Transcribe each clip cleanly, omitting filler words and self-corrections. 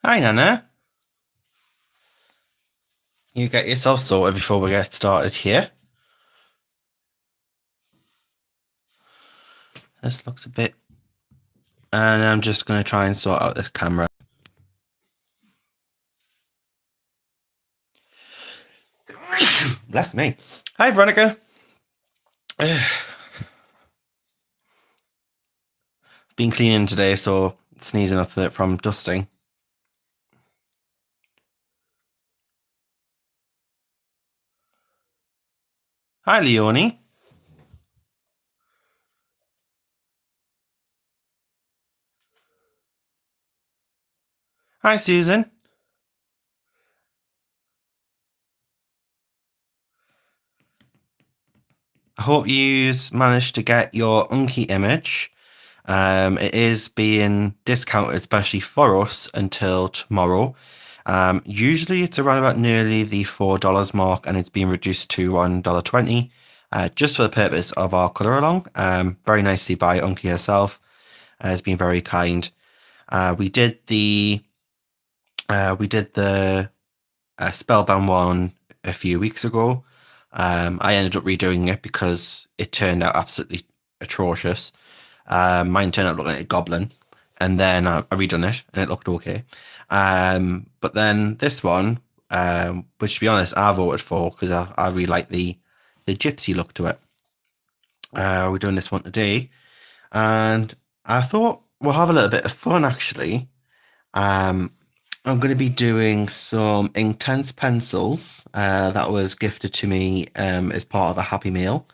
Hi, Nana. You get yourself sorted before we get started here. This looks a bit... And I'm just going to try and sort out this camera. Bless me. Hi, Veronica. Been cleaning today, so sneezing off it from dusting. Hi, Leonie. Hi, Susan. I hope you managed to get your Unky image. It is being discounted, especially for us, until tomorrow. Usually it's around about nearly the $4 mark, and it's been reduced to $1.20, just for the purpose of our colour along. Very nicely by Unky herself. Has been very kind. We did the Spellbound one a few weeks ago. I ended up redoing it because it turned out absolutely atrocious. Mine turned out looking like a goblin, and then I redone it, and it looked okay. But then this one, which to be honest, I voted for because I really like the gypsy look to it. We're doing this one today, and I thought we'll have a little bit of fun actually. I'm going to be doing some Intense pencils that was gifted to me as part of a Happy Meal.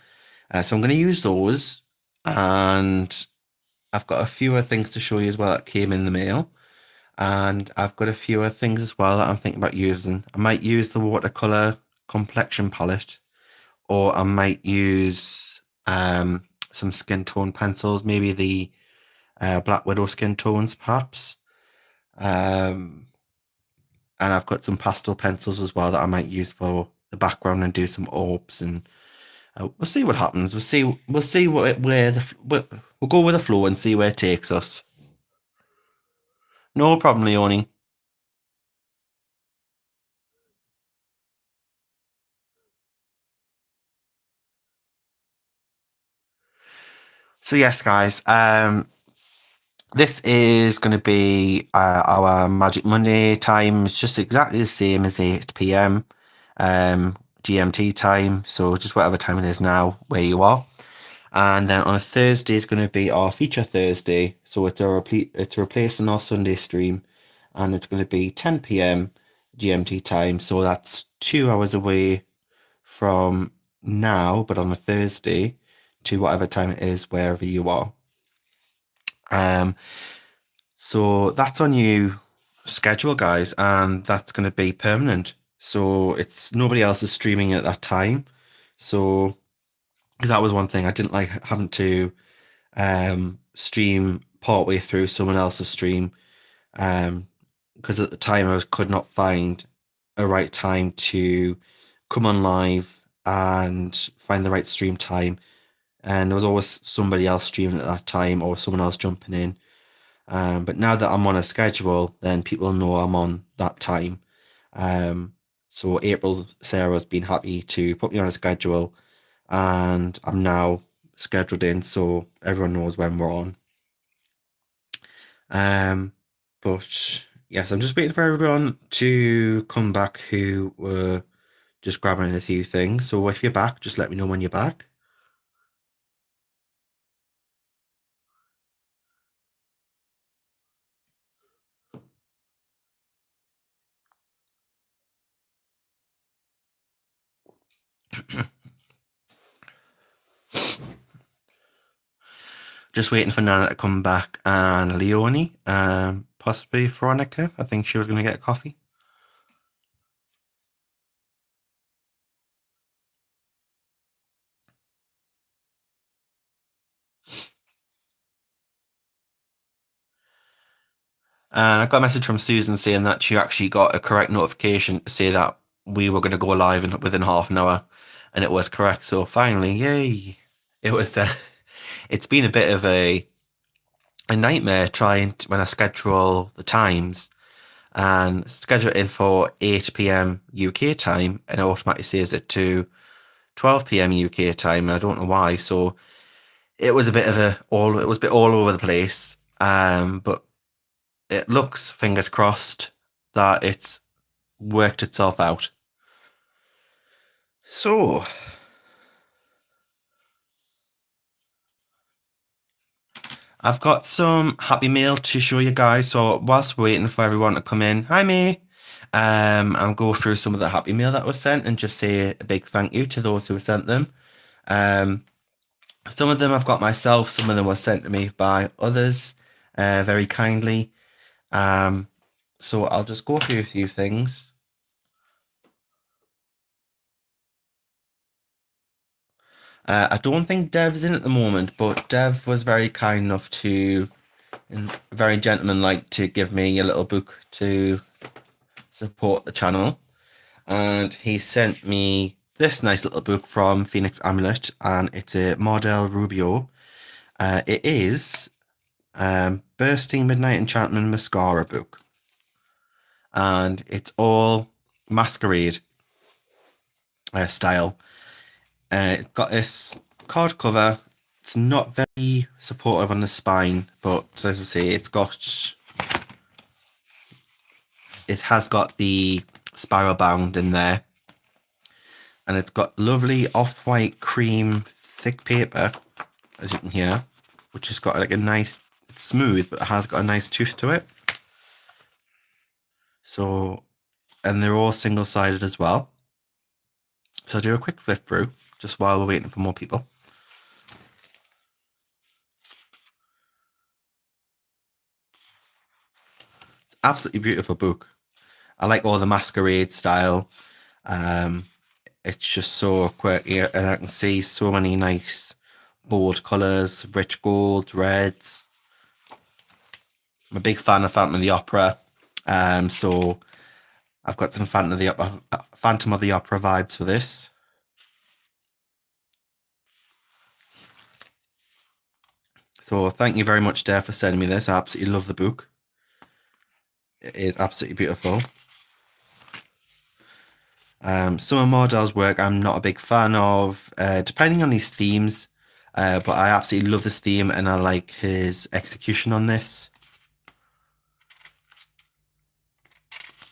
So I'm going to use those, and I've got a few other things to show you as well that came in the mail. And I've got a few other things as well that I'm thinking about using. I might use the watercolor complexion palette, or I might use some skin tone pencils, maybe the Black Widow skin tones, perhaps. And I've got some pastel pencils as well that I might use for the background and do some orbs, and we'll see what happens. We'll see where we'll go with the flow and see where it takes us. No problem, Leonie. So yes, guys, this is going to be our Magic Monday time. It's just exactly the same as 8 p.m. GMT time, so just whatever time it is now where you are. And then on a Thursday is going to be our feature Thursday, so it's replacing our Sunday stream, and it's going to be 10 p.m. GMT time, so that's 2 hours away from now, but on a Thursday to whatever time it is wherever you are. So that's on you schedule, guys, and that's going to be permanent. So it's nobody else is streaming at that time. So because that was one thing I didn't like having to stream partway through someone else's stream, because at the time I could not find a right time to come on live and find the right stream time, and there was always somebody else streaming at that time or someone else jumping in. But now that I'm on a schedule, then people know I'm on that time. So April Sarah's been happy to put me on a schedule, and I'm now scheduled in, so everyone knows when we're on. But yes, I'm just waiting for everyone to come back who were just grabbing a few things. So if you're back, just let me know when you're back. Just waiting for Nana to come back, and Leonie, possibly Veronica. I think she was going to get coffee. And I got a message from Susan saying that she actually got a correct notification to say that we were going to go live within half an hour, and it was correct. So finally, yay! It was. It's been a bit of a nightmare trying when I schedule the times. and schedule it in for 8 p.m. UK time, and it automatically saves it to 12 p.m. UK time. I don't know why. So it was a bit all over the place. But it looks, fingers crossed, that it's worked itself out. So I've got some Happy Mail to show you guys. So whilst we're waiting for everyone to come in, hi me. I'll go through some of the Happy Mail that was sent and just say a big thank you to those who sent them. Some of them I've got myself, some of them were sent to me by others very kindly. So I'll just go through a few things. I don't think Dev's in at the moment, but Dev was very kind enough to, and very gentlemanlike, to give me a little book to support the channel. And he sent me this nice little book from Phoenix Amulet, and it's a Mardel Rubio. It is Bursting Midnight Enchantment Mascara book. And it's all masquerade style. It's got this card cover. It's not very supportive on the spine, but as I say, it has got the spiral bound in there, and it's got lovely off-white cream thick paper, as you can hear, which has got like a nice, it's smooth, but it has got a nice tooth to it. So, and they're all single-sided as well. So I'll do a quick flip through just while we're waiting for more people. It's an absolutely beautiful book. I like all the masquerade style. It's just so quirky, and I can see so many nice bold colours, rich gold, reds. I'm a big fan of Phantom of the Opera, so I've got some Phantom of the Opera vibes for this. So thank you very much, Dare, for sending me this. I absolutely love the book. It is absolutely beautiful. Some of Mardel's work I'm not a big fan of, depending on his themes, but I absolutely love this theme, and I like his execution on this.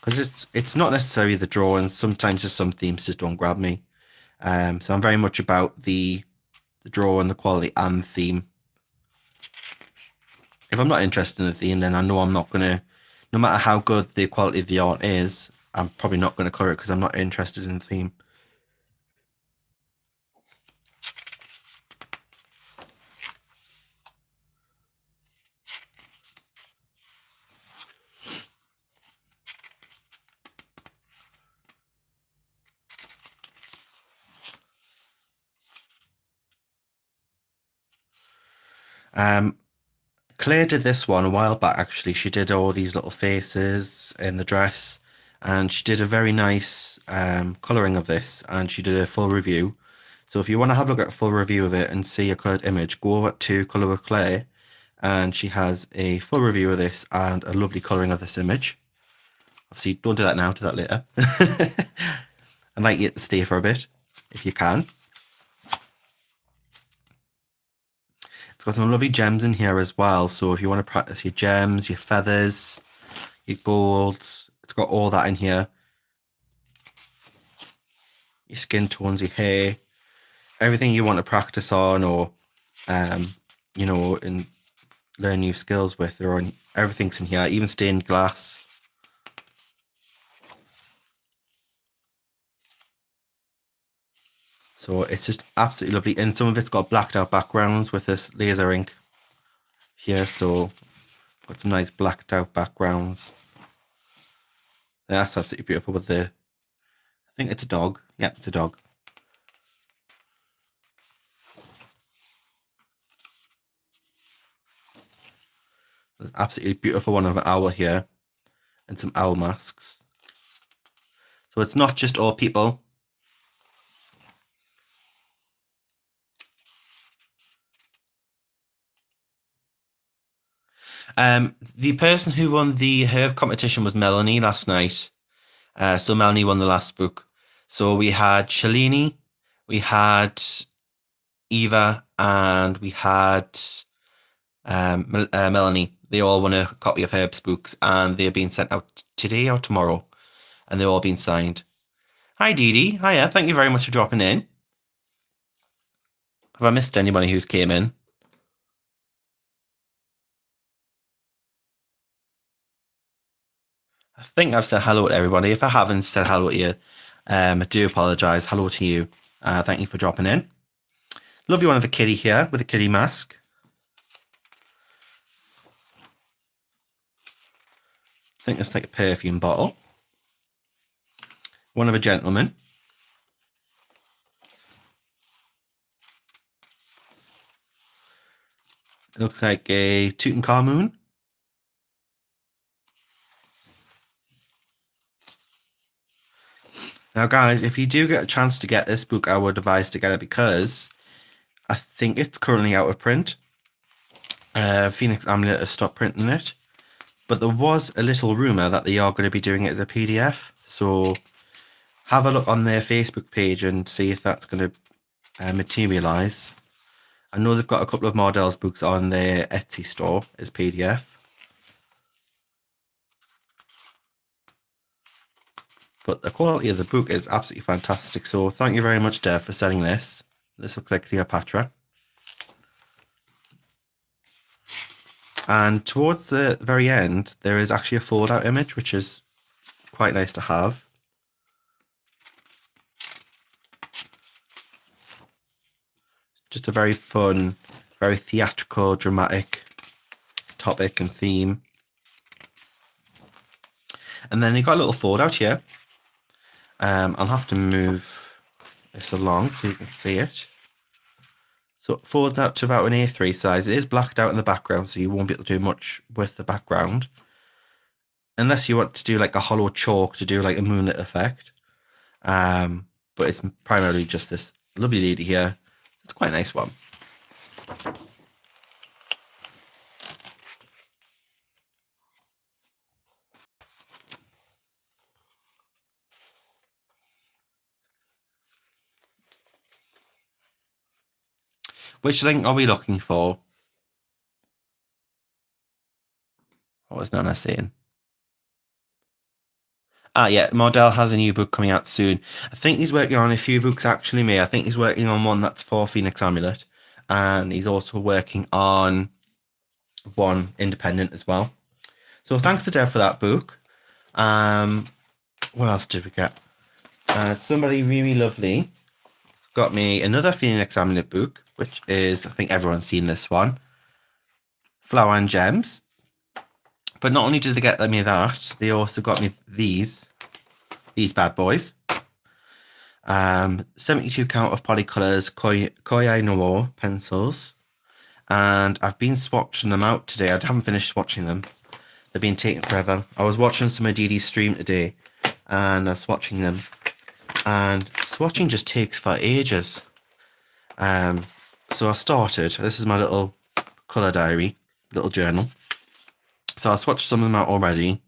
Because it's not necessarily the drawings. Sometimes just some themes just don't grab me. So I'm very much about the drawing, the quality, and the theme. If I'm not interested in the theme, then I know I'm not gonna. No matter how good the quality of the art is, I'm probably not going to colour it because I'm not interested in the theme. Claire did this one a while back, actually. She did all these little faces in the dress, and she did a very nice colouring of this, and she did a full review. So if you want to have a look at a full review of it and see a coloured image, go over to Colour with Claire, and she has a full review of this and a lovely colouring of this image. Obviously, don't do that now, do that later. I'd like you to stay for a bit, if you can. It's got some lovely gems in here as well. So if you want to practice your gems, your feathers, your golds, it's got all that in here. Your skin tones, your hair, everything you want to practice on, or you know, and learn new skills with, or everything's in here, even stained glass. So it's just absolutely lovely, and some of it's got blacked out backgrounds with this laser ink here. So got some nice blacked out backgrounds. That's absolutely beautiful with the, I think it's a dog. Yep, it's a dog. There's an absolutely beautiful one of an owl here, and some owl masks. So it's not just all people. The person who won the herb competition was Melanie last night. So Melanie won the last book. So we had Shalini, we had Eva, and we had Melanie. They all won a copy of Herb's books, and they're being sent out today or tomorrow, and they're all being signed. Hi, Dee Dee. Hiya. Thank you very much for dropping in. Have I missed anybody who's came in? I think I've said hello to everybody. If I haven't said hello to you, I do apologise. Hello to you. Thank you for dropping in. Lovely one of the kitty here with a kitty mask. I think it's like a perfume bottle. One of a gentleman. It looks like a Tutankhamun. Now, guys, if you do get a chance to get this book, I would advise to get it because I think it's currently out of print. Phoenix Amulet has stopped printing it. But there was a little rumour that they are going to be doing it as a PDF. So have a look on their Facebook page and see if that's going to materialise. I know they've got a couple of Mardel's books on their Etsy store as PDF. But the quality of the book is absolutely fantastic. So thank you very much, Dev, for selling this. This looks like Cleopatra. And towards the very end, there is actually a fold-out image, which is quite nice to have. Just a very fun, very theatrical, dramatic topic and theme. And then you got a little fold-out here. I'll have to move this along so you can see it. So it folds out to about an A3 size. It is blacked out in the background, so you won't be able to do much with the background. Unless you want to do like a hollow chalk to do like a moonlit effect. But it's primarily just this lovely lady here. It's quite a nice one. Which link are we looking for? What was Nana saying? Yeah, Mardell has a new book coming out soon. I think he's working on a few books actually, May. I think he's working on one that's for Phoenix Amulet. And he's also working on one independent as well. So thanks to Dev for that book. What else did we get? Somebody really lovely got me another Phoenix Amulet book, which is, I think everyone's seen this one, Flower and Gems. But not only did they get me that, they also got me these bad boys. 72 count of Polycolors Koei Noir pencils. And I've been swatching them out today. I haven't finished swatching them. They've been taking forever. I was watching some of Dee Dee's stream today, and I was swatching them. And swatching just takes for ages. So I started. This is my little colour diary, little journal. So I swatched some of them out already.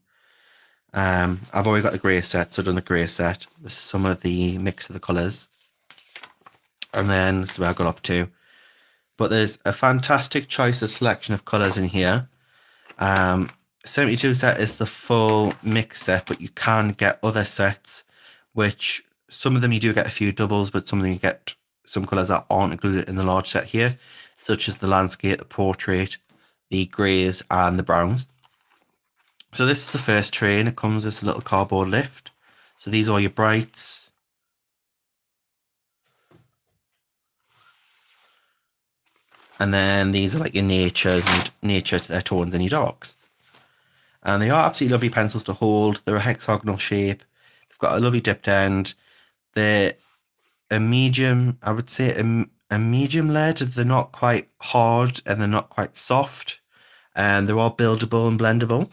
I've already got the grey set, so I've done the grey set. This is some of the mix of the colours. And then this is where I got up to. But there's a fantastic choice of selection of colours in here. 72 set is the full mix set, but you can get other sets, which some of them you do get a few doubles, but some of them you get some colours that aren't included in the large set here, such as the landscape, the portrait, the greys and the browns. So this is the first tray, and it comes with a little cardboard lift. So these are your brights. And then these are like your natures and nature tones and your darks. And they are absolutely lovely pencils to hold. They're a hexagonal shape. They've got a lovely dipped end. They're a medium, I would say a medium lead. They're not quite hard and they're not quite soft. And they're all buildable and blendable.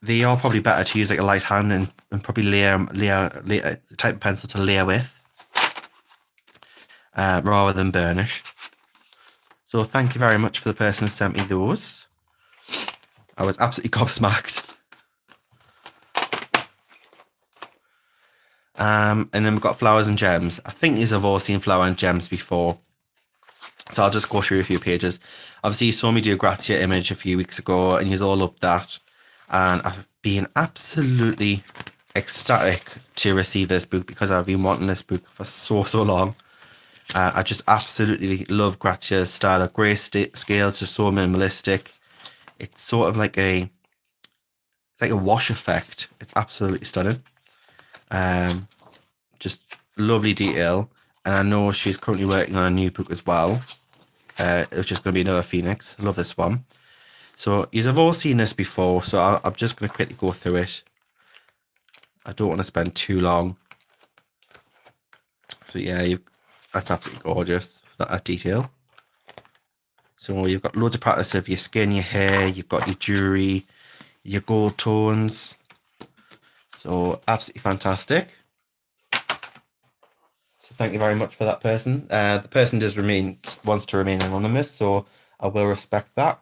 They are probably better to use like a light hand and probably layer the type of pencil to layer with rather than burnish. So thank you very much for the person who sent me those. I was absolutely gobsmacked. And then we've got Flowers and Gems. I think you've all seen Flower and Gems before. So I'll just go through a few pages. Obviously, you saw me do a Grazia image a few weeks ago, and you all loved that. And I've been absolutely ecstatic to receive this book because I've been wanting this book for so long. I just absolutely love Grazia's style of grayscale, just so minimalistic. It's sort of like it's like a wash effect. It's absolutely stunning. Just lovely detail. And I know she's currently working on a new book as well. It's just going to be another Phoenix. I love this one. So you've all seen this before, so I'm just going to quickly go through it. I don't want to spend too long. So yeah, that's absolutely gorgeous, that detail. So you've got loads of practice of your skin, your hair, you've got your jewelry, your gold tones. So absolutely fantastic. So thank you very much for that person. The person wants to remain anonymous, so I will respect that.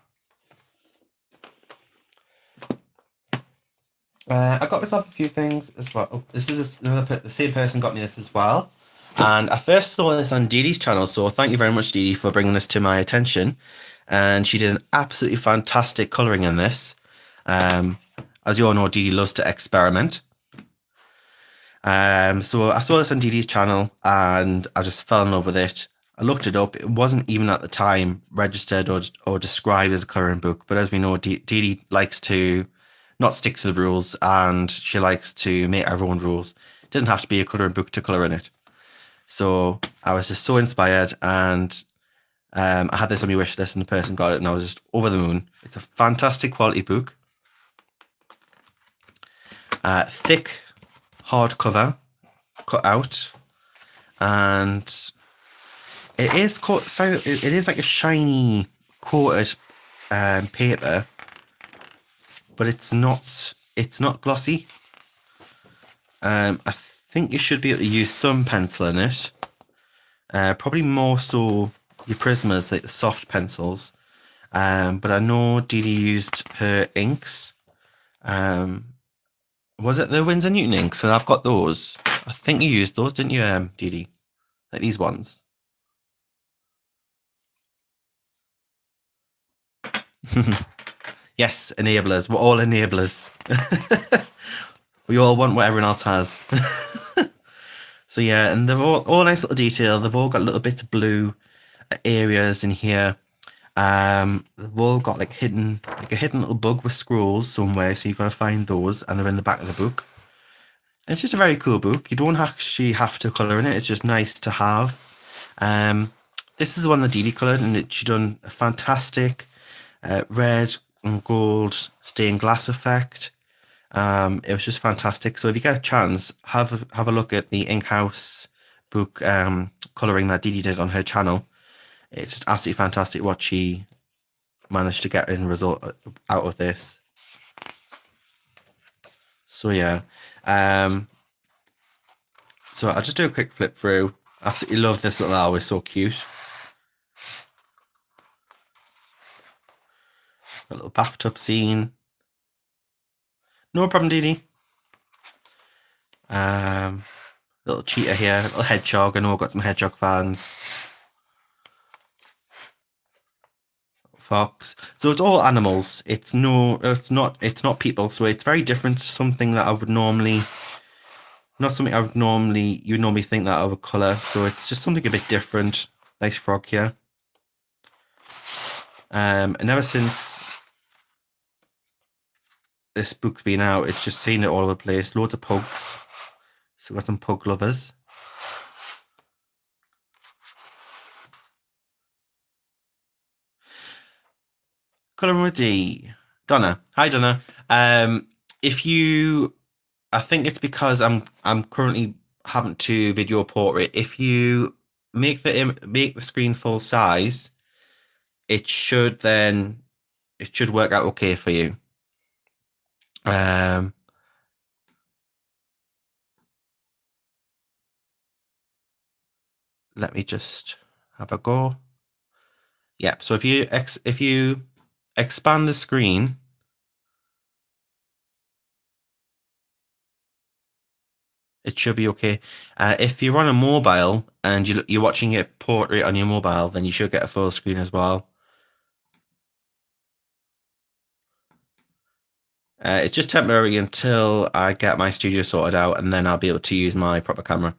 I got myself a few things as well. Oh, this is the same person got me this as well. And I first saw this on Dee Dee's channel, so thank you very much, Dee Dee, for bringing this to my attention. And she did an absolutely fantastic colouring in this. As you all know, Dee Dee loves to experiment. So I saw this on Dee Dee's channel, and I just fell in love with it. I looked it up. It wasn't even at the time registered or described as a colouring book. But as we know, Dee Dee likes to not stick to the rules, and she likes to make her own rules. It doesn't have to be a colouring book to colour in it. So I was just so inspired, and I had this on my wish list, and the person got it, and I was just over the moon. It's a fantastic quality book. Thick hardcover, cut out, and it is like a shiny coated paper, but it's not glossy. I think you should be able to use some pencil in it. Probably more so your Prismas, like the soft pencils. But I know Dee Dee used her inks. Was it the Winsor Newton inks? And I've got those. I think you used those, didn't you, Dee Dee? Like these ones. Yes, enablers. We're all enablers. We all want what everyone else has. So yeah, and they've all nice little detail. They've all got little bits of blue areas in here. They've all got like a hidden little bug with scrolls somewhere, so you've got to find those, and they're in the back of the book. And it's just a very cool book. You don't actually have to colour in it. It's just nice to have. This is the one that Dee Dee coloured, and she done a fantastic red and gold stained glass effect. It was just fantastic. So if you get a chance, have a look at the Ink House book colouring that Dee Dee did on her channel. It's just absolutely fantastic what she managed to get in result out of this. So yeah, so I'll just do a quick flip through. Absolutely love this little owl. It's so cute. A little bathtub scene. No problem, Dee Dee. Little cheetah here, little hedgehog. I know I've got some hedgehog fans. Fox. So it's all animals. It's not people. So it's very different to something that I would normally, not something I would normally, you would normally think that I would colour. So it's just something a bit different. Nice frog here. And ever since this book's been out, it's just seen it all over the place. Loads of pugs. So we've got some pug lovers. Colour with D. Donna. Hi, Donna. If you, I think it's because I'm currently having to video portrait. If you make the screen full size, it should work out okay for you. Let me just have a go. Yeah. So if you expand the screen It should be okay. If you're on a mobile and you're watching a portrait on your mobile, then you should get a full screen as well. It's just temporary until I get my studio sorted out, and then I'll be able to use my proper camera.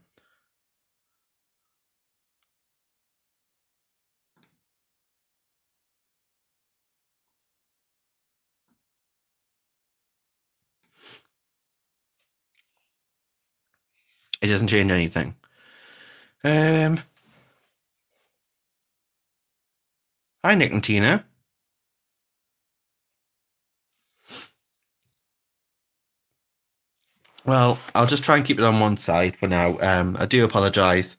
It doesn't change anything. Hi, Nick and Tina. Well, I'll just try and keep it on one side for now. I do apologise.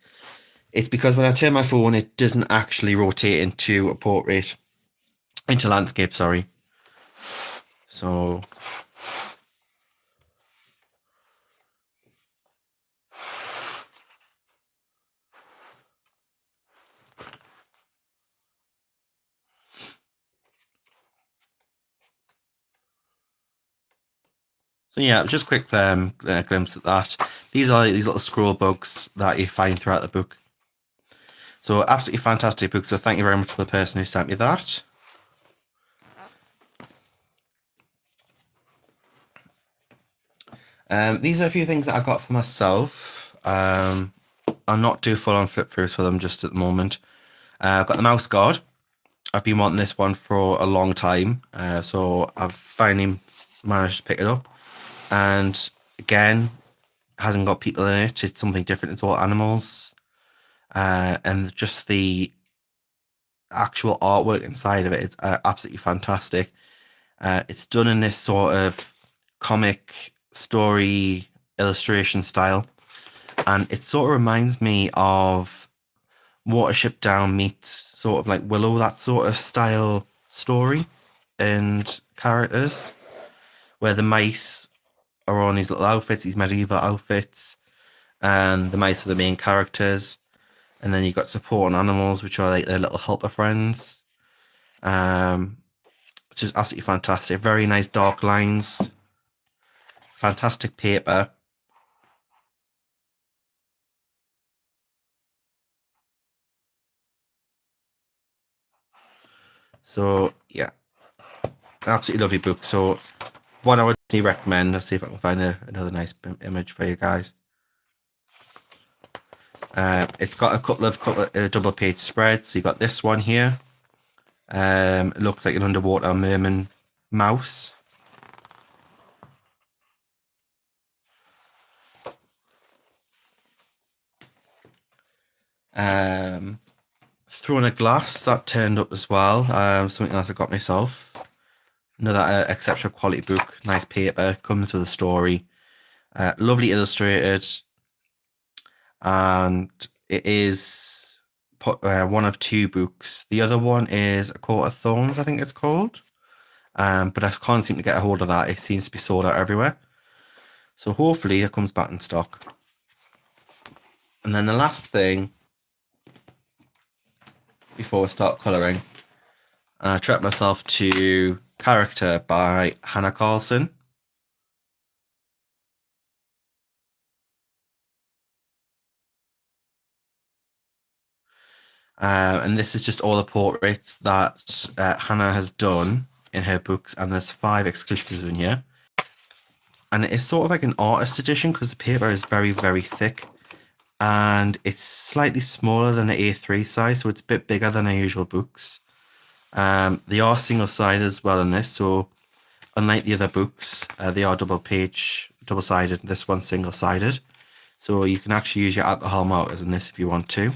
It's because when I turn my phone, it doesn't actually rotate into a portrait, into landscape, sorry. So yeah, just a quick glimpse at that. These are these little scroll bugs that you find throughout the book. So absolutely fantastic book. So thank you very much for the person who sent me that. These are a few things that I got for myself. I'll not do full on flip throughs for them just at the moment. I've got the mouse guard. I've been wanting this one for a long time, so I've finally managed to pick it up. And again, hasn't got people in it. It's something different. It's all animals, and just the actual artwork inside of it is absolutely fantastic. It's done in this sort of comic story illustration style, and it sort of reminds me of Watership Down meets sort of like Willow, that sort of style story and characters, where the mice are on these little outfits, these medieval outfits, and the mice are the main characters, and then you've got supporting animals, which are like their little helper friends. Which is absolutely fantastic. Very nice dark lines, fantastic paper. So yeah, absolutely lovely book. So one I would definitely recommend. Let's see if I can find another nice image for you guys. It's got a couple of double page spreads. So you got this one here. It looks like an underwater merman mouse. Through a glass that turned up as well. Something else I got myself. Another exceptional quality book. Nice paper. Comes with a story. Lovely illustrated. And it is one of two books. The other one is A Court of Thorns, I think it's called. But I can't seem to get a hold of that. It seems to be sold out everywhere. So hopefully it comes back in stock. And then the last thing before we start colouring, I treat myself to Character by Hannah Carlson. And this is just all the portraits that Hannah has done in her books, and there's 5 exclusives in here. And it's sort of like an artist edition because the paper is very, very thick, and it's slightly smaller than the A3 size, so it's a bit bigger than our usual books. They are single-sided as well in this, so unlike the other books, they are double-sided. This one's single-sided, so you can actually use your alcohol markers in this if you want to.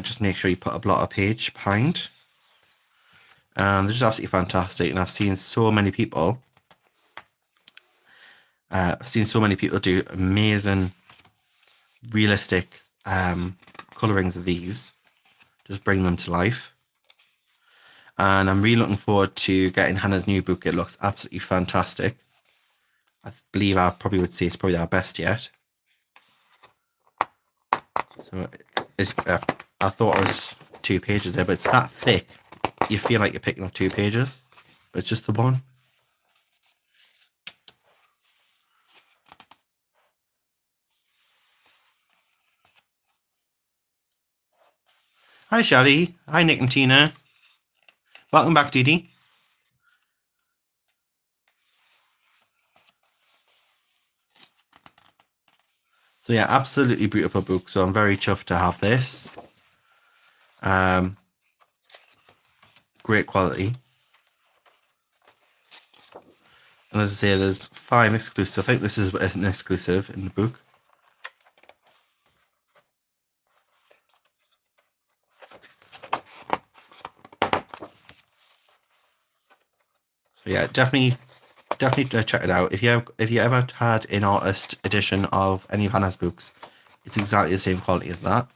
Just make sure you put a blotter page behind. They're just absolutely fantastic, and I've seen so many people do amazing, realistic colorings of these. Just bring them to life. And I'm really looking forward to getting Hannah's new book. It looks absolutely fantastic. I believe I probably would say it's probably our best yet. So I thought it was 2 pages there, but it's that thick. You feel like you're picking up 2 pages, but it's just the one. Hi, Shelley. Hi, Nick and Tina. Welcome back, Dee Dee. So yeah, absolutely beautiful book. So I'm very chuffed to have this. Great quality. And as I say, there's 5 exclusives. I think this is an exclusive in the book. So yeah, definitely check it out. If you ever had an artist edition of any of Hannah's books, it's exactly the same quality as that.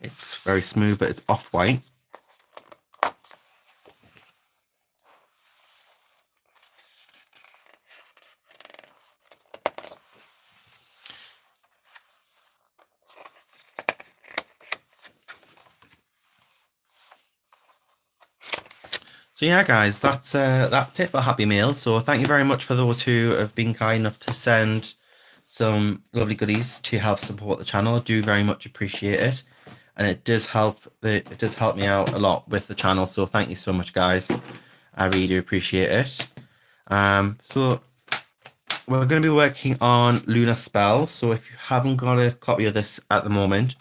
It's very smooth, but it's off-white. So yeah, guys, that's it for Happy Meal. So thank you very much for those who have been kind enough to send some lovely goodies to help support the channel. I do very much appreciate it, and it does help me out a lot with the channel. So thank you so much, guys. I really do appreciate it. So we're going to be working on Lunar Spell. So if you haven't got a copy of this at the moment,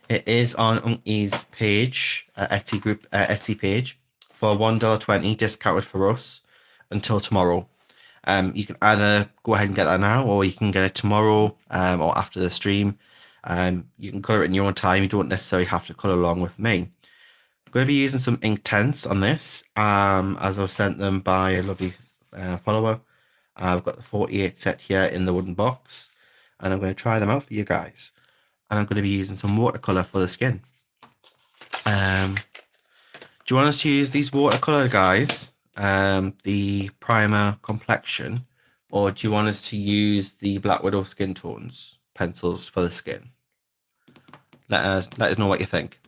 it is on Unky's page, Etsy group, Etsy page, for $1.20 discounted for us until tomorrow. You can either go ahead and get that now, or you can get it tomorrow, or after the stream. You can color it in your own time. You don't necessarily have to color along with me. I'm going to be using some Inktense on this, as I was sent them by a lovely follower. I've got the 48 set here in the wooden box, and I'm going to try them out for you guys. And I'm going to be using some watercolor for the skin. Do you want us to use these watercolor guys, the primer complexion, or do you want us to use the Black Widow skin tones pencils for the skin? Let us know what you think.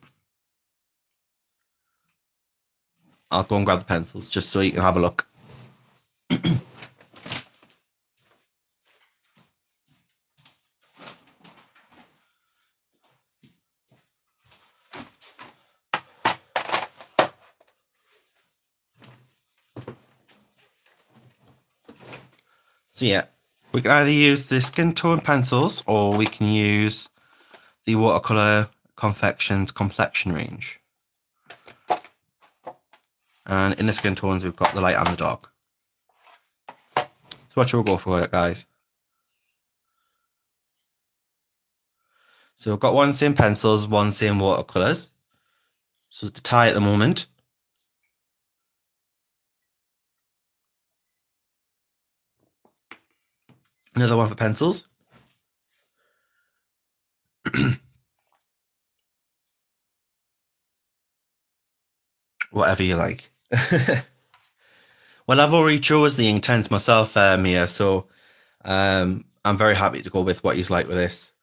I'll go and grab the pencils just so you can have a look. So yeah, we can either use the skin tone pencils, or we can use the watercolor confections complexion range. And in the skin tones, we've got the light and the dark. So what shall we go for it, guys? So we've got one same pencils, one same watercolors. So it's the tie at the moment. Another one for pencils. Whatever you like. Well, I've already chose the Inktense myself, Mia, so I'm very happy to go with what he's like with this.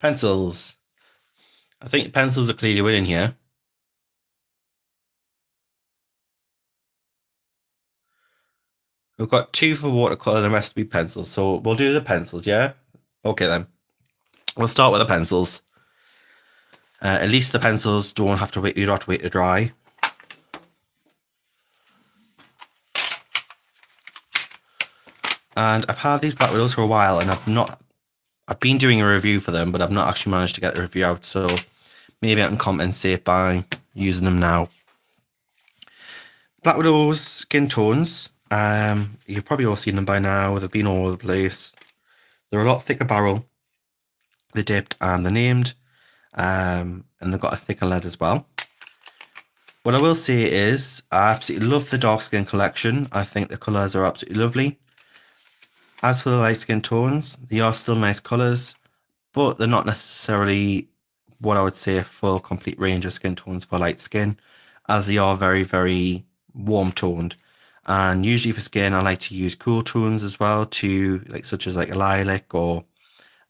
Pencils. I think pencils are clearly winning here. We've got 2 for watercolor, the rest to be pencils. So we'll do the pencils, yeah? Okay then. We'll start with the pencils. At least the pencils don't have to wait. You don't have to wait to dry. And I've had these Black Widows for a while, and I've been doing a review for them, but I've not actually managed to get the review out. So maybe I can compensate by using them now. Black Widow's skin tones. You've probably all seen them by now. They've been all over the place. They're a lot thicker barrel. They're dipped and they're named. And they've got a thicker lead as well. What I will say is I absolutely love the dark skin collection. I think the colours are absolutely lovely. As for the light skin tones, they are still nice colours, but they're not necessarily what I would say a full complete range of skin tones for light skin, as they are very, very warm toned. And usually for skin, I like to use cool tones as well, to such as like a lilac or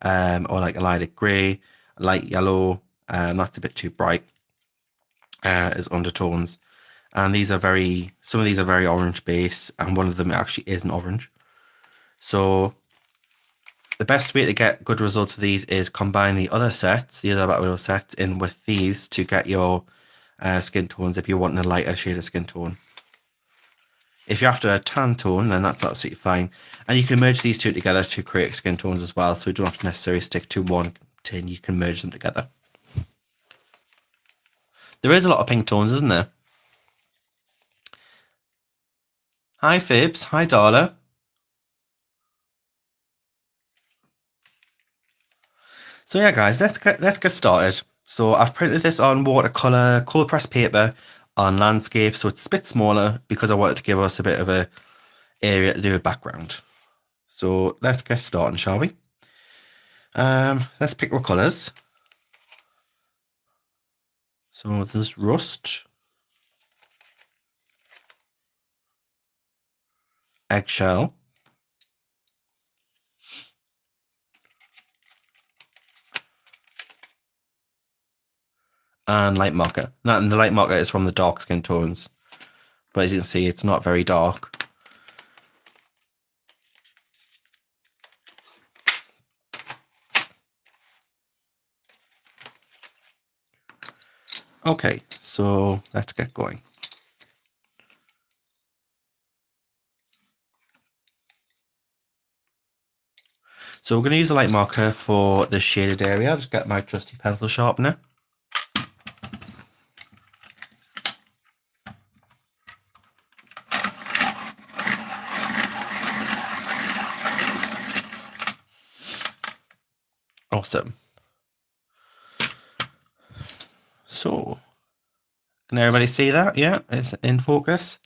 like a lilac grey, light yellow. That's a bit too bright as undertones. and some of these are very orange based, and one of them actually isn't orange. So the best way to get good results with these is combine the other Battle Royale sets in with these to get your skin tones if you're wanting a lighter shade of skin tone. If you're after a tan tone, then that's absolutely fine. And you can merge these two together to create skin tones as well, so you don't have to necessarily stick to one tin, you can merge them together. There is a lot of pink tones, isn't there? Hi Fibs, hi Darla. So yeah guys, let's get started. So I've printed this on watercolor cold press paper on landscape, so it's a bit smaller because I wanted to give us a bit of a area to do a background. So let's get started, shall we? Let's pick our colours. So there's rust, eggshell, and light marker. And the light marker is from the dark skin tones, but as you can see, it's not very dark. Okay, so let's get going. So we're going to use a light marker for the shaded area. I'll just get my trusty pencil sharpener. Awesome. So, can everybody see that? Yeah, it's in focus.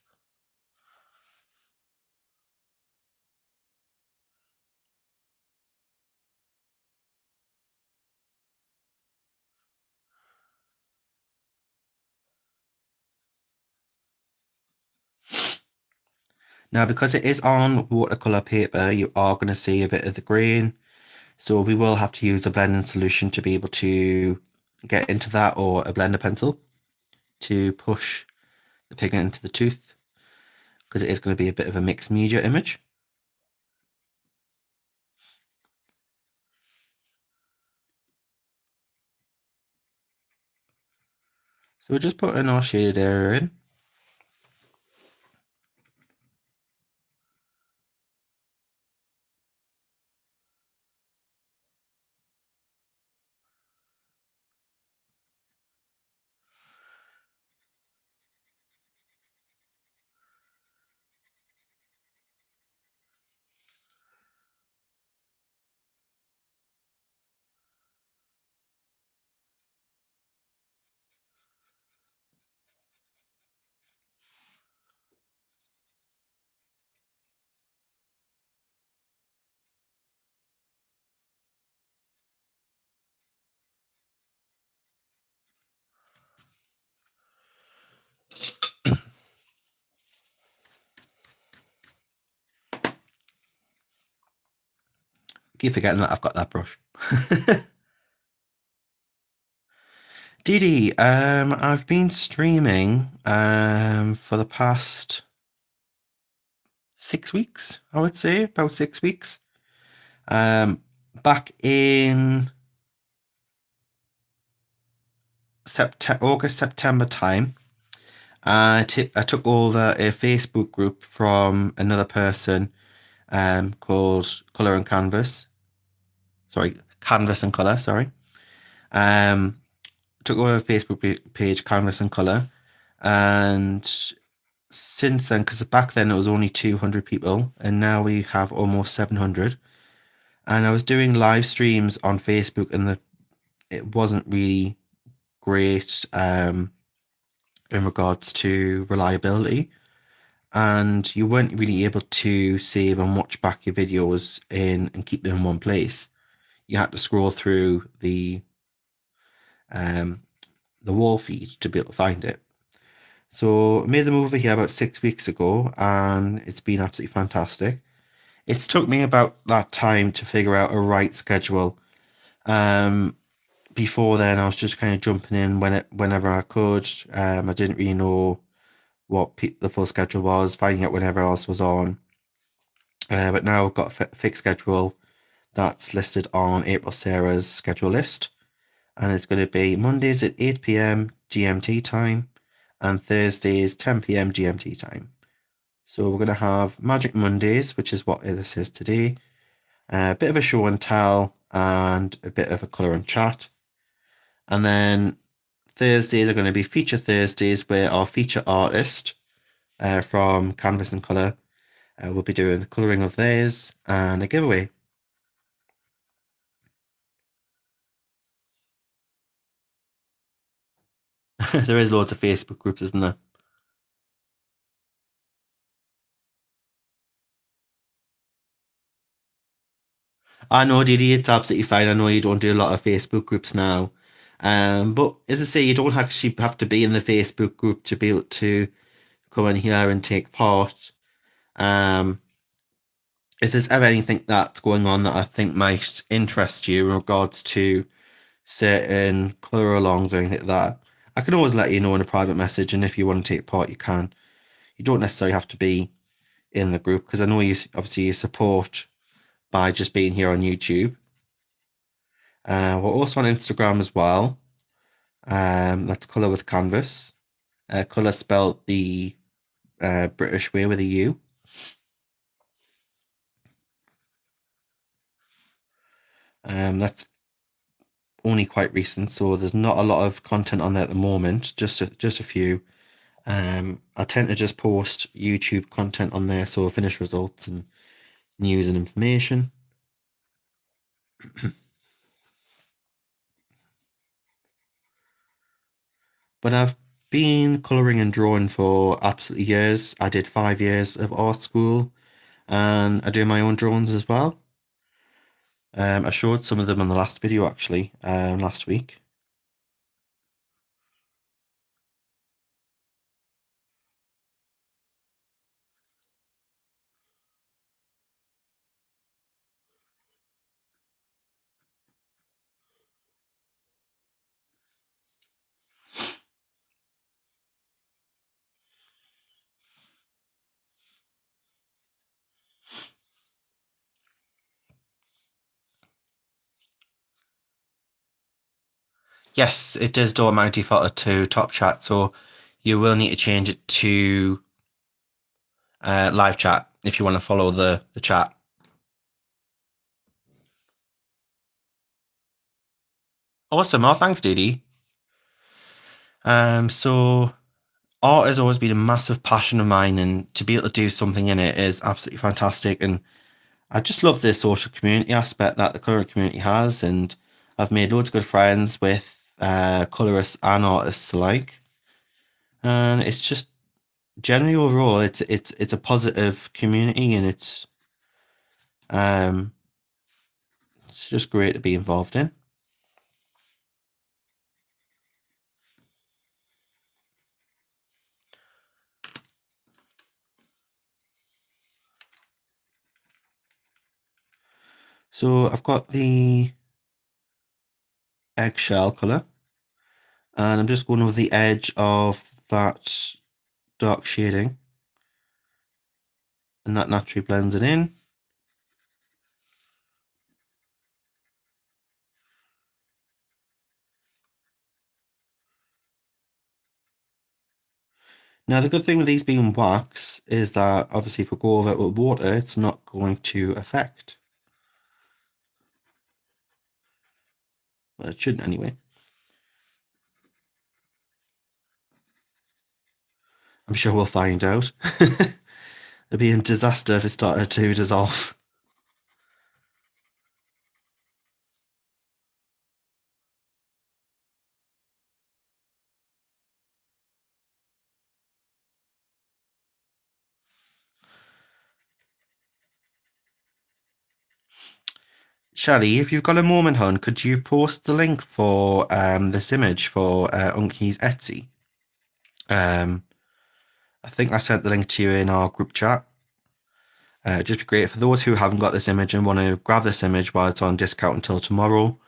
Now, because it is on watercolor paper, you are going to see a bit of the grain. So we will have to use a blending solution to be able to get into that, or a blender pencil to push the pigment into the tooth, because it is going to be a bit of a mixed media image. So we're just putting our shaded area in. Keep forgetting that I've got that brush. Dee I've been streaming for the past 6 weeks, I would say, about 6 weeks. Back in August, September time, I took over a Facebook group from another person called Colour and Canvas. Sorry, Canvas and Colour, sorry. Took over a Facebook page, Canvas and Colour, and since then, because back then it was only 200 people, and now we have almost 700. And I was doing live streams on Facebook, and it wasn't really great in regards to reliability, and you weren't really able to save and watch back your videos and keep them in one place. You had to scroll through the wall feed to be able to find it. So I made the move over here about 6 weeks ago, and it's been absolutely fantastic. It's took me about that time to figure out a right schedule. Before then, I was just kind of jumping in whenever I could. I didn't really know what the full schedule was, finding out whenever else was on. But now I've got a fixed schedule that's listed on April Sarah's schedule list. And it's going to be Mondays at 8 p.m. GMT time and Thursdays 10 p.m. GMT time. So we're going to have Magic Mondays, which is what this is today, a bit of a show and tell and a bit of a colour and chat. And then Thursdays are going to be feature Thursdays, where our feature artist from Canvas and Colour will be doing the colouring of theirs and a giveaway. There is loads of Facebook groups, isn't there? I know, Didi, it's absolutely fine. I know you don't do a lot of Facebook groups now. But as I say, you don't actually have to be in the Facebook group to be able to come in here and take part. Um, if there's ever anything that's going on that I think might interest you in regards to certain colour alongs or anything like that, I can always let you know in a private message. And if you want to take part, you can. You don't necessarily have to be in the group, because I know you obviously you support by just being here on YouTube. We're also on Instagram as well. That's Colour with Canvas. Colour spelled the British way with a U. That's only quite recent, so there's not a lot of content on there at the moment. Just a few. I tend to just post YouTube content on there, so finished results and news and information. But I've been colouring and drawing for absolutely years. I did 5 years of art school, and I do my own drawings as well. I showed some of them in the last video, actually, last week. Yes, it does do my default to top chat, so you will need to change it to live chat if you want to follow the chat. Awesome. Oh, thanks, Didi. So art has always been a massive passion of mine, and to be able to do something in it is absolutely fantastic. And I just love the social community aspect that the colour community has, and I've made loads of good friends with colourists and artists alike. And it's just generally overall, it's a positive community, and um, it's just great to be involved in. So I've got the eggshell colour, and I'm just going over the edge of that dark shading, and that naturally blends it in. Now, the good thing with these being wax is that obviously if we go over it with water, it's not going to affect. Well, it shouldn't anyway. I'm sure we'll find out. It'd be a disaster if it started to dissolve. Shelley, if you've got a moment, hon, could you post the link for this image for Unky's Etsy? I think I sent the link to you in our group chat. It'd just be great for those who haven't got this image and want to grab this image while it's on discount until tomorrow.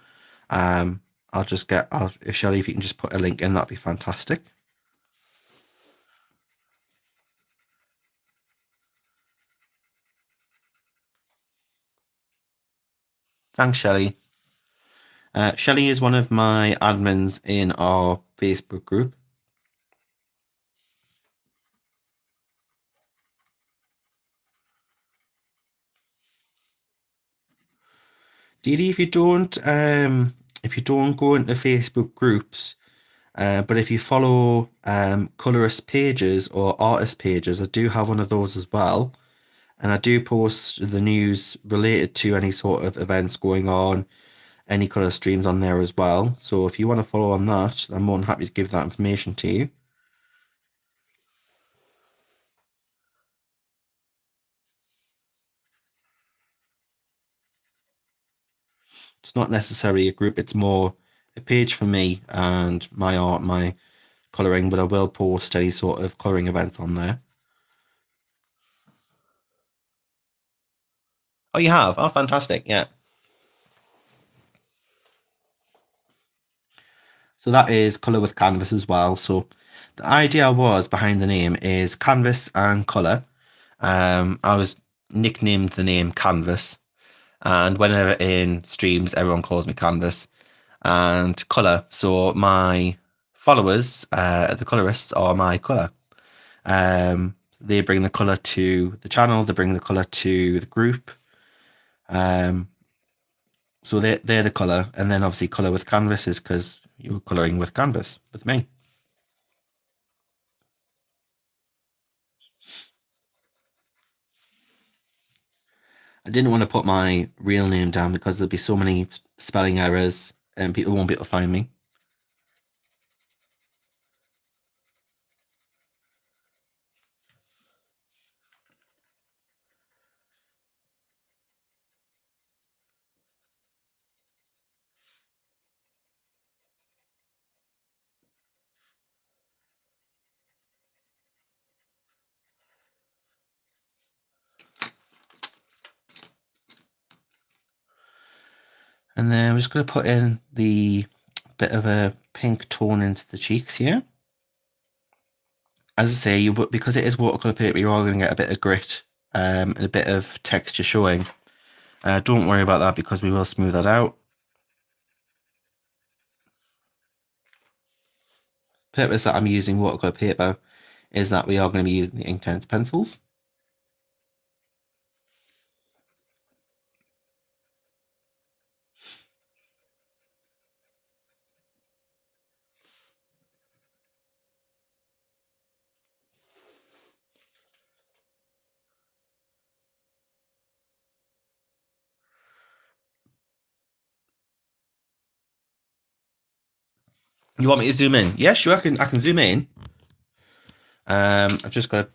If Shelley, if you can just put a link in, that'd be fantastic. Thanks, Shelley. Shelley is one of my admins in our Facebook group. Dee Dee, if you don't go into Facebook groups, but if you follow colorist pages or artist pages, I do have one of those as well. And I do post the news related to any sort of events going on, any color streams on there as well. So if you want to follow on that, I'm more than happy to give that information to you. It's not necessarily a group, it's more a page for me and my art, my colouring, but I will post any sort of colouring events on there. Oh, you have? Oh, fantastic. Yeah. So that is colour with canvas as well. So the idea was behind the name is canvas and colour. I was nicknamed the name Canvas, and whenever in streams, everyone calls me Canvas. And colour. So my followers, the colorists, are my colour. They bring the colour to the channel. They bring the colour to the group. So they're the colour, and then obviously colour with canvas is because you were colouring with canvas with me. I didn't want to put my real name down because there'd be so many spelling errors and people won't be able to find me. And then I'm just going to put in the bit of a pink tone into the cheeks here. As I say, because it is watercolour paper, you are going to get a bit of grit and a bit of texture showing. Don't worry about that because we will smooth that out. Purpose that I'm using watercolour paper is that we are going to be using the Inktense pencils. You want me to zoom in? Yeah, sure, I can zoom in. I've just got to.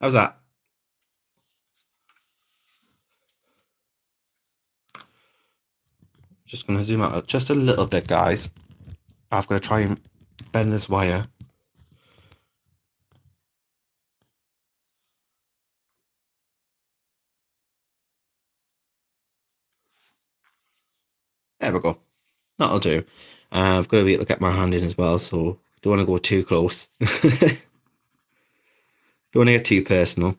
How's that? Just going to zoom out just a little bit, guys. I've got to try and bend this wire. There we go. That'll do. I've got to be able to get my hand in as well, so don't want to go too close. Don't want to get too personal.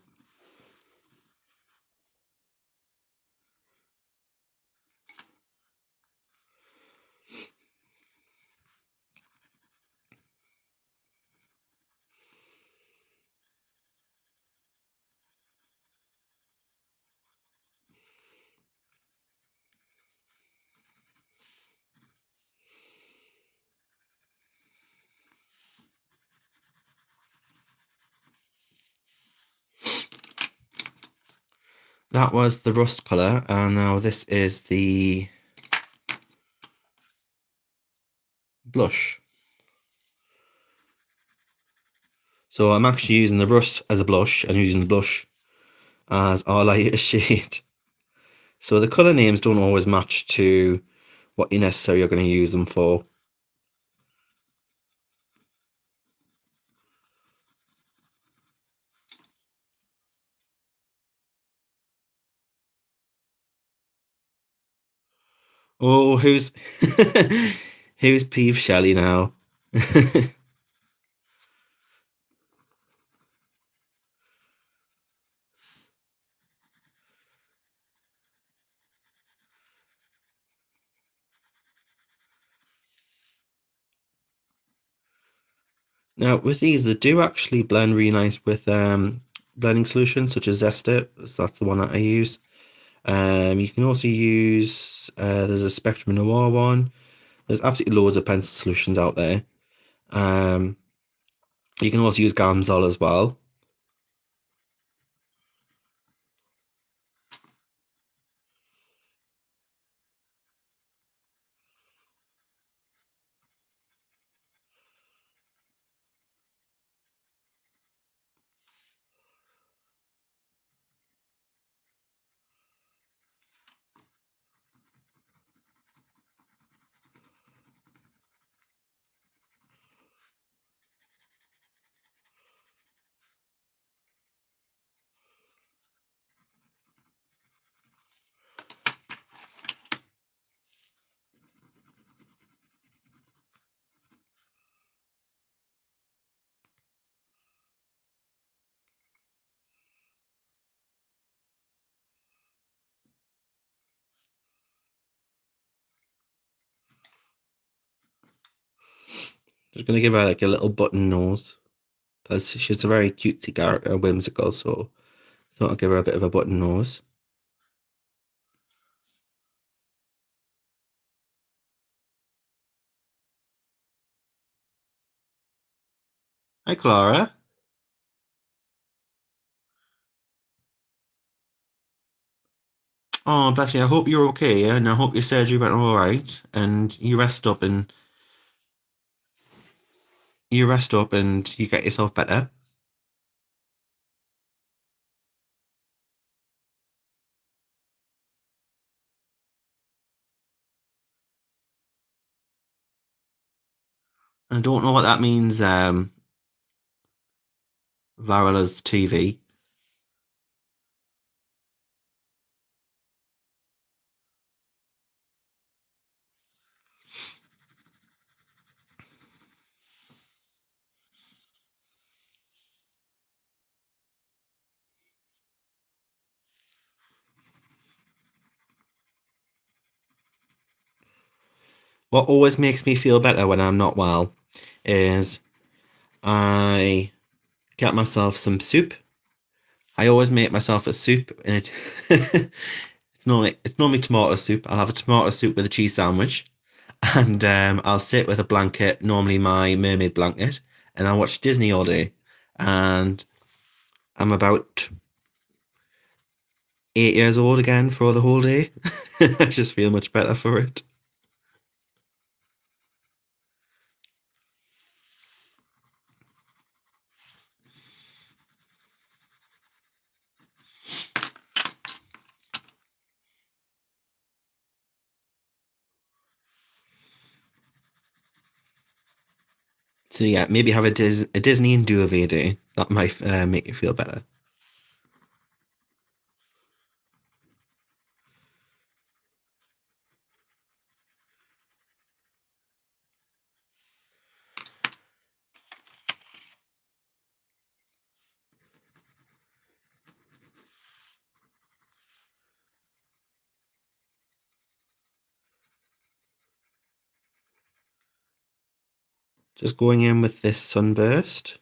That was the rust colour, and now this is the blush. So I'm actually using the rust as a blush and using the blush as our lightest shade. So the colour names don't always match to what you necessarily are going to use them for. Oh, who's Peeve Shelley now? Now, with these, they do actually blend really nice with blending solutions such as Zester. So that's the one that I use. You can also use there's a Spectrum Noir one. There's absolutely loads of pencil solutions out there. Um, you can also use Gamsol as well. Just gonna give her like a little button nose because she's a very cutesy character, whimsical. So I thought I'd give her a bit of a button nose. Hi, Clara. Oh, bless you. I hope you're okay, and I hope your surgery went all right, and you rest up and you get yourself better. I don't know what that means, Varilla's TV. What always makes me feel better when I'm not well is I get myself some soup. I always make myself a soup, and it's normally tomato soup. I'll have a tomato soup with a cheese sandwich, and I'll sit with a blanket, normally my mermaid blanket, and I'll watch Disney all day. And I'm about 8 years old again for the whole day. I just feel much better for it. So yeah, maybe have a Disney and duvet day. That might make you feel better. Just going in with this sunburst.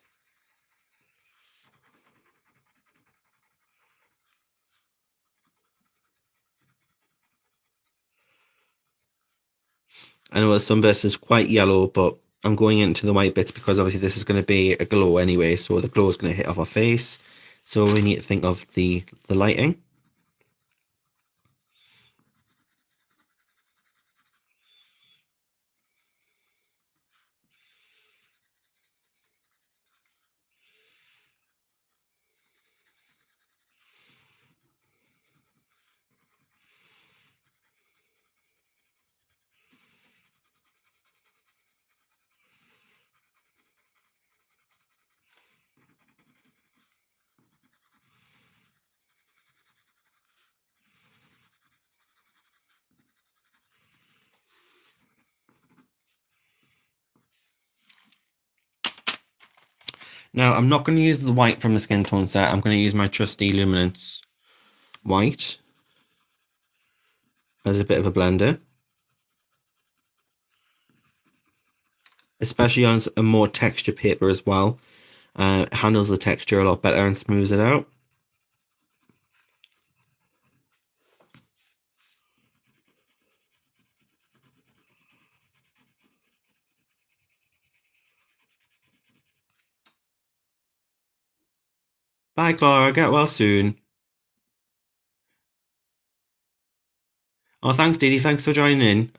I know the sunburst is quite yellow, but I'm going into the white bits because obviously this is going to be a glow anyway, so the glow is going to hit off our face. So we need to think of the lighting. Now, I'm not going to use the white from the skin tone set. I'm going to use my trusty Luminance white as a bit of a blender, especially on a more textured paper as well. It handles the texture a lot better and smooths it out. Bye, Clara. Get well soon. Oh, thanks, Didi. Thanks for joining in.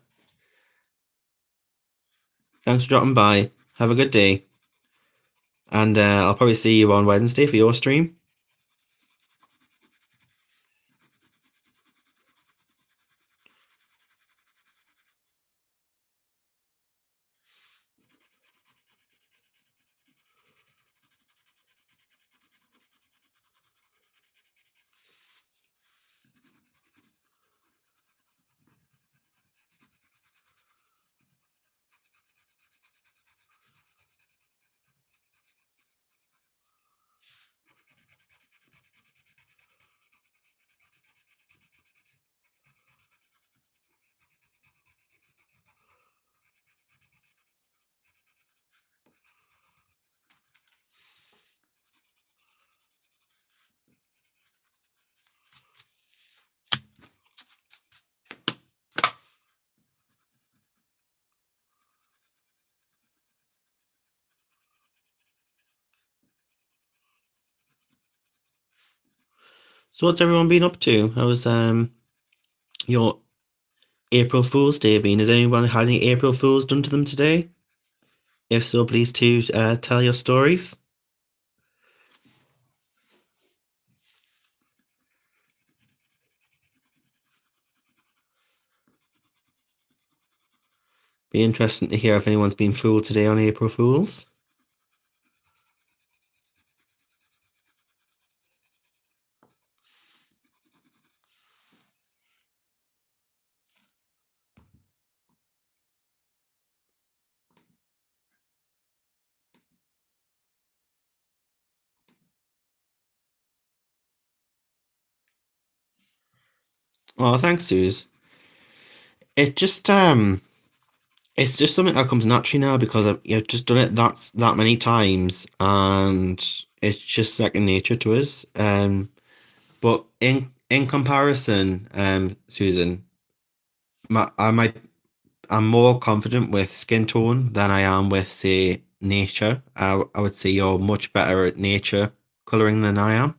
Thanks for dropping by. Have a good day. And I'll probably see you on Wednesday for your stream. So what's everyone been up to? How's your April Fool's Day been? Has anyone had any April Fools done to them today? If so, please to tell your stories. Be interesting to hear if anyone's been fooled today on April Fools. Oh, thanks, Suze. It just it's just something that comes naturally now because I've just done it that many times, and it's just second nature to us. But in comparison, Susan, I'm more confident with skin tone than I am with, say, nature. I would say you're much better at nature coloring than I am.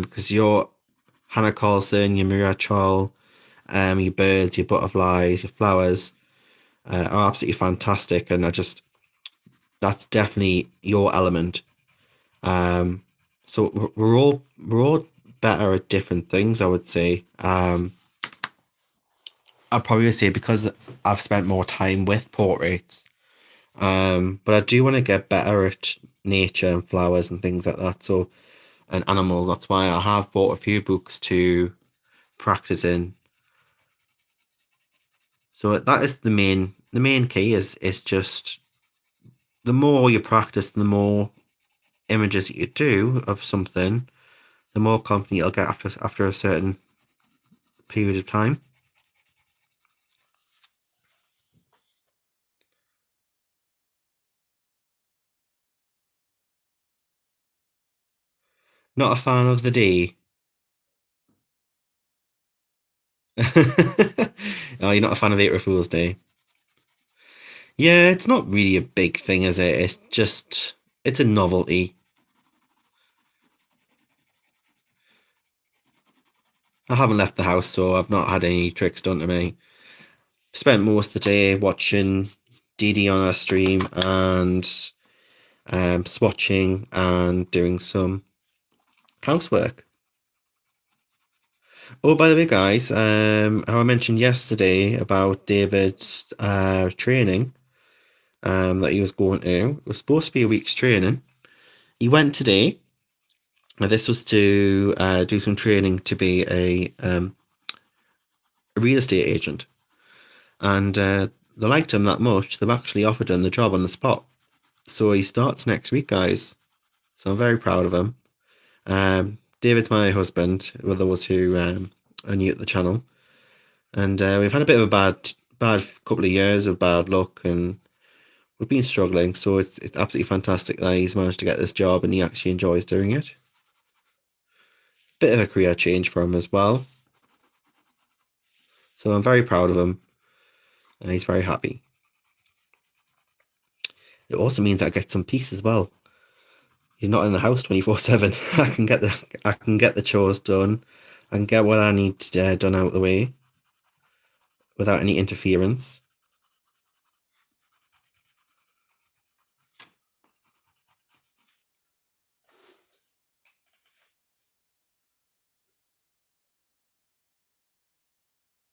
Because your Hannah Carlson, your Miracle, your birds, your butterflies, your flowers are absolutely fantastic, and that's definitely your element. Um, so we're all better at different things, I would say. I'd probably say because I've spent more time with portraits. But I do want to get better at nature and flowers and things like that. So, and animals. That's why I have bought a few books to practice in. So that is the main key is just the more you practice, the more images that you do of something, the more confident you'll get after a certain period of time. Not a fan of the day. Oh, you're not a fan of April Fool's Day. Yeah, it's not really a big thing, is it? It's a novelty. I haven't left the house, so I've not had any tricks done to me. Spent most of the day watching DD on our stream and swatching and doing some housework. Oh, by the way, guys, how I mentioned yesterday about David's training that he was going to. It was supposed to be a week's training. He went today. This was to do some training to be a real estate agent. And they liked him that much, they've actually offered him the job on the spot. So he starts next week, guys. So I'm very proud of him. David's my husband, with those who are new at the channel. And we've had a bit of a bad couple of years of bad luck, and we've been struggling. So it's absolutely fantastic that he's managed to get this job and he actually enjoys doing it. Bit of a career change for him as well. So I'm very proud of him, and he's very happy. It also means I get some peace as well. He's not in the house 24/7. I can get the chores done. I can get what I need done out of the way without any interference.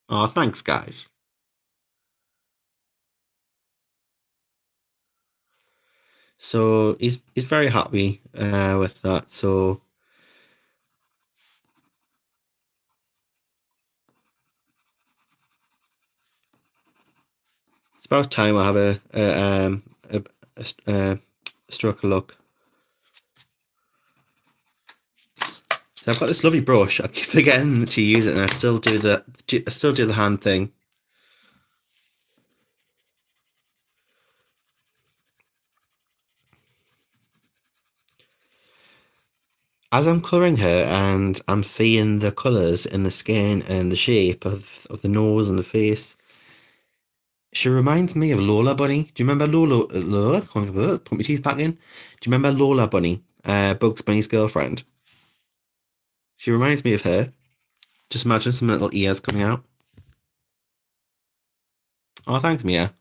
Oh, thanks, guys. So he's very happy with that. So it's about time I have a stroke of luck. So I've got this lovely brush. I keep forgetting to use it, and I still do the hand thing. As I'm colouring her and I'm seeing the colours in the skin and the shape of the nose and the face, she reminds me of Lola Bunny. Do you remember Lola? Put my teeth back in. Do you remember Lola Bunny? Bugs Bunny's girlfriend. She reminds me of her. Just imagine some little ears coming out. Oh, thanks, Mia.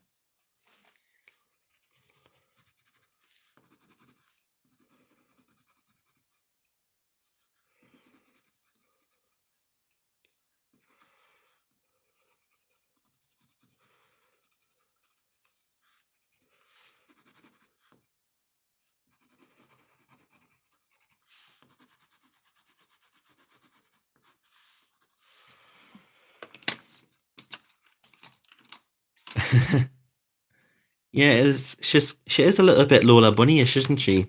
Yeah, she is a little bit Lola Bunny-ish, isn't she?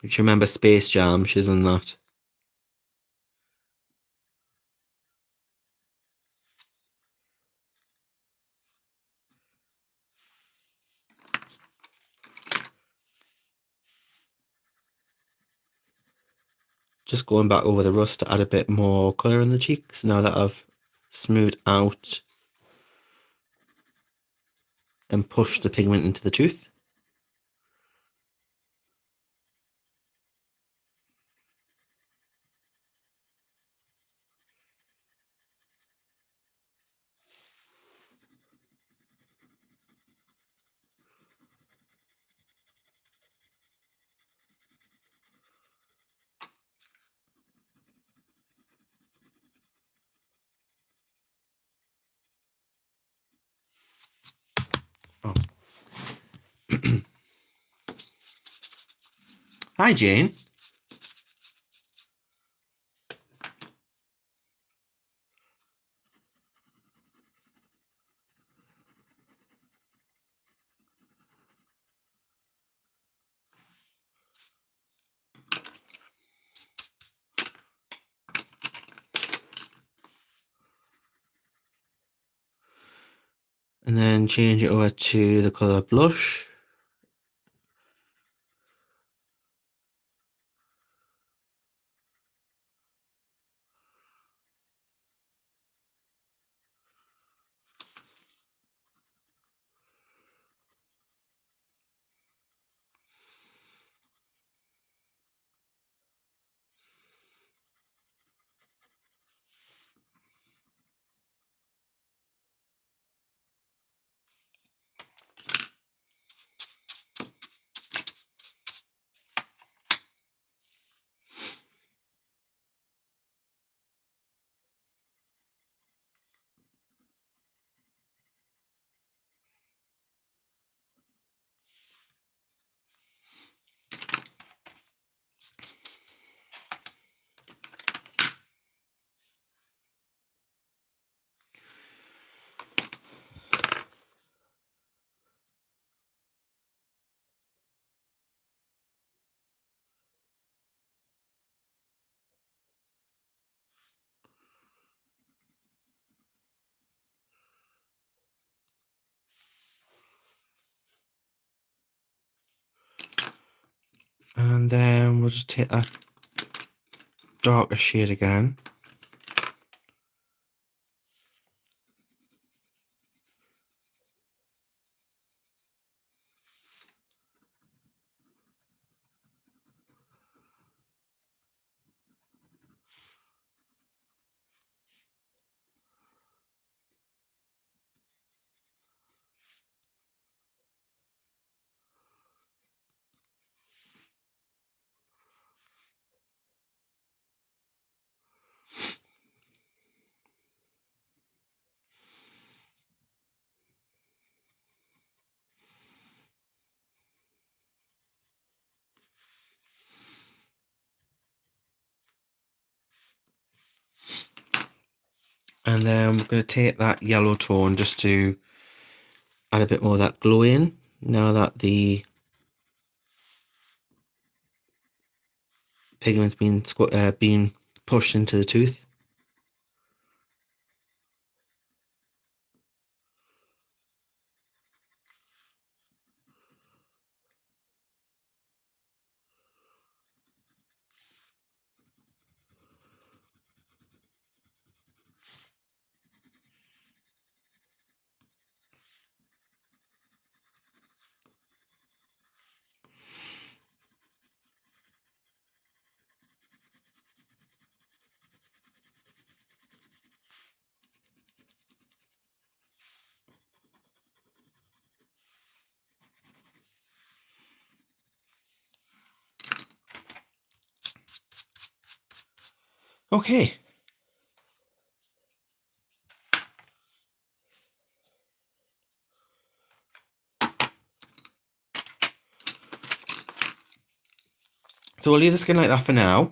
If you remember Space Jam, she's in that. Just going back over the rust to add a bit more colour in the cheeks now that I've smoothed out and pushed the pigment into the tooth. Oh. Hi, Jane. And then change it over to the colour blush. And then we'll just take that darker shade again. And then we're going to take that yellow tone just to add a bit more of that glow in, now that the pigment's been pushed into the tooth. Okay. So we'll leave the skin like that for now.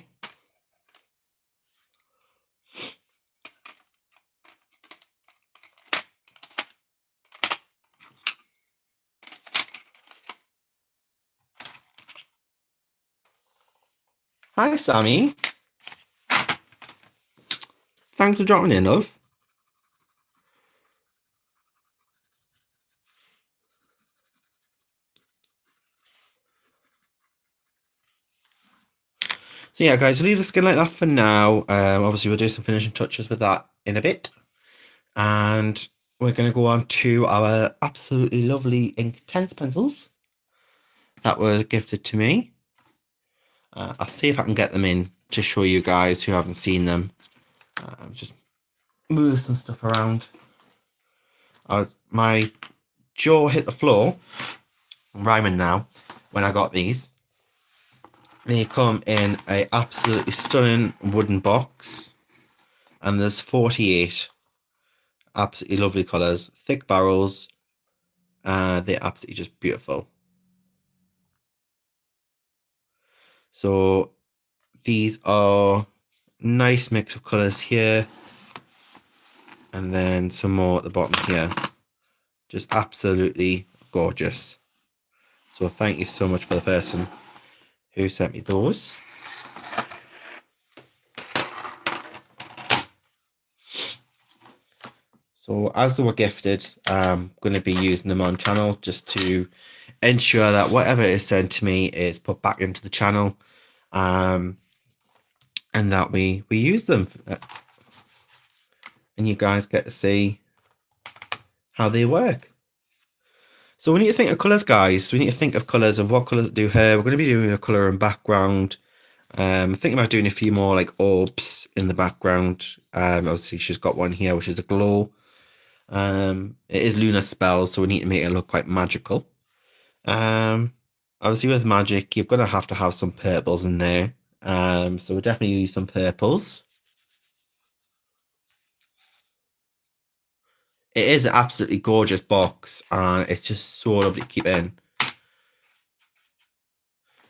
Hi, Sammy. Thanks for dropping in, love. So yeah, guys, leave the skin like that for now. Obviously, we'll do some finishing touches with that in a bit. And we're going to go on to our absolutely lovely Inktense pencils that were gifted to me. I'll see if I can get them in to show you guys who haven't seen them. Just move some stuff around. My jaw hit the floor. I'm rhyming now. When I got these, they come in a absolutely stunning wooden box, and there's 48 absolutely lovely colours, thick barrels. They're absolutely just beautiful. So these are nice mix of colours here, and then some more at the bottom here. Just absolutely gorgeous. So thank you so much for the person who sent me those. So as they were gifted, I'm going to be using them on channel just to ensure that whatever is sent to me is put back into the channel, and that we use them, and you guys get to see how they work. So we need to think of colours, guys. We need to think of colours and what colours to do here. We're going to be doing a colour and background. Thinking about doing a few more like orbs in the background. Obviously she's got one here which is a glow. It is lunar spells, so we need to make it look quite magical. Obviously with magic you're going to have some purples in there. So we'll definitely use some purples. It is an absolutely gorgeous box, and it's just so lovely to keep in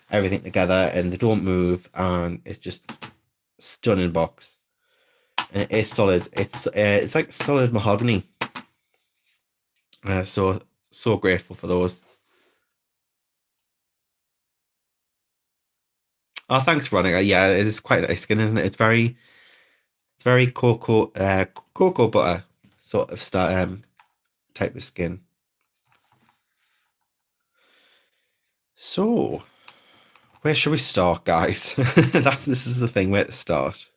everything together, and they don't move, and it's just stunning box. And it is solid. It's like solid mahogany. So grateful for those. Oh, thanks, Veronica. Yeah, it is quite nice skin, isn't it? It's very cocoa butter sort of type of skin. So Where should we start, guys? This is the thing, where to start.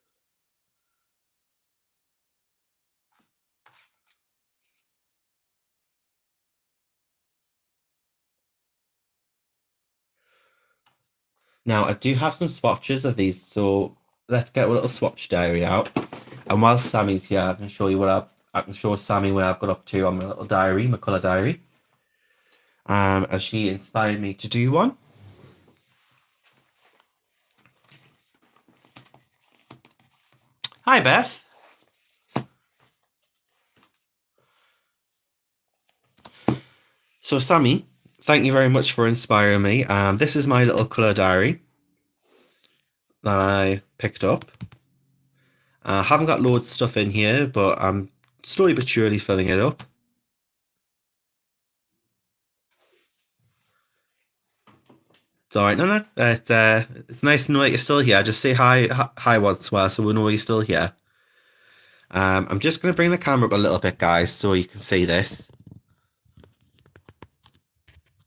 Now, I do have some swatches of these, so let's get a little swatch diary out. And while Sammy's here, I can show you I can show Sammy what I've got up to on my little diary, my colour diary. As she inspired me to do one. Hi, Beth. So, Sammy, thank you very much for inspiring me. This is my little colour diary that I picked up. I haven't got loads of stuff in here, but I'm slowly but surely filling it up. It's all right. No. It's nice to know that you're still here. Just say hi once in a while, so we know you're still here. I'm just going to bring the camera up a little bit, guys, so you can see this,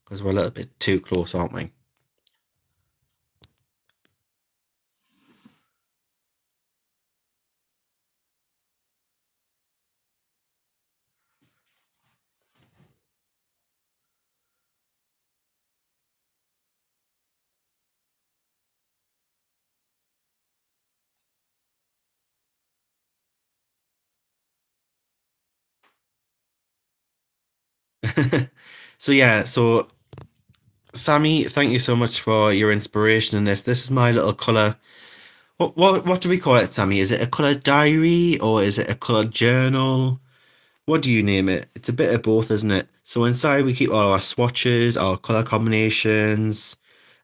because we're a little bit too close, aren't we? So Sammy, thank you so much for your inspiration in this. This is my little color. What do we call it, Sammy? Is it a color diary or is it a color journal? What do you name it? It's a bit of both, isn't it? So inside we keep all our swatches, our color combinations,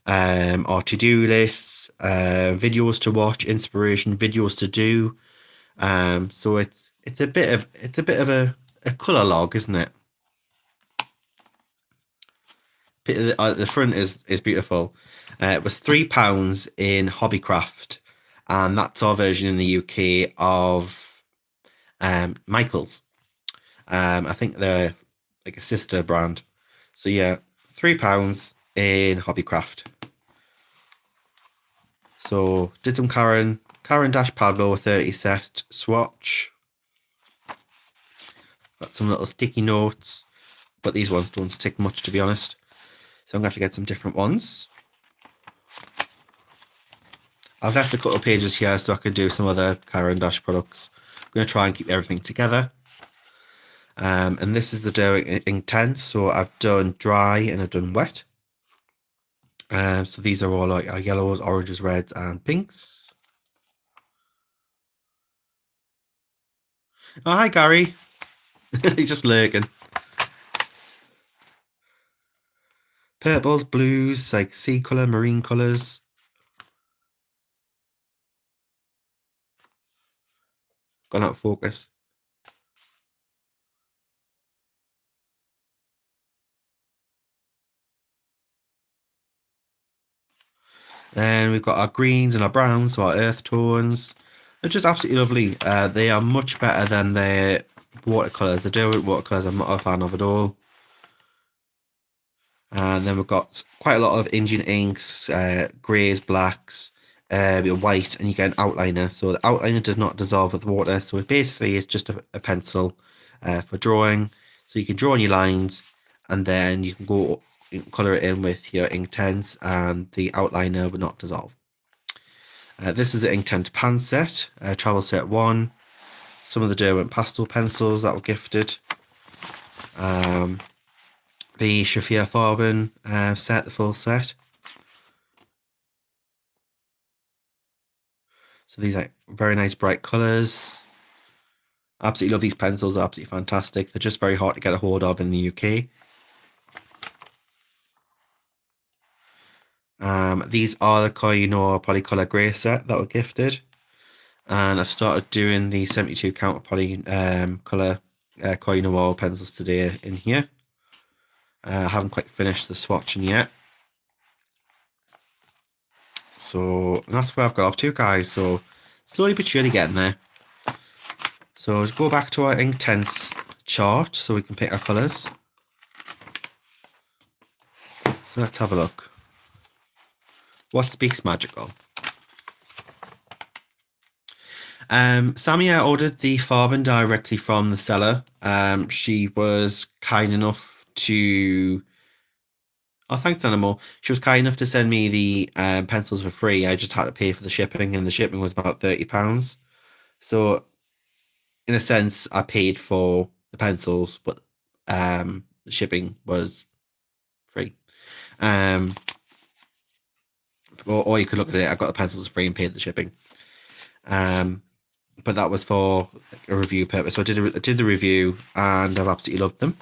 our to-do lists, videos to watch, inspiration, videos to do. So it's a bit of a color log, isn't it? The front is beautiful. It was £3 in Hobbycraft, and that's our version in the UK of Michaels. I think they're like a sister brand. So yeah, £3 in Hobbycraft. So did some Karen Dash Pablo 30 set swatch. Got some little sticky notes, but these ones don't stick much, to be honest. So I'm going to have to get some different ones. I've left a couple of pages here so I can do some other Karen Dash products. I'm going to try and keep everything together. And this is the dough intense. So I've done dry and I've done wet. So these are all like our yellows, oranges, reds, and pinks. Oh, hi, Gary. He's just lurking. Purples, blues, like sea colour, marine colours. Gone out of focus. Then we've got our greens and our browns, so our earth tones. They're just absolutely lovely. They are much better than the watercolours. The Derwent watercolours I'm not a fan of at all. And then we've got quite a lot of Indian inks, greys, blacks, white, and you get an outliner. So the outliner does not dissolve with water. So it basically is just a pencil for drawing. So you can draw on your lines, and then you can colour it in with your Inktense, and the outliner will not dissolve. This is the Inktense pan set, travel set 1. Some of the Derwent pastel pencils that were gifted. The Shafia Farben set, the full set. So these are very nice bright colours. Absolutely love these pencils, they're absolutely fantastic. They're just very hard to get a hold of in the UK. These are the Koh-i-Noor Polycolour Grey set that were gifted. And I've started doing the 72 count Polycolour Koh-i-Noor pencils today in here. I haven't quite finished the swatching yet. So that's where I've got up to, guys. So slowly but surely getting there. So let's go back to our Inktense chart so we can pick our colours. So let's have a look. What speaks magical? Samia ordered the Farben directly from the seller. She was kind enough to. Oh, thanks, Animal. She was kind enough to send me the pencils for free. I just had to pay for the shipping, and the shipping was about £30. So, in a sense, I paid for the pencils, but the shipping was free. Um, or you could look at it. I got the pencils free and paid the shipping. But that was for a review purpose. So I did the review, and I've absolutely loved them.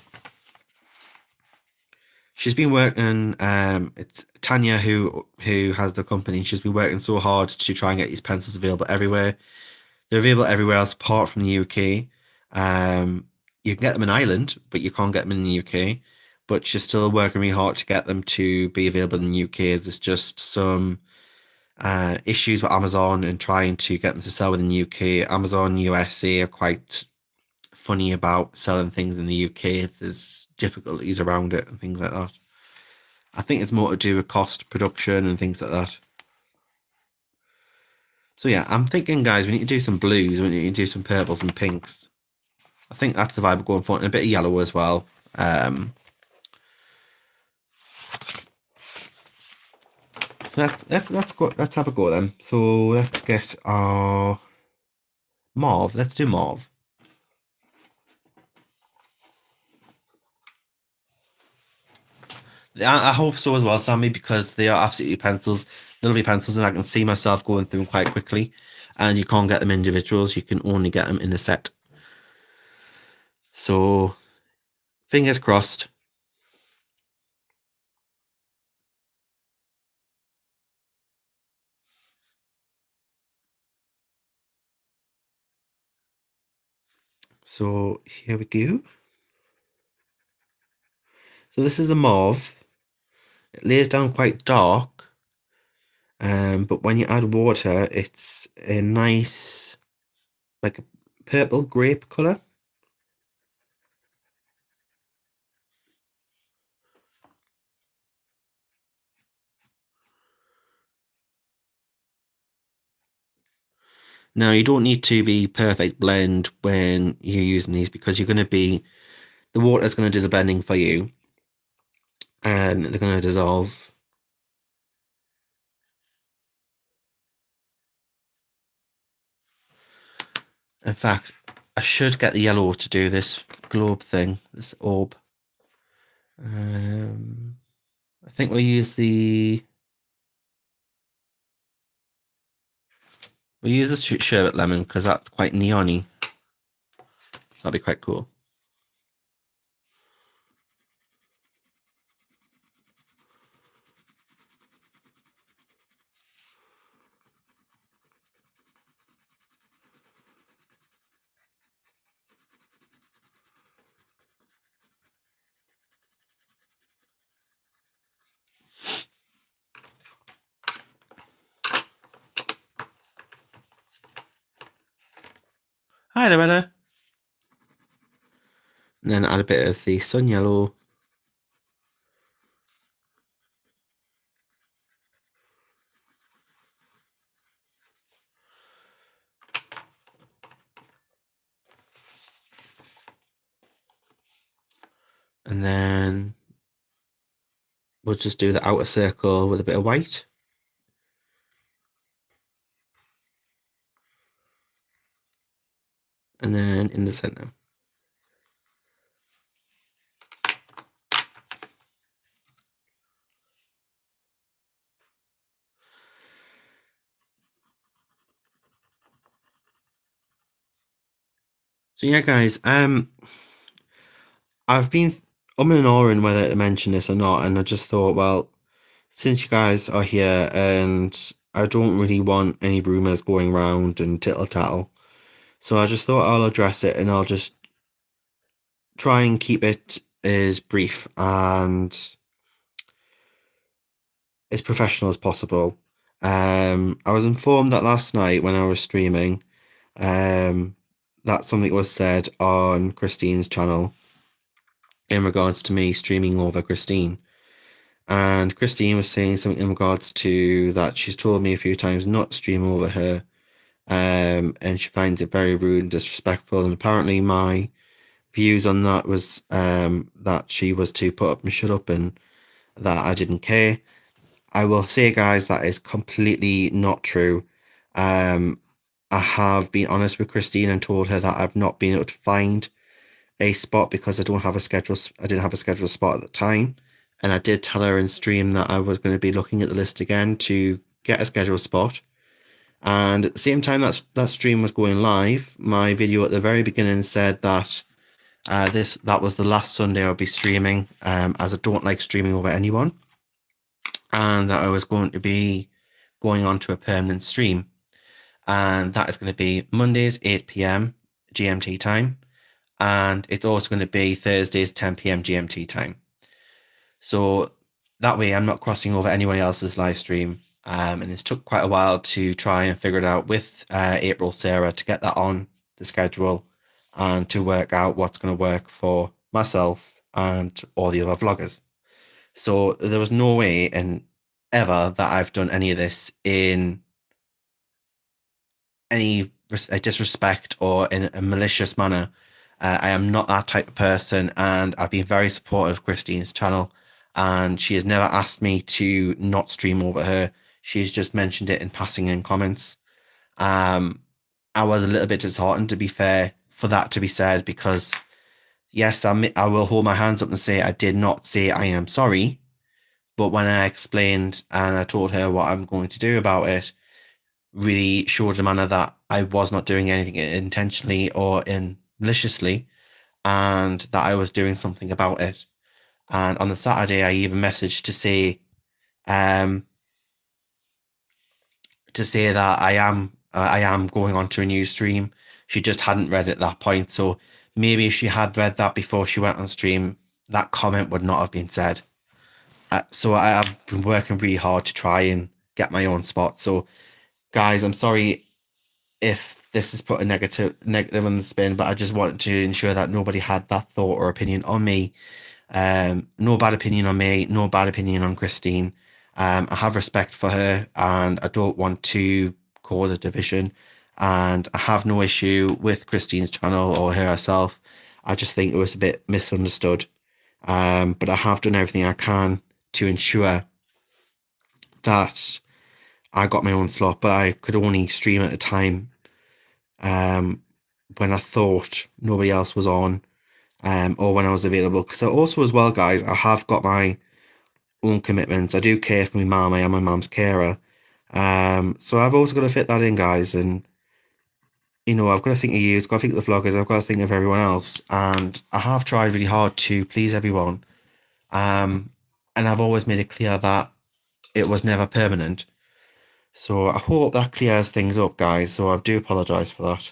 She's been working. It's Tanya who has the company. She's been working so hard to try and get these pencils available everywhere. They're available everywhere else apart from the UK. You can get them in Ireland, but you can't get them in the UK. But she's still working really hard to get them to be available in the UK. There's just some issues with Amazon and trying to get them to sell within the UK. Amazon USA are quite funny about selling things in the UK. There's difficulties around it and things like that. I think it's more to do with cost, production, and things like that. So yeah, I'm thinking, guys, we need to do some blues. We need to do some purples and pinks. I think that's the vibe we're going for, and a bit of yellow as well. So let's go. Let's have a go then. So let's get our mauve. Let's do mauve. I hope so as well, Sammy, because they are absolutely pencils, lovely pencils, and I can see myself going through them quite quickly. And you can't get them individuals; you can only get them in a set. So, fingers crossed. So here we go. So this is the mauve. It lays down quite dark, but when you add water, it's a nice, like a purple grape colour. Now you don't need to be perfect blend when you're using these because you're going to be the water's going to do the blending for you, and they're going to dissolve. In fact, I should get the yellow to do this globe thing, this orb. I think we'll use the sherbet lemon because that's quite neon-y. That'll be quite cool. Hi, Loretta. And then add a bit of the sun yellow. And then we'll just do the outer circle with a bit of white. And then in the center. So yeah, guys, I've been and ahhing whether to mention this or not, and I just thought, well, since you guys are here and I don't really want any rumors going around and tittle tattle, so I just thought I'll address it and I'll just try and keep it as brief and as professional as possible. I was informed that last night when I was streaming, that something was said on Christine's channel in regards to me streaming over Christine. And Christine was saying something in regards to that she's told me a few times not to stream over her, and she finds it very rude and disrespectful. And apparently, my views on that was that she was to put up and shut up, and that I didn't care. I will say, guys, that is completely not true. Um, I have been honest with Christine and told her that I've not been able to find a spot because I don't have a schedule. I didn't have a scheduled spot at the time, and I did tell her in stream that I was going to be looking at the list again to get a scheduled spot. And at the same time that stream was going live, my video at the very beginning said that that was the last Sunday I'll be streaming, as I don't like streaming over anyone, and that I was going to be going on to a permanent stream, and that is going to be Mondays 8 p.m. GMT time, and it's also going to be Thursdays 10 p.m. GMT time. So that way I'm not crossing over anyone else's live stream. And it's took quite a while to try and figure it out with April, Sarah, to get that on the schedule and to work out what's going to work for myself and all the other vloggers. So there was no way in ever that I've done any of this in any disrespect or in a malicious manner. I am not that type of person, and I've been very supportive of Christine's channel, and she has never asked me to not stream over her. She's just mentioned it in passing in comments. I was a little bit disheartened, to be fair, for that to be said, because yes, I will hold my hands up and say I did not say I am sorry, but when I explained and I told her what I'm going to do about it, really showed the manner that I was not doing anything intentionally or maliciously, and that I was doing something about it. And on the Saturday, I even messaged to say that I am going on to a new stream. She just hadn't read it at that point, so maybe if she had read that before she went on stream, that comment would not have been said. So I have been working really hard to try and get my own spot. So guys, I'm sorry if this has put a negative on the spin, but I just wanted to ensure that nobody had that thought or opinion on me. No bad opinion on me, no bad opinion on Christine. I have respect for her, and I don't want to cause a division, and I have no issue with Christine's channel or her herself. I just think it was a bit misunderstood. But I have done everything I can to ensure that I got my own slot, but I could only stream at a time when I thought nobody else was on, or when I was available. Because also as well, guys, I have got my own commitments. I do care for my mum. I am my mum's carer. So I've also got to fit that in, guys. And, you know, I've got to think of you. I've got to think of the vloggers. I've got to think of everyone else. And I have tried really hard to please everyone. And I've always made it clear that it was never permanent. So I hope that clears things up, guys. So I do apologise for that.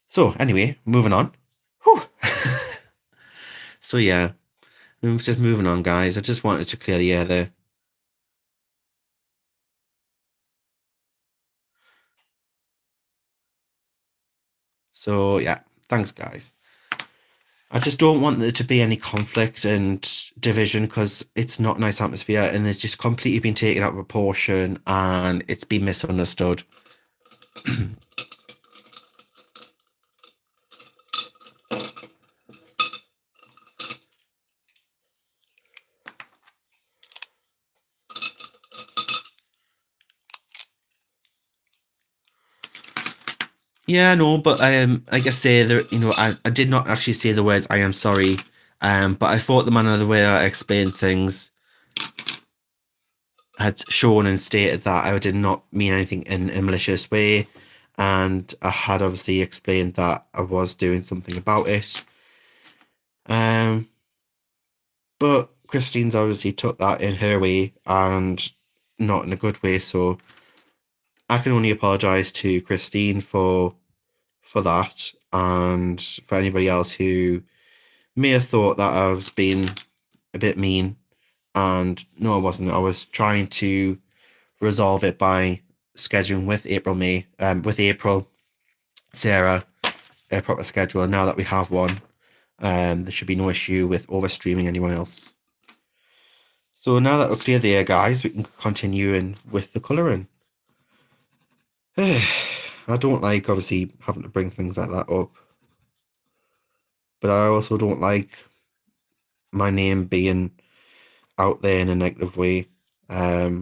So anyway, moving on. Whew. So yeah, just moving on, guys. I just wanted to clear the air there. So yeah, thanks, guys. I just don't want there to be any conflict and division, because it's not a nice atmosphere, and it's just completely been taken out of proportion and it's been misunderstood. Yeah, no, but like I say, there, you know, I did not actually say the words "I am sorry," but I thought the manner of the way I explained things had shown and stated that I did not mean anything in a malicious way, and I had obviously explained that I was doing something about it. But Christine's obviously took that in her way and not in a good way, so I can only apologise to Christine for that, and for anybody else who may have thought that I was being a bit mean. And no, I wasn't. I was trying to resolve it by scheduling with April, Sarah, a proper schedule. And now that we have one, there should be no issue with overstreaming anyone else. So now that we're clear the air, guys, we can continue in with the colouring. I don't like, obviously, having to bring things like that up. But I also don't like my name being out there in a negative way. I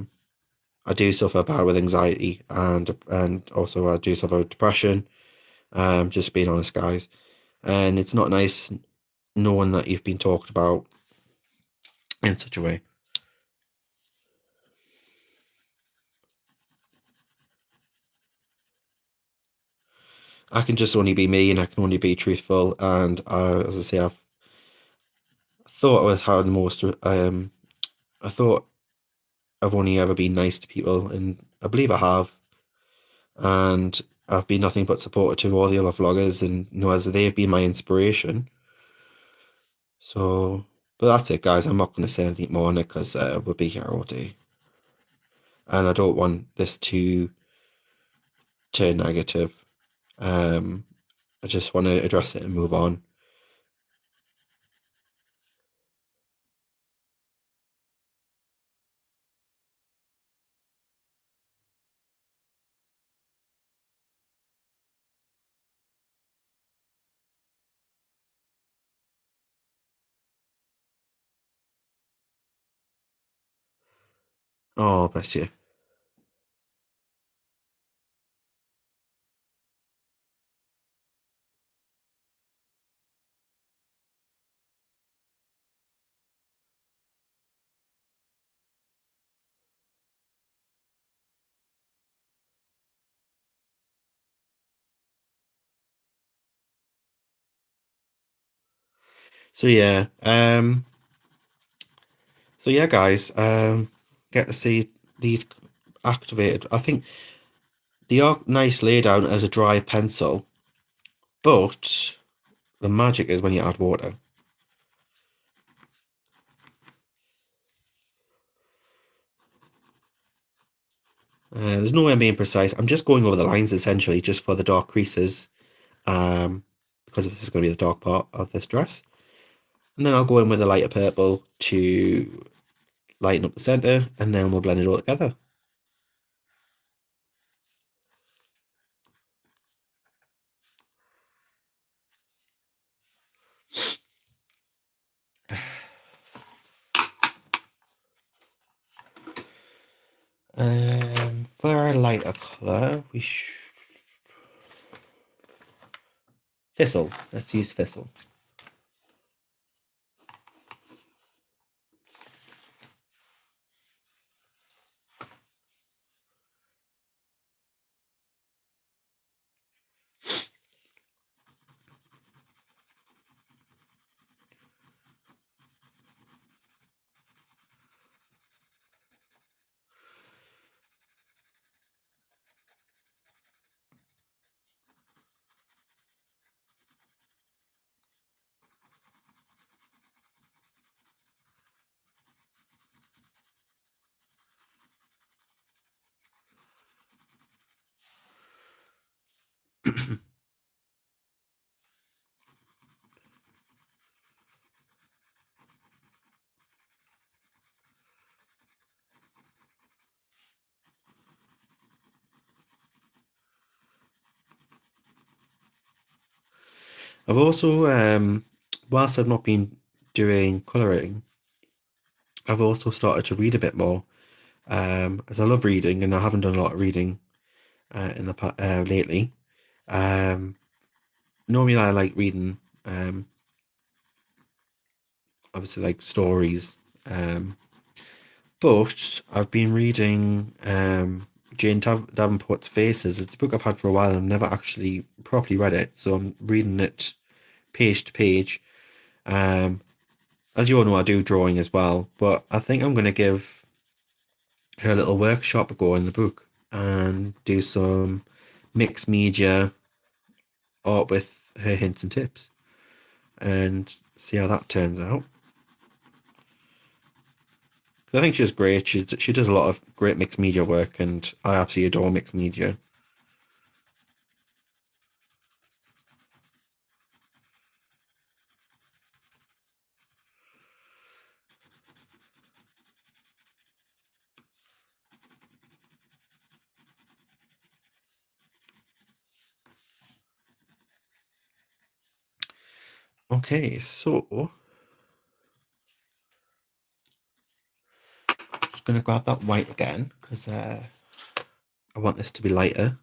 do suffer bad with anxiety, and also I do suffer with depression. Just being honest, guys, and it's not nice knowing that you've been talked about in such a way. I can just only be me, and I can only be truthful. And as I say, I've thought I was had most. I thought I've only ever been nice to people, and I believe I have. And I've been nothing but supportive to all the other vloggers, and as they've been my inspiration. So, but that's it, guys. I'm not going to say anything more on it because we'll be here all day, and I don't want this to turn negative. Um, I just want to address it and move on. Oh, bless you. So yeah, guys, get to see these activated. I think they are nice laid down as a dry pencil, but the magic is when you add water. There's no way I'm being precise. I'm just going over the lines essentially, just for the dark creases, because this is going to be the dark part of this dress. And then I'll go in with a lighter purple to lighten up the center, and then we'll blend it all together. For a lighter colour, thistle. Let's use thistle. I've also, whilst I've not been doing colouring, I've also started to read a bit more, as I love reading, and I haven't done a lot of reading in the lately. Um, Normally I like reading, obviously like stories, but I've been reading Jane Davenport's Faces. It's a book I've had for a while and I've never actually properly read it, so I'm reading it page to page. Um, as you all know, I do drawing as well, but I think I'm going to give her a little workshop a go in the book and do some mixed media art with her hints and tips and see how that turns out. I think she's great. She does a lot of great mixed media work, and I absolutely adore mixed media. Okay, so just going to grab that white again because I want this to be lighter.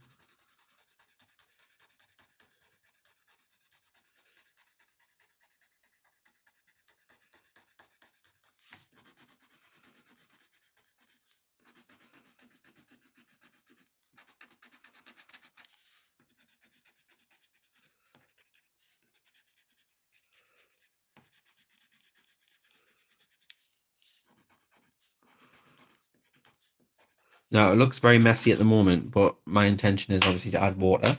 Now it looks very messy at the moment, but my intention is obviously to add water.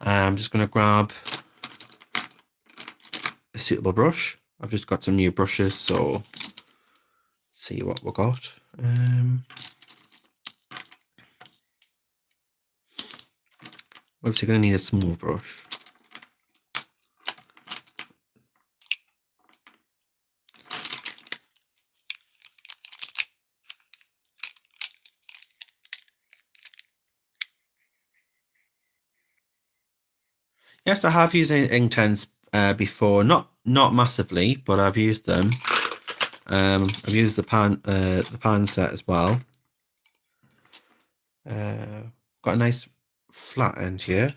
I'm just going to grab a suitable brush. I've just got some new brushes, so let's see what we got. Obviously going to need a small brush. Yes, I have used Inktense before, not massively, but I've used them. I've used the pan set as well. Got a nice flat end here.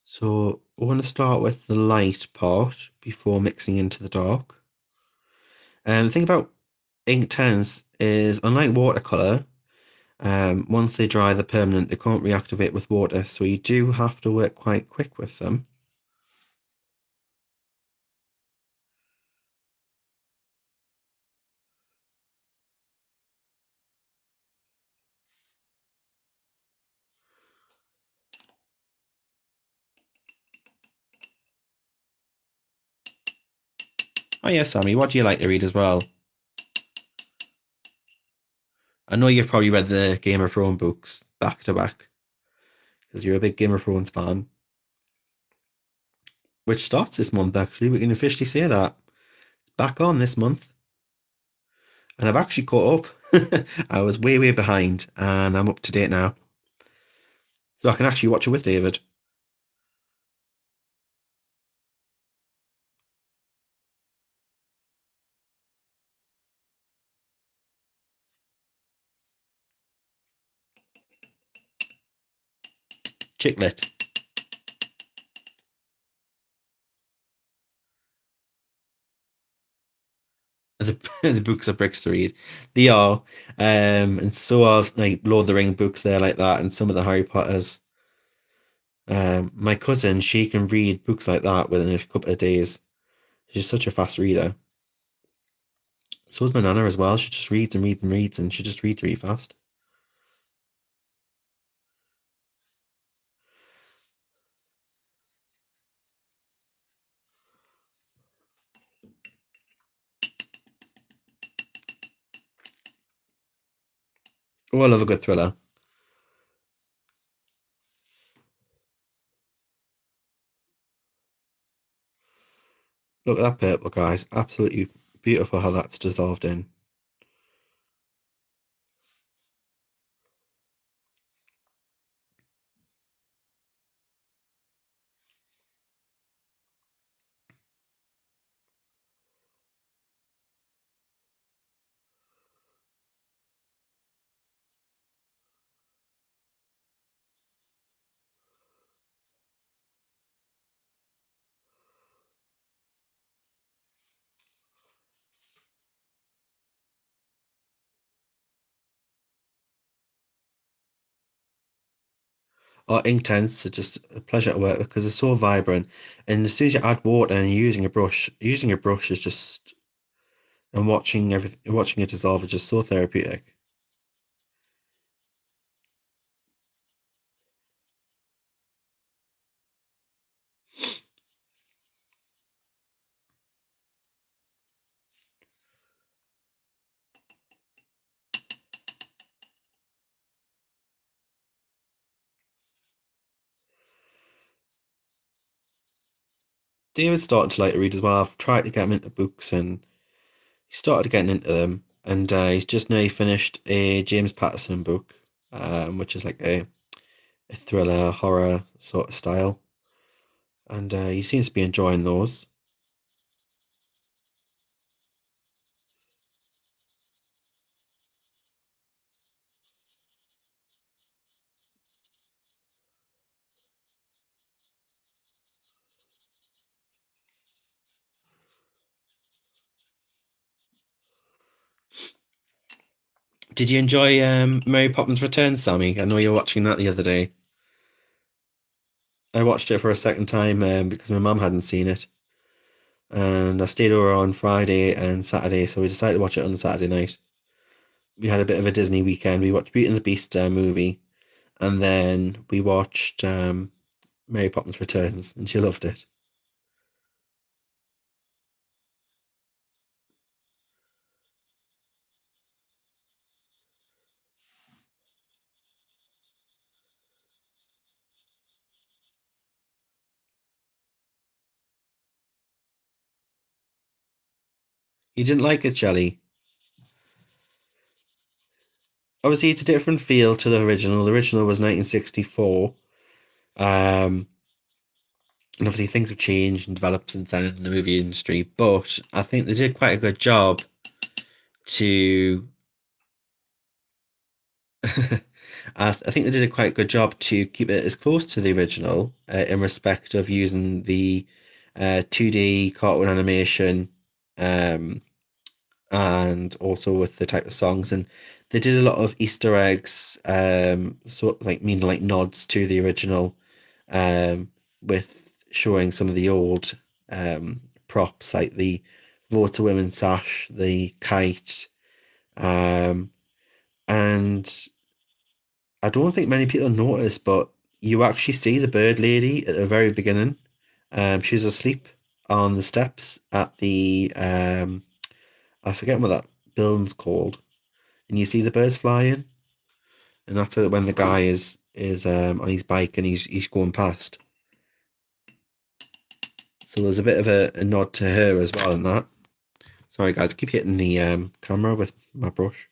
So we're going to start with the light part before mixing into the dark. The thing about Inktense is, unlike watercolor, once they dry, they're permanent. They can't reactivate with water, so you do have to work quite quick with them. Oh yeah, Sammy, what do you like to read as well? I know you've probably read the Game of Thrones books back to back because you're a big Game of Thrones fan. Which starts this month, actually. We can officially say that. It's back on this month. And I've actually caught up. I was way, way behind, and I'm up to date now. So I can actually watch it with David. Chicklet. The, the books are bricks to read. They are. And so are like Lord of the Ring books there like that, and some of the Harry Potters. My cousin, she can read books like that within a couple of days. She's such a fast reader. So is my nana as well. She just reads and reads and reads, and she just reads really fast. Oh, I love a good thriller. Look at that purple, guys. Absolutely beautiful how that's dissolved in. Our ink tents are just a pleasure to work with because they're so vibrant. And as soon as you add water and you're using a brush is just and watching it dissolve is just so therapeutic. David's starting to like to read as well. I've tried to get him into books and he started getting into them. and he's just nearly finished a James Patterson book, which is like a thriller horror sort of style, and he seems to be enjoying those. Did you enjoy Mary Poppins Returns, Sammy? I know you were watching that the other day. I watched it for a second time because my mum hadn't seen it, and I stayed over on Friday and Saturday, so we decided to watch it on Saturday night. We had a bit of a Disney weekend. We watched Beauty and the Beast movie, and then we watched Mary Poppins Returns, and she loved it. You didn't like it, Shelley? Obviously, it's a different feel to the original. The original was 1964. Um, and obviously, things have changed and developed since then in the movie industry. But I think they did quite a good job to. I think they did a quite good job to keep it as close to the original in respect of using the 2D cartoon animation um, and also with the type of songs. And they did a lot of Easter eggs, sort of like meaning like nods to the original, with showing some of the old props like the Vote to Women sash, the kite, um, and I don't think many people notice, but you actually see the bird lady at the very beginning. She's asleep on the steps at the I forget what that building's called, and you see the birds flying, and that's when the guy is on his bike and he's going past. So there's a bit of a nod to her as well in that. Sorry guys, I keep hitting the camera with my brush.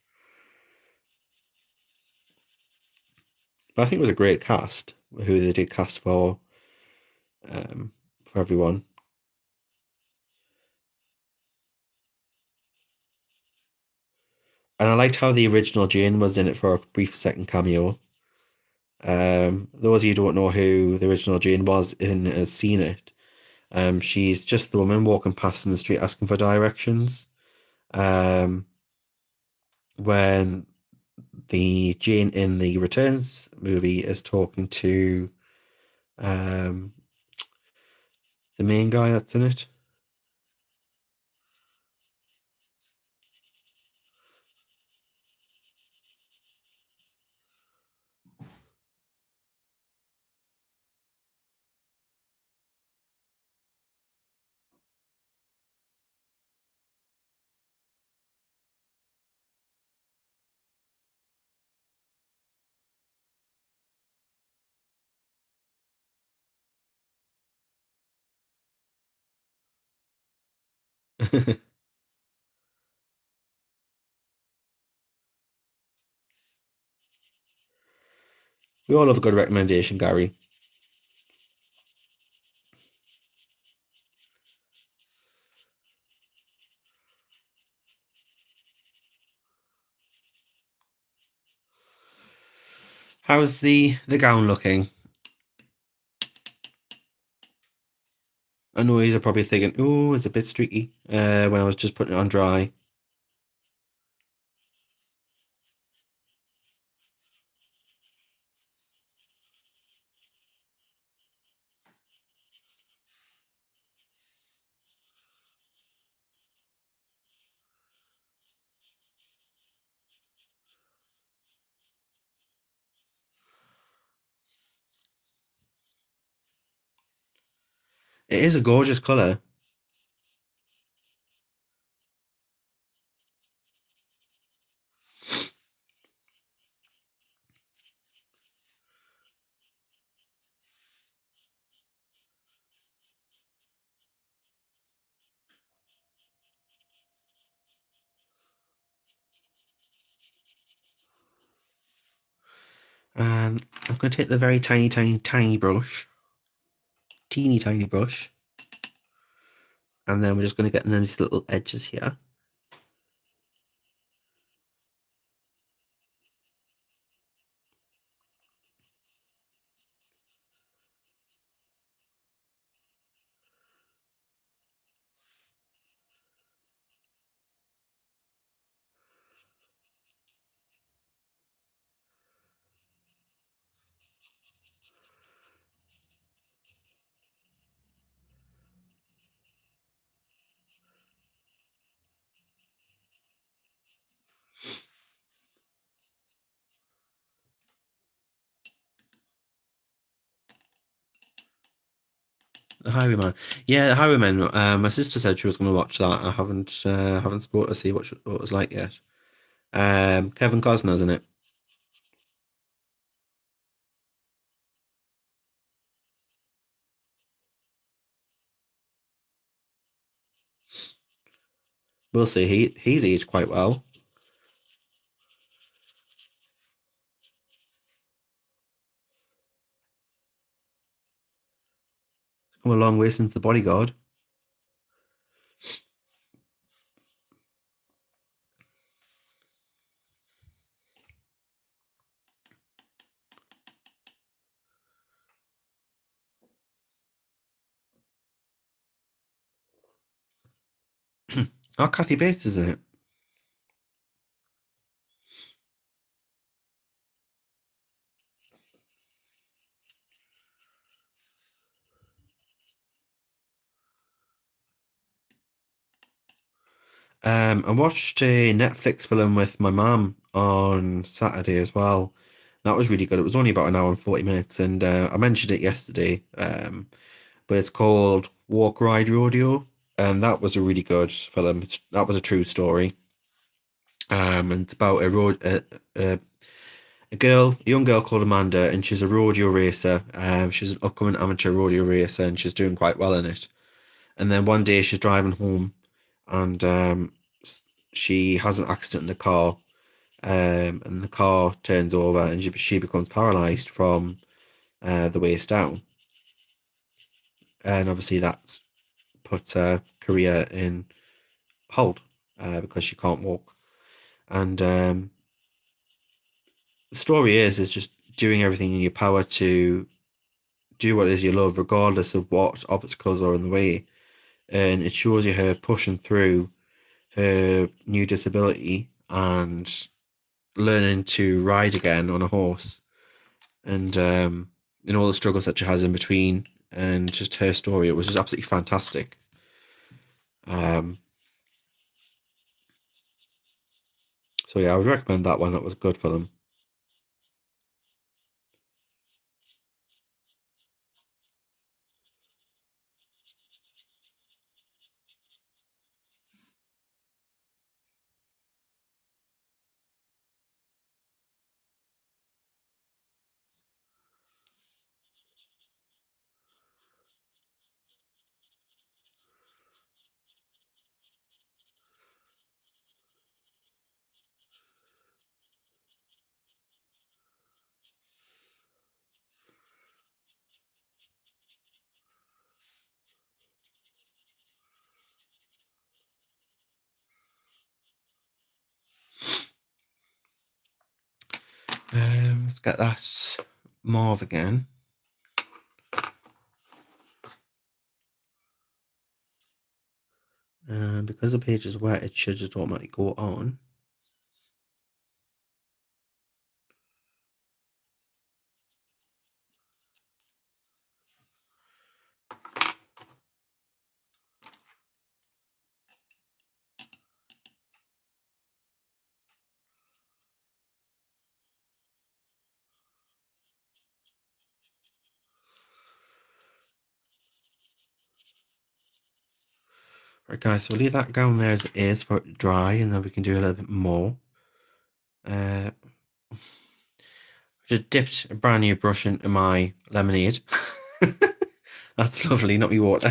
But I think it was a great cast who they did cast for everyone. And I liked how the original Jane was in it for a brief second cameo. Those of you who don't know who the original Jane was and has seen it, she's just the woman walking past in the street asking for directions. Um, when the Jane in the Returns movie is talking to um, the main guy that's in it. We all have a good recommendation, Gary. How's the gown looking? I know you're probably thinking, "Oh, it's a bit streaky." When I was just putting it on dry. It is a gorgeous color. And I'm going to take the very tiny, tiny, tiny brush, teeny tiny brush, and then we're just going to get these little edges here. The Highwayman. Yeah, the Highwayman. My sister said she was going to watch that. I haven't sport to see what it was like yet. Kevin Costner's in it. We'll see. He's aged quite well. Come a long way since The Bodyguard. Oh, Kathy Bates is in it. I watched a Netflix film with my mum on Saturday as well. That was really good. It was only about an hour and 40 minutes, and I mentioned it yesterday. But it's called Walk Ride Rodeo, and that was a really good film. That was a true story. And it's about a young girl called Amanda, and she's a rodeo racer. She's an upcoming amateur rodeo racer, and she's doing quite well in it. And then one day she's driving home, and she has an accident in the car, and the car turns over, and she becomes paralyzed from the waist down. And obviously that's put her career in hold because she can't walk. And the story is just doing everything in your power to do what it is you love, regardless of what obstacles are in the way. And it shows you her pushing through her new disability and learning to ride again on a horse, and all the struggles that she has in between, and just her story. It was just absolutely fantastic. Um, so yeah, I would recommend that one. That was good for them. Let's get that mauve again. Because the page is wet, it should just automatically go on. Right, guys, so we'll leave that down there as it is for it to dry, and then we can do a little bit more. Uh, just dipped a brand new brush into my lemonade. That's lovely, not me water.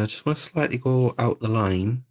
Just want to slightly go out the line.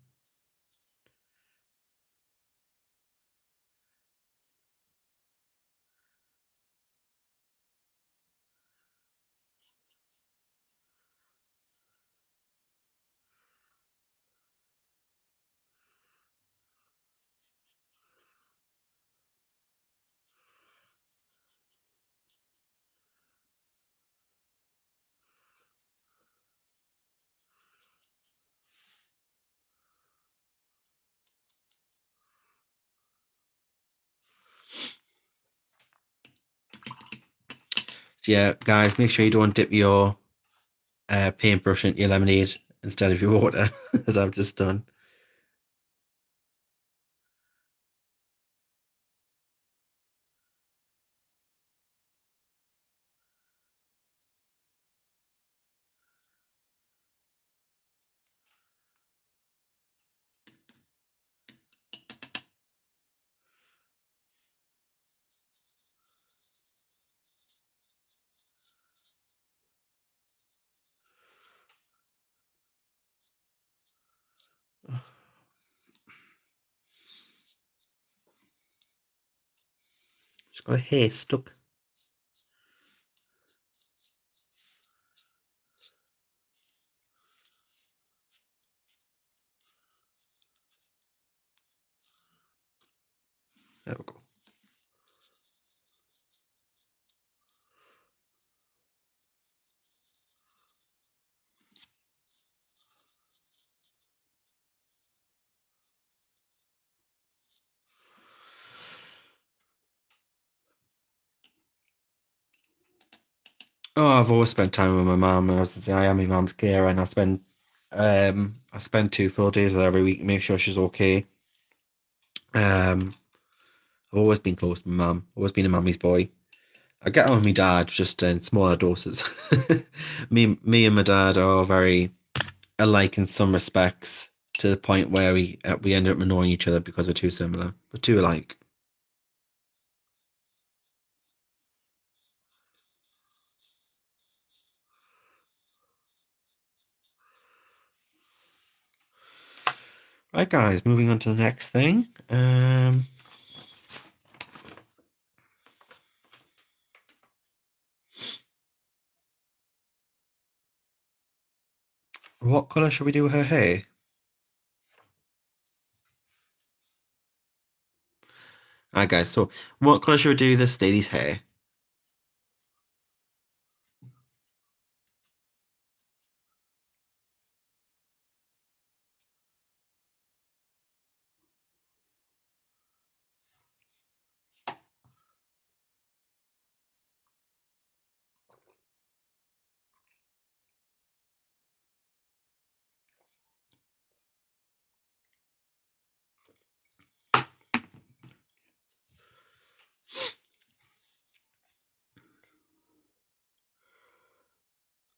So yeah, guys, make sure you don't dip your paintbrush into your lemonade instead of your water, as I've just done. Just got a hair stuck. There we go. Oh, I've always spent time with my mum. I am my mum's carer, and I spend 2 full days with her every week to make sure she's okay. I've always been close to my mum. Always been a mummy's boy. I get on with my dad just in smaller doses. Me and my dad are very alike in some respects, to the point where we end up annoying each other because we're too similar. We're too alike. Right, guys, moving on to the next thing. What colour should we do with her hair? Alright, guys, so what colour should we do this lady's hair?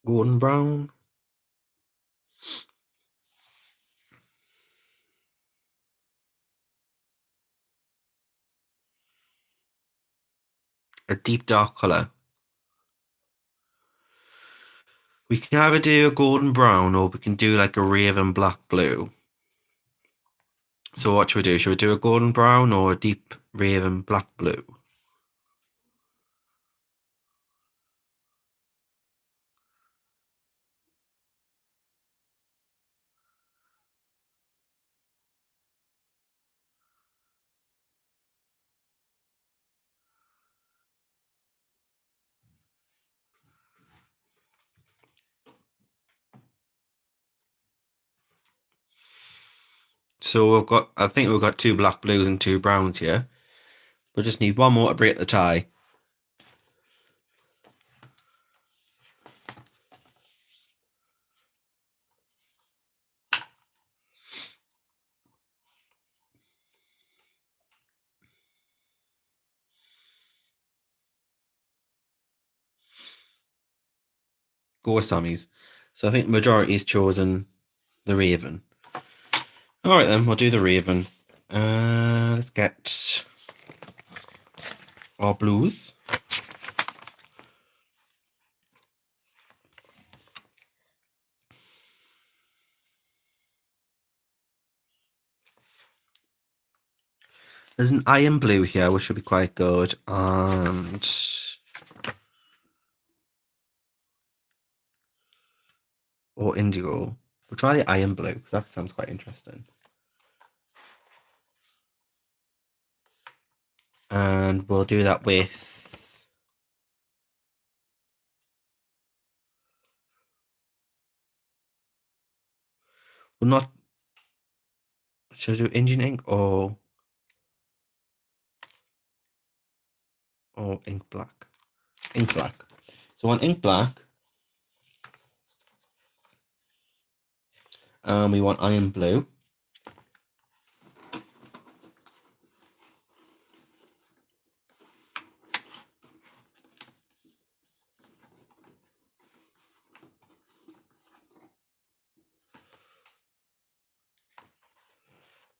Golden brown? A deep dark colour? We can either do a golden brown, or we can do like a raven black blue. So what should we do? Should we do a golden brown or a deep raven black blue? So I think we've got 2 black blues and 2 browns here. We'll just need one more to break the tie. Go with Sammy's. So I think the majority's chosen the raven. Alright then, we'll do the raven. Let's get our blues. There's an iron blue here, which should be quite good, and or indigo. We'll try the iron blue because that sounds quite interesting. And we'll do that with we'll not should I do Indian ink or ink black? Ink black. So on ink black, we want iron blue.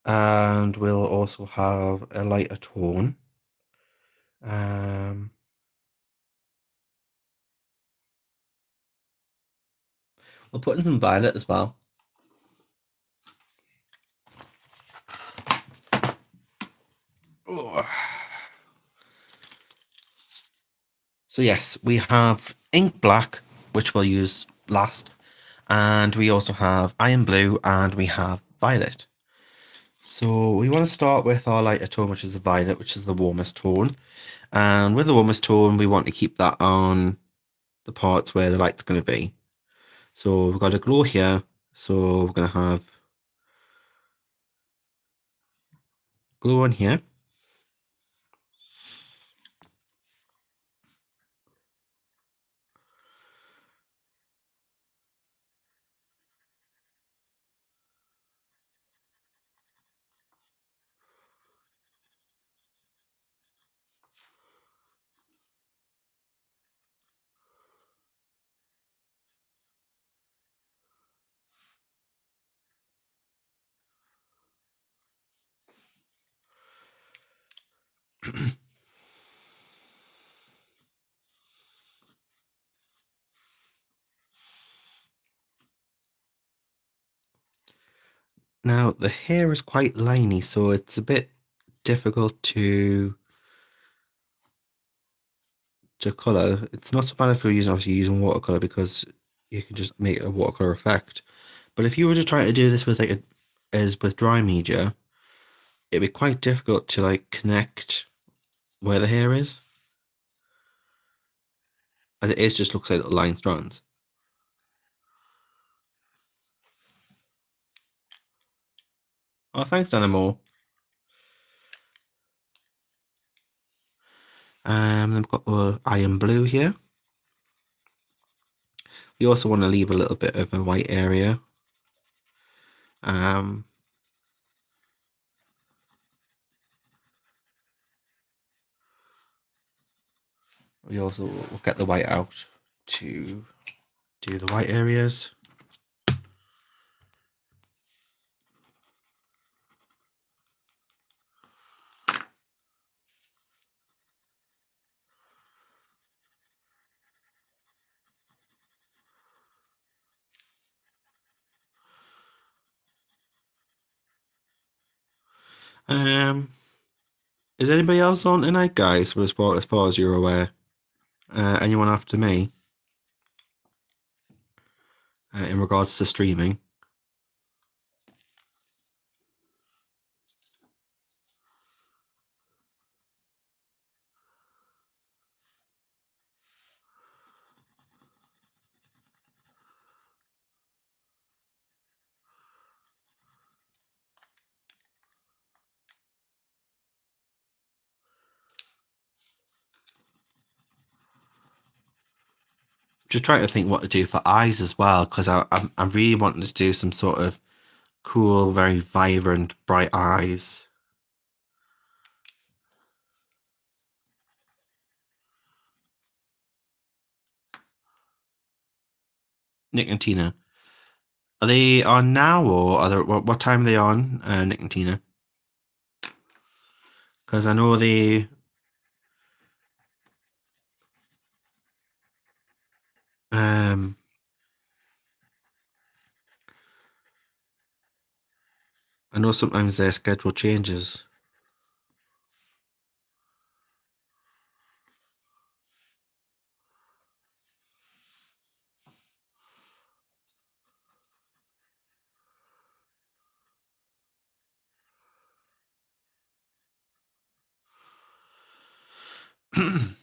And we'll also have a lighter tone. We'll put in some violet as well. Oh. So yes, we have ink black, which we'll use last, and we also have iron blue, and we have violet. So we want to start with our lighter tone, which is the violet, which is the warmest tone. And with the warmest tone, we want to keep that on the parts where the light's going to be. So we've got a glow here, so we're going to have glow on here. Now the hair is quite liney, so it's a bit difficult to color. It's not so bad if you're using watercolor because you can just make a watercolor effect. But if you were just trying to do this with as with dry media, it'd be quite difficult to like connect where the hair is. As it is, just looks like little line strands. Oh, thanks, Dynamo. Then we've got the iron blue here. We also want to leave a little bit of a white area. We also will get the white out to do the white areas. Is anybody else on tonight, guys? As far as you're aware, anyone after me in regards to streaming? Just trying to think what to do for eyes as well, because I'm really wanting to do some sort of cool, very vibrant, bright eyes. Nick and Tina, are they on now, or are they, what time are they on, Nick and Tina? Because I know they. I know sometimes their schedule changes. And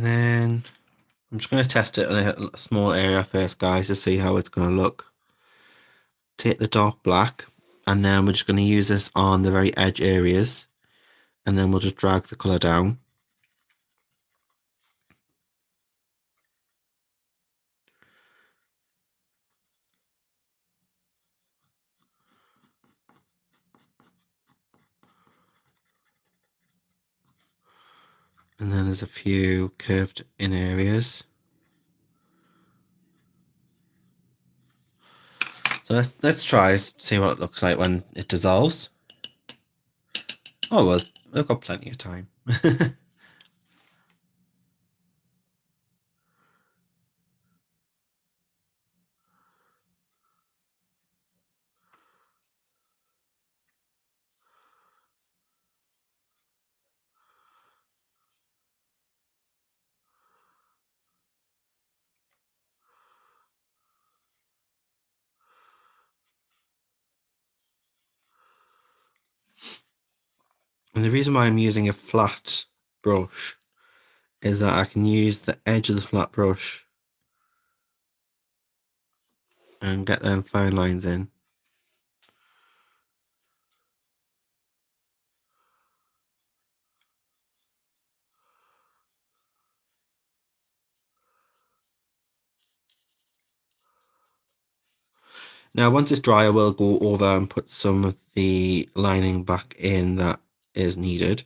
then I'm just going to test it in a small area first, guys, to see how it's going to look. Take the dark black, and then we're just going to use this on the very edge areas, and then we'll just drag the colour down. And then there's a few curved in areas. So let's try see what it looks like when it dissolves. Oh well, we've got plenty of time. And the reason why I'm using a flat brush is that I can use the edge of the flat brush and get them fine lines in. Now once it's dry, I will go over and put some of the lining back in that is needed.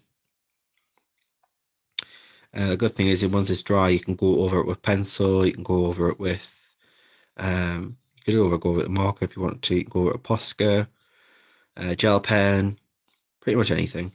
The good thing is once it's dry, you can go over it with pencil, you can go over it with you could go over it with marker if you want to, you can go over it with Posca, gel pen, pretty much anything.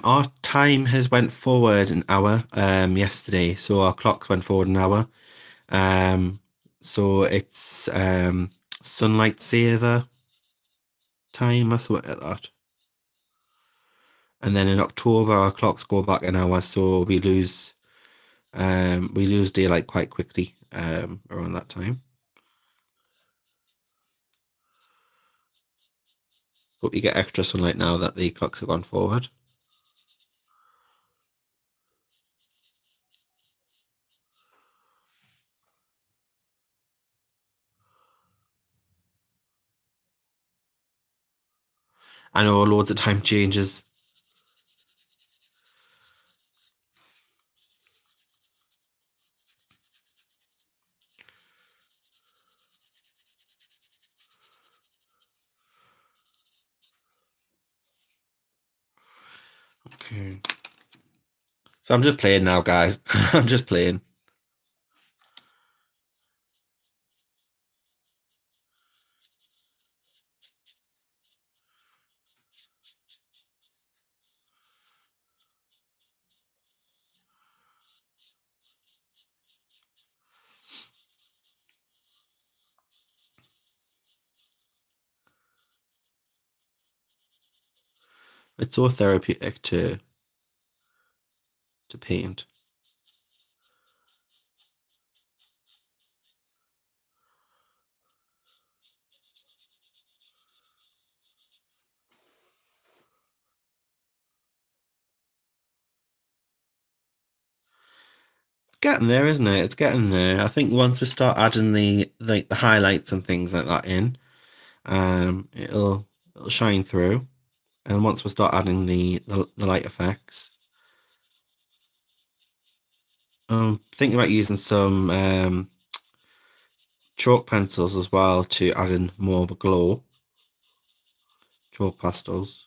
Our time has went forward an hour yesterday, so our clocks went forward an hour. So it's sunlight saver time or something like that. And then in October our clocks go back an hour, so we lose daylight quite quickly around that time. But we get extra sunlight now that the clocks have gone forward. I know loads of time changes. Okay. So I'm just playing now, guys. I'm just playing. It's so therapeutic to paint. Getting there, isn't it? It's getting there. I think once we start adding the highlights and things like that in, it'll shine through. And once we start adding the light effects, thinking about using some chalk pencils as well to add in more of a glow. Chalk pastels.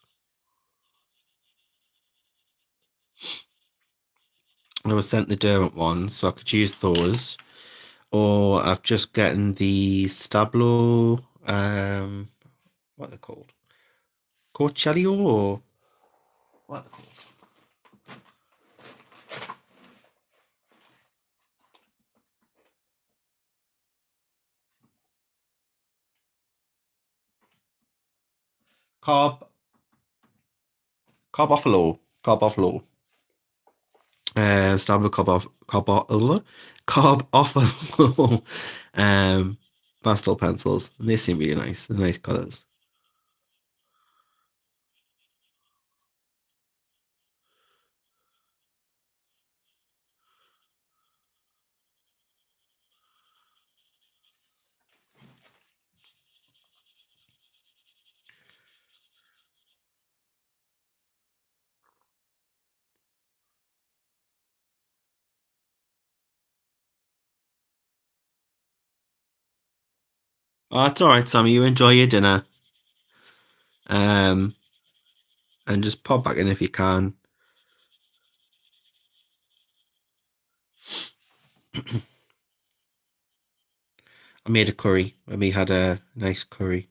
I was sent the Derwent ones, so I could use those. Or I've just gotten the Stablo, what are they called? Corcellio or what are they called? Carb, carboffalo. Stablo carboffalo, pastel pencils. They seem really nice. They're nice colors. Oh, it's all right, Sammy. You enjoy your dinner. Um, and just pop back in if you can. I made a curry. We had a nice curry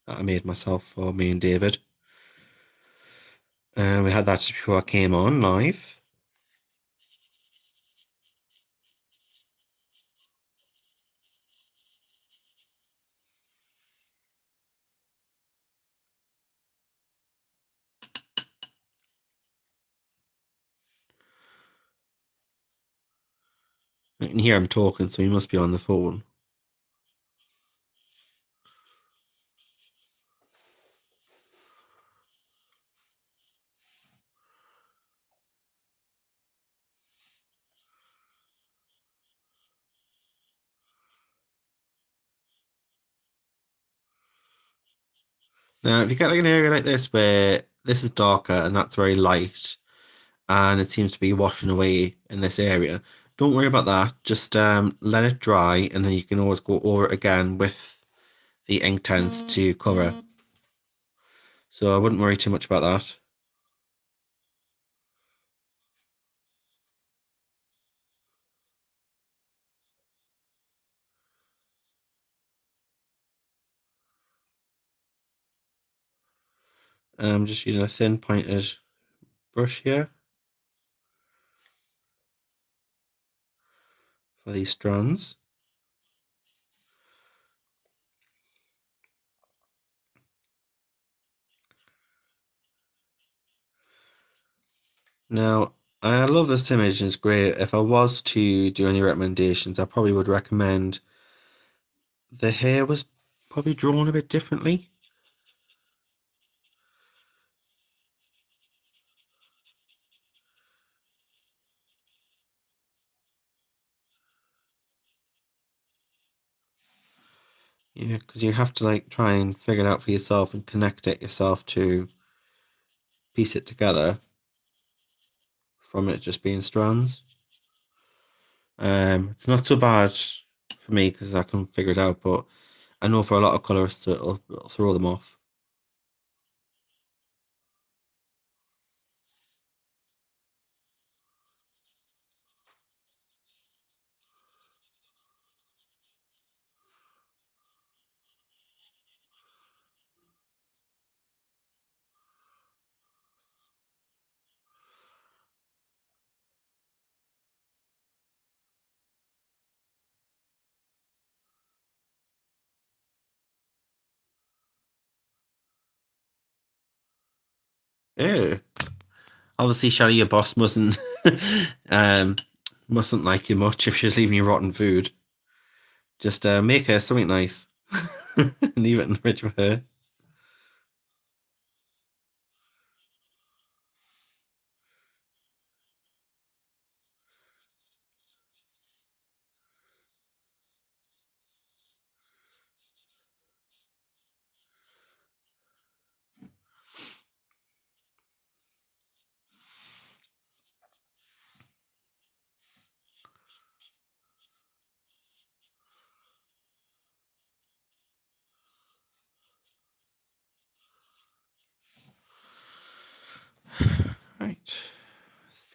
that I made myself for me and David. We had that just before I came on live. I can hear him talking, so he must be on the phone. Now, if you get like an area like this where this is darker and that's very light, and it seems to be washing away in this area, don't worry about that. Just let it dry, and then you can always go over it again with the ink tents to cover. So I wouldn't worry too much about that. I'm just using a thin pointed brush here for these strands. Now, I love this image and it's great. If I was to do any recommendations, I probably would recommend the hair was probably drawn a bit differently. Yeah, because you have to like try and figure it out for yourself and connect it yourself to piece it together from it just being strands. It's not so bad for me because I can figure it out, but I know for a lot of colorists it'll throw them off. Yeah. Obviously, Shelly, your boss um mustn't like you much if she's leaving you rotten food. Just make her something nice. Leave it in the fridge for her.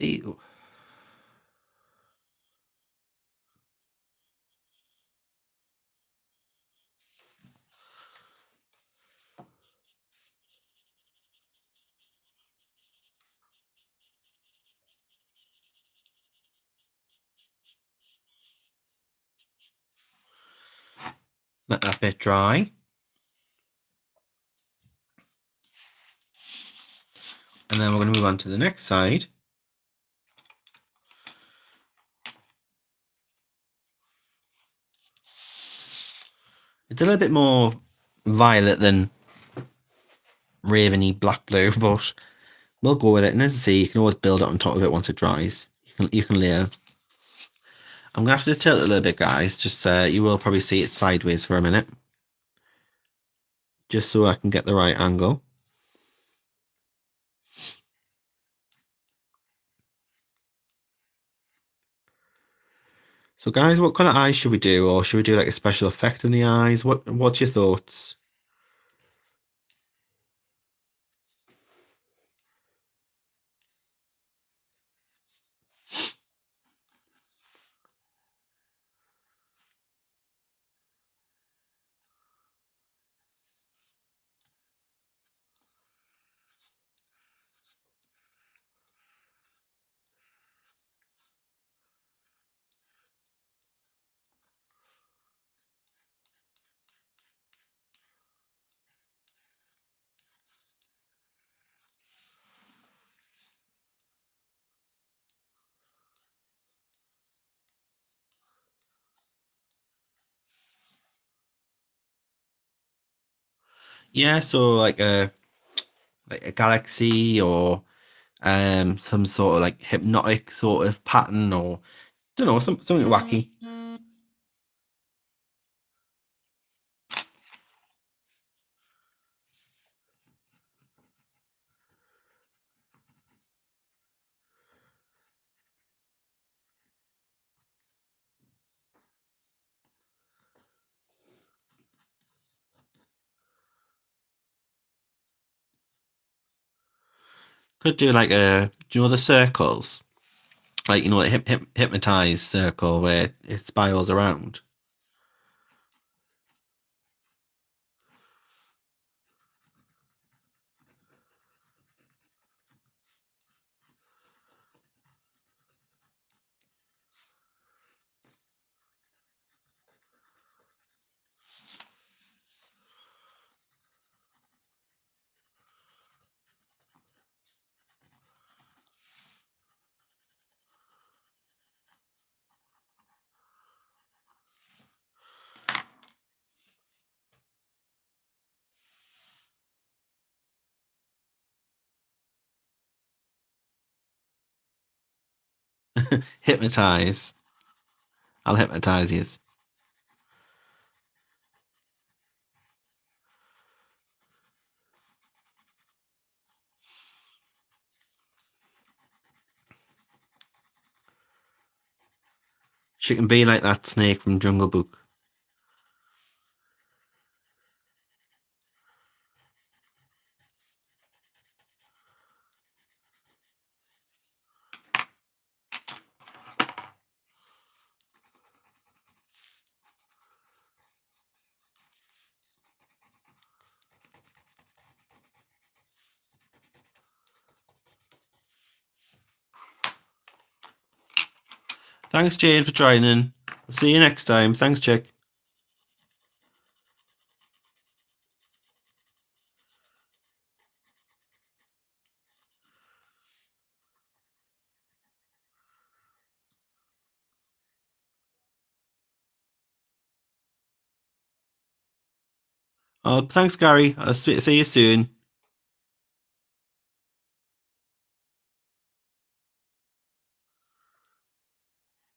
Ew. Let that bit dry. And then we're going to move on to the next side. It's a little bit more violet than raveny black blue, but we'll go with it. And as I say, you can always build it on top of it once it dries. You can layer. I'm gonna have to tilt it a little bit, guys. Just you will probably see it sideways for a minute, just so I can get the right angle. So, guys, what kind of eyes should we do, or should we do like a special effect in the eyes? What's your thoughts? Yeah, so like a galaxy or some sort of like hypnotic sort of pattern, or don't know, something wacky. Could do like do you know the circles? Like, you know, a hypnotized circle where it spirals around. Hypnotize. I'll hypnotize you. She can be like that snake from Jungle Book. Thanks, Jade, for joining. See you next time. Thanks, Chick. Oh, thanks, Gary. I'll see you soon.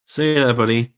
See you there, buddy.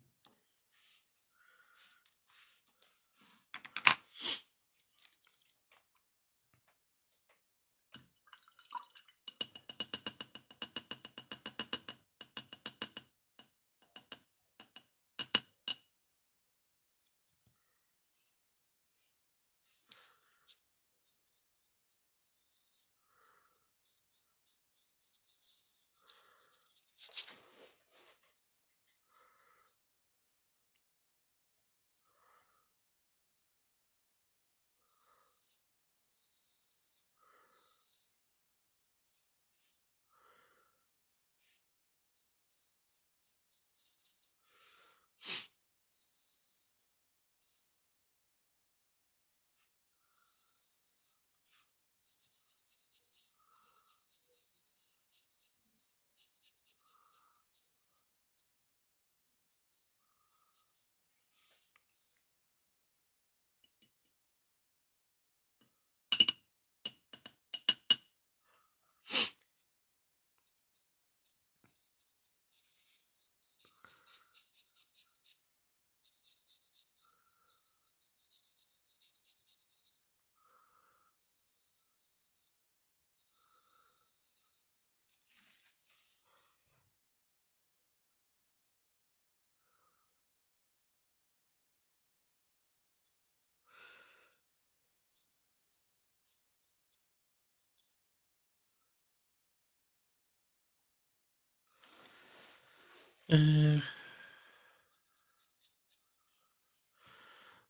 Uh,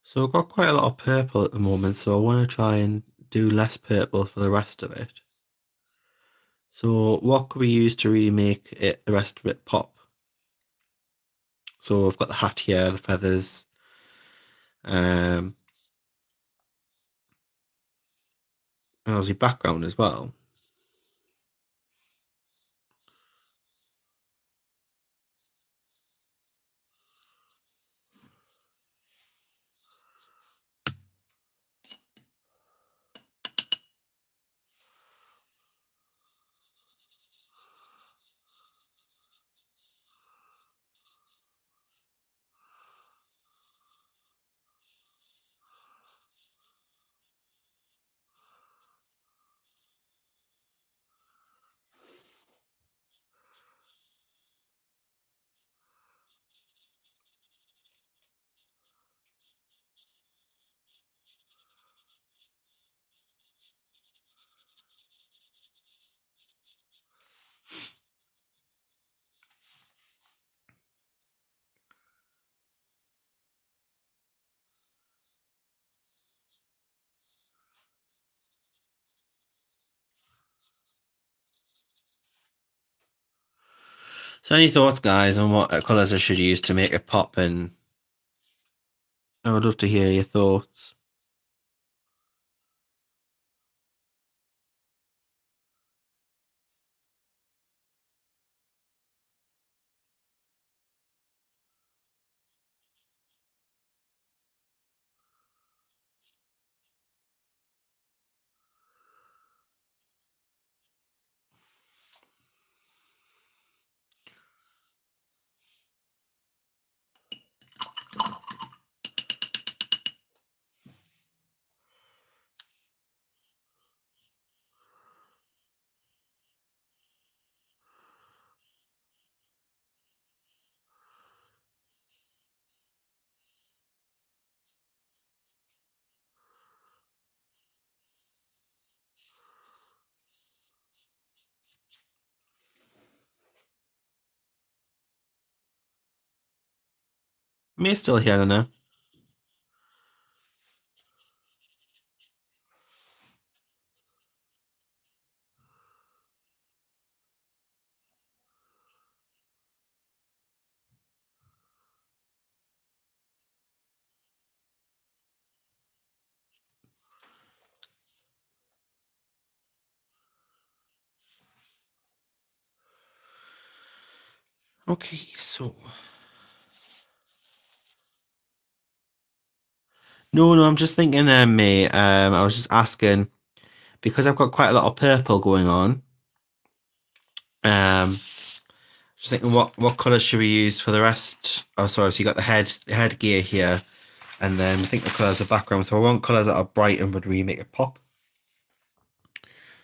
so I've got quite a lot of purple at the moment, so I want to try and do less purple for the rest of it. So what could we use to really make it the rest of it pop? So I've got the hat here, the feathers, and obviously background as well. So any thoughts, guys, on what colours I should use to make it pop? And I would love to hear your thoughts. Me still here now. Okay, so no, I'm just thinking, mate. I was just asking because I've got quite a lot of purple going on. Just thinking, what colours should we use for the rest? Oh, sorry. So you got the headgear here, and then I think the colours are background. So I want colours that are bright and would really make it pop.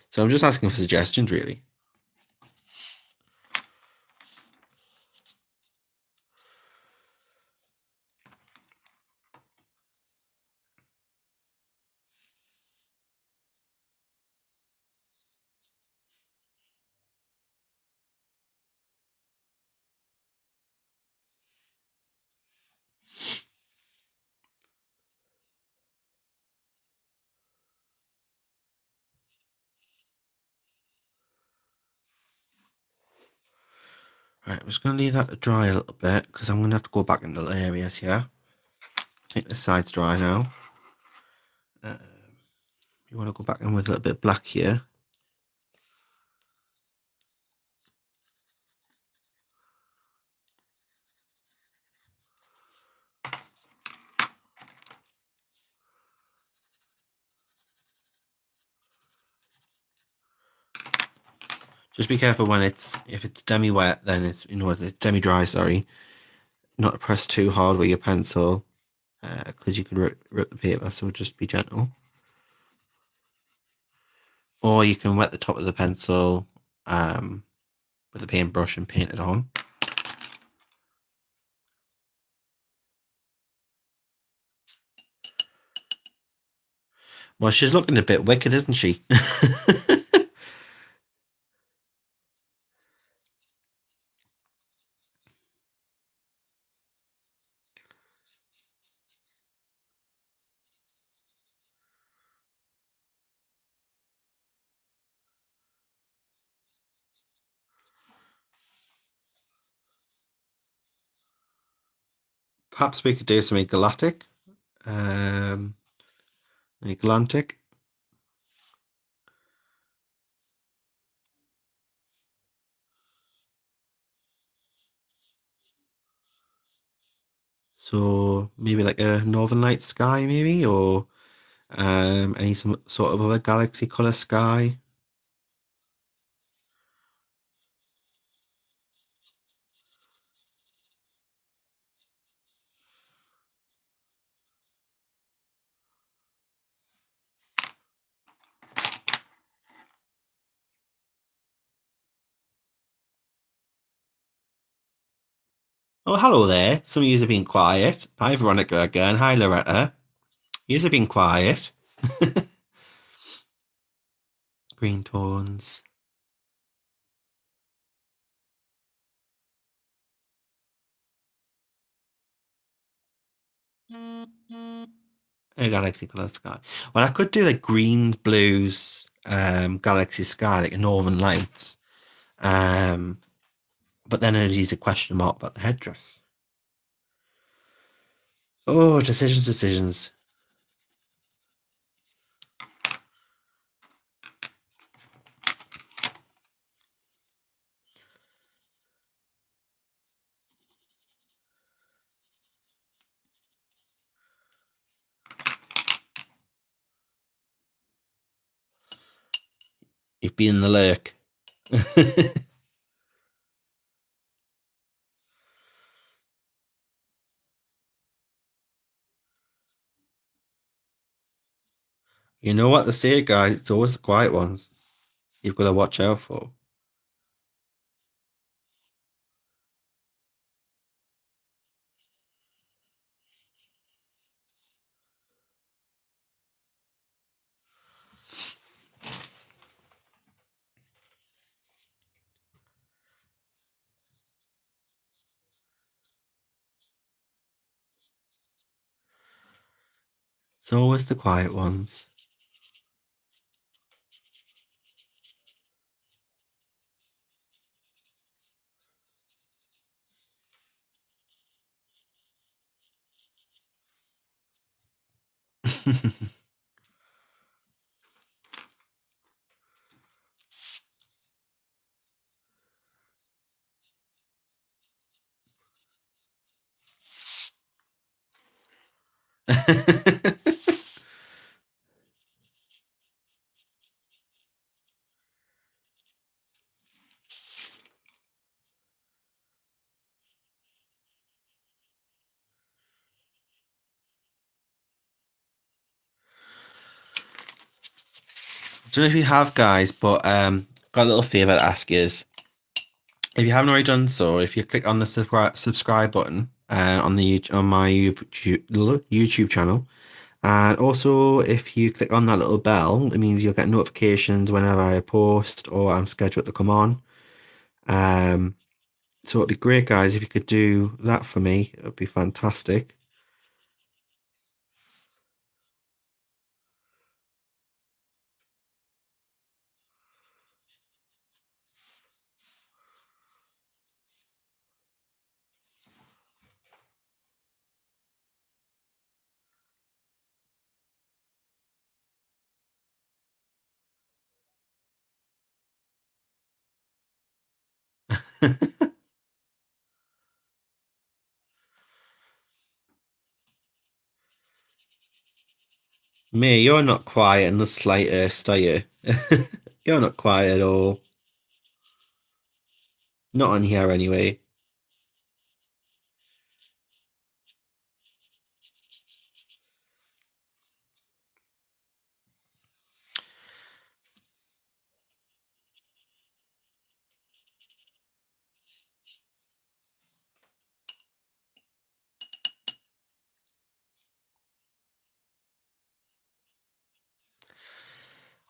So I'm just asking for suggestions, really. Right, I'm just going to leave that to dry a little bit because I'm going to have to go back into the areas here. I think the side's dry now. You want to go back in with a little bit of black here. Just be careful when if it's demi wet, then it's it's demi dry. Sorry, not to press too hard with your pencil because you could rip the paper. So just be gentle. Or you can wet the top of the pencil with a paintbrush and paint it on. Well, she's looking a bit wicked, isn't she? Perhaps we could do something galactic. Um, Atlantic. So maybe like a Northern Light sky, maybe, or any some sort of other galaxy color sky. Oh, hello there. Some of you have been quiet. Hi, Veronica again. Hi, Loretta. You have been quiet. Green tones. A galaxy color sky. Well, I could do like greens, blues, galaxy sky, like a Northern Lights. Um, but then I'd use a question mark about the headdress. Oh, decisions, decisions. You've been in the lurk. You know what they say, guys? It's always the quiet ones you've got to watch out for. It's always the quiet ones. Don't know if you have, guys, but got a little favor to ask you is if you haven't already done so, if you click on the subscribe button on on my YouTube channel, and also if you click on that little bell, it means you'll get notifications whenever I post or I'm scheduled to come on. Um, so it'd be great, guys, if you could do that for me. It'd be fantastic. Me, you're not quiet in the slightest, are you? You're not quiet at all. Not on here anyway.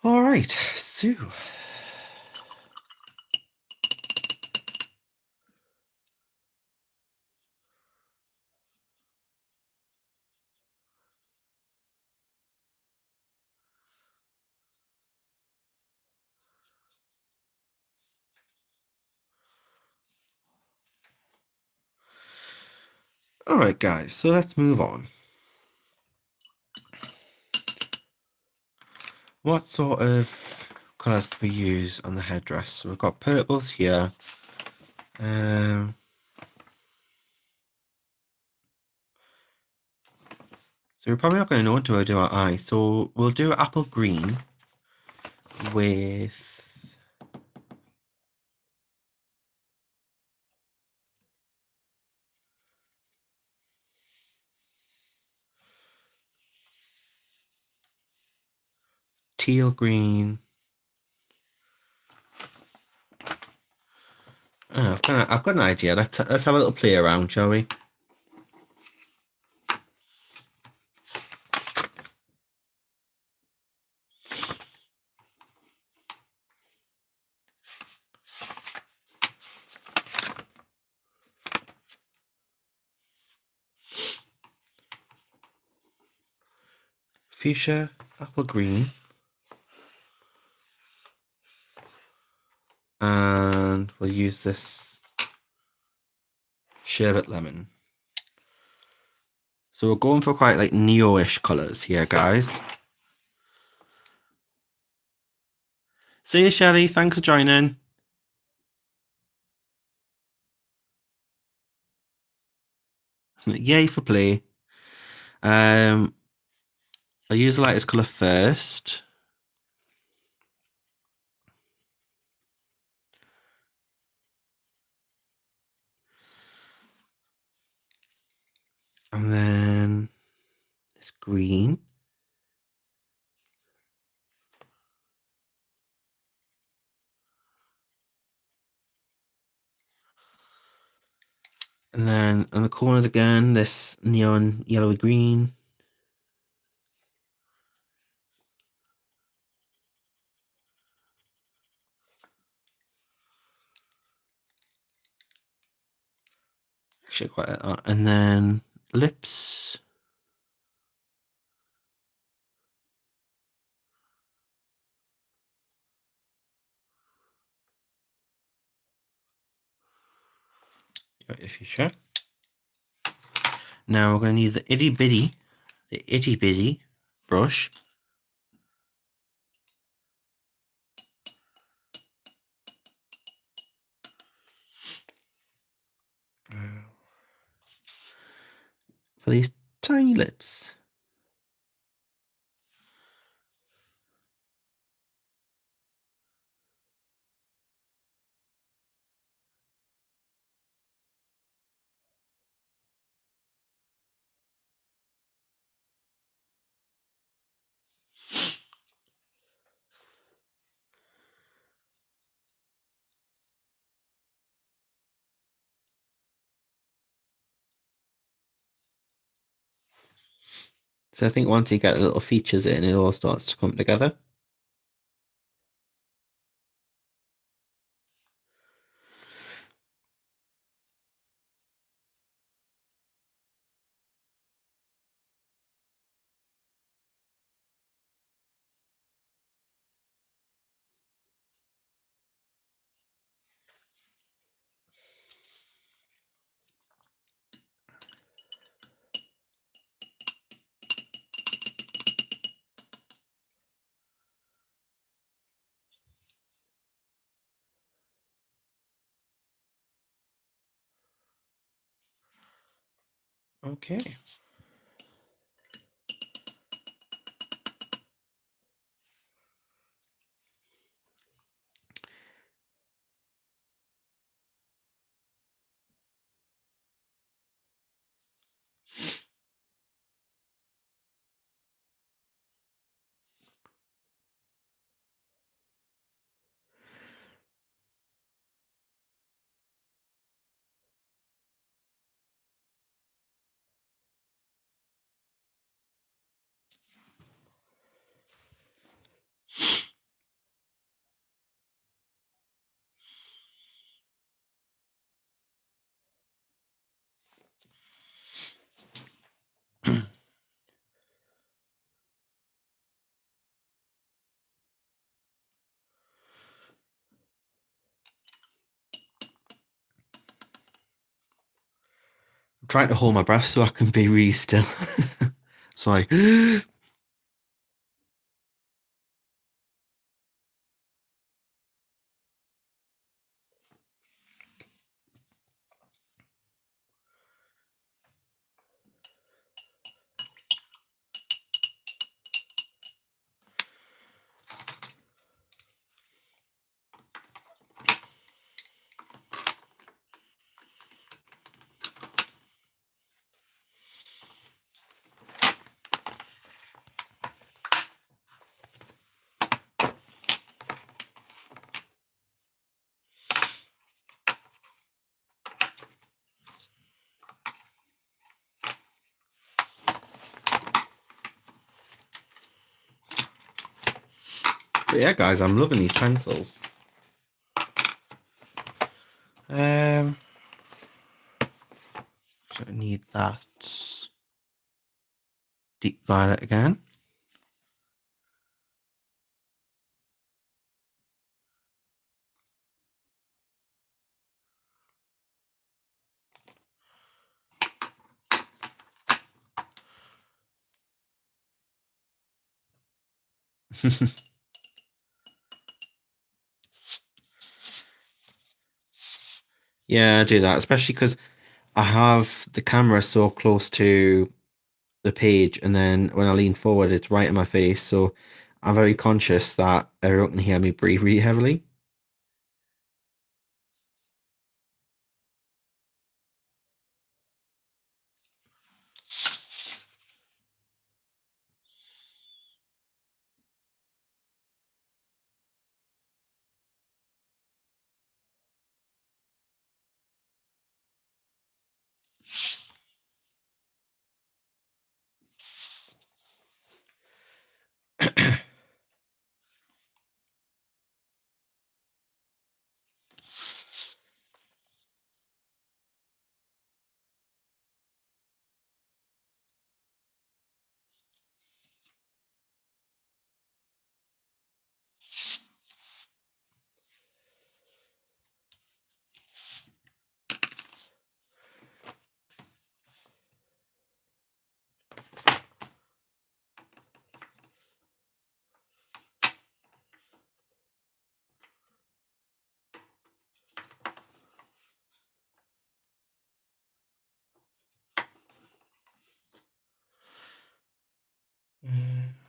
All right, so Alright guys, so let's move on. What sort of colours can we use on the headdress? So we've got purples here. Um, so we're probably not going to know until we do our eyes. So we'll do apple green with teal green. Oh, I've got an idea. Let's have a little play around, shall we? Fuchsia, apple green, and we'll use this sherbet lemon. So we're going for quite like neo-ish colours here, guys. See you, Shelley. Thanks for joining. Yay for play. I'll use the lightest colour first. And then this green. And then on the corners again, this neon yellowy green. Actually quite like that. And then lips. If you check. Now we're going to need the itty bitty brush. For these tiny lips. So I think once you get the little features in, it all starts to come together. Okay. trying to hold my breath so I can be really still. So I. But yeah, guys, I'm loving these pencils. Don't need that deep violet again. Yeah, I do that, especially because I have the camera so close to the page, and then when I lean forward, it's right in my face. So I'm very conscious that everyone can hear me breathe really heavily.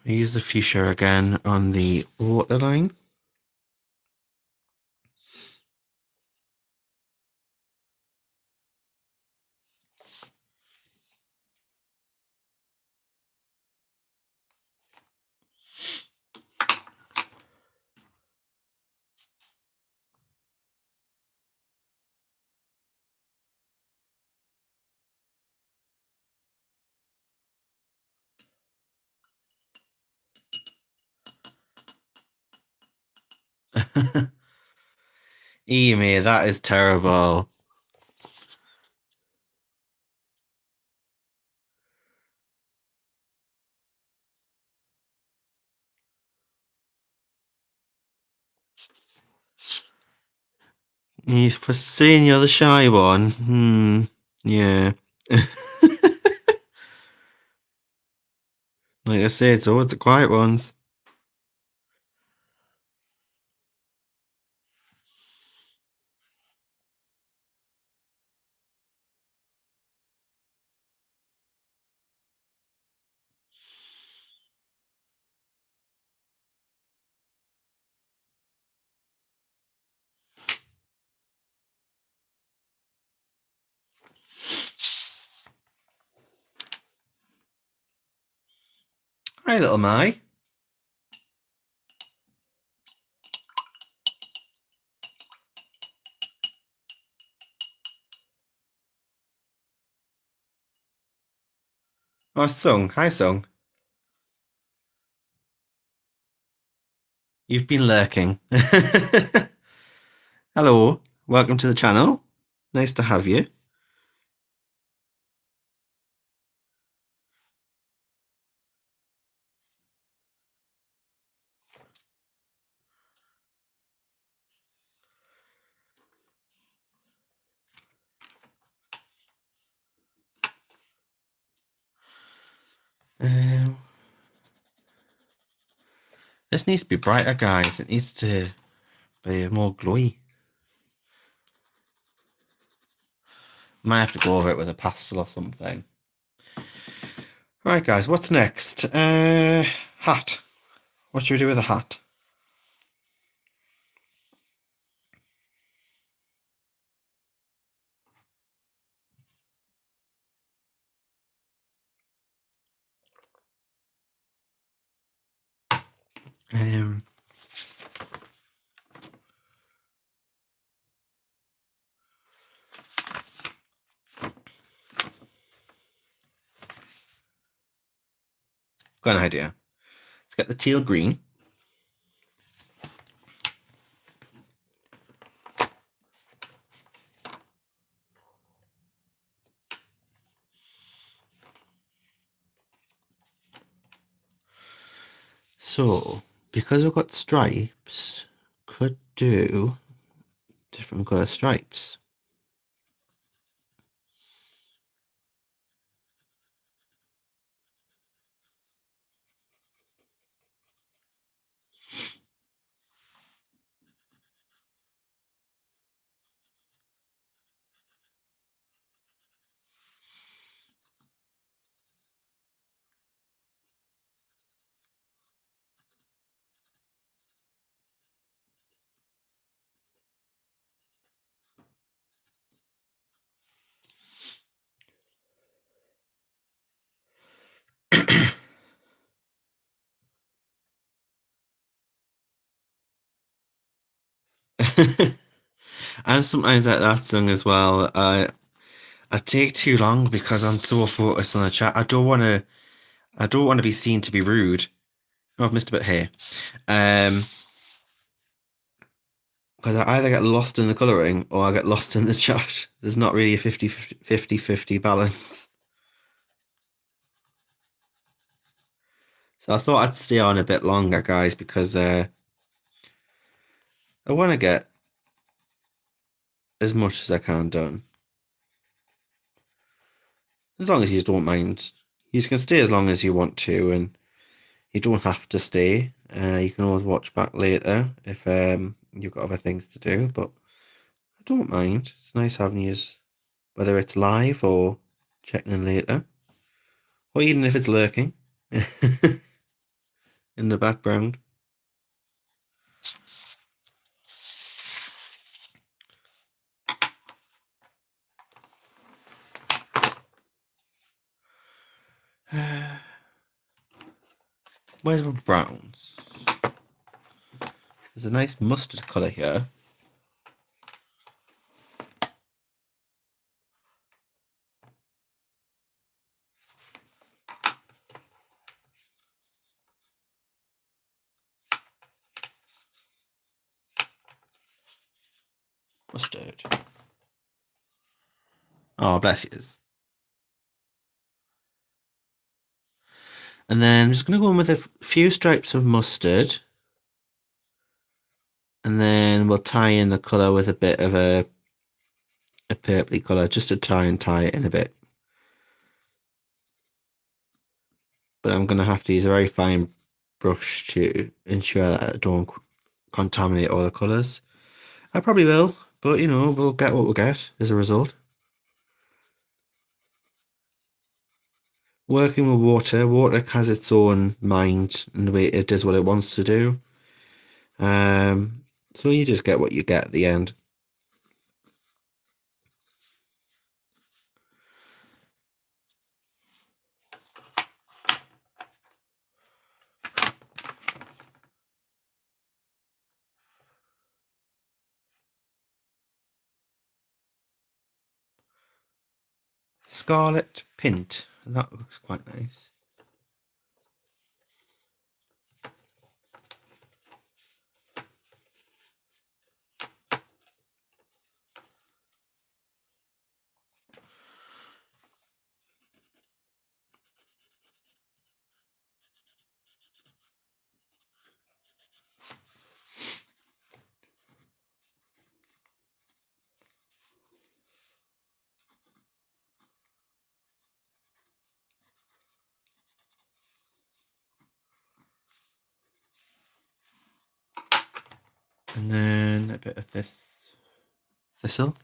I use the fuchsia again on the waterline. Amy, that is terrible. You for saying you're the shy one. Yeah. Like I said, it's always the quiet ones. Hi, little Mai. Oh, Sung. Hi, Sung. You've been lurking. Hello. Welcome to the channel. Nice to have you. This needs to be brighter, guys. It needs to be more glowy. Might have to go over it with a pastel or something. Right, guys, what's next? Hat. What should we do with a hat? Got an idea. Let's get the teal green. So, because we've got stripes, could do different colour stripes. And sometimes like that song as well. I take too long because I'm so focused on the chat. I don't want to. I don't want to be seen to be rude. Oh, I've missed a bit here. Because I either get lost in the colouring or I get lost in the chat. There's not really a 50-50 balance. So I thought I'd stay on a bit longer, guys, because I want to get as much as I can done. As long as you don't mind. You can stay as long as you want to, and you don't have to stay. You can always watch back later if you've got other things to do, but I don't mind. It's nice having you, whether it's live or checking in later, or even if it's lurking in the background. Where's my browns? There's a nice mustard colour here. Mustard. Oh, bless yous. And then I'm just going to go in with a few stripes of mustard. And then we'll tie in the colour with a bit of a purpley colour, just to try and tie it in a bit. But I'm going to have to use a very fine brush to ensure that I don't contaminate all the colours. I probably will, but you know, we'll get what we'll get as a result. Working with water has its own mind and the way it does what it wants to do. So you just get what you get at the end. Scarlet Pint. That looks quite nice. And then a bit of this thistle.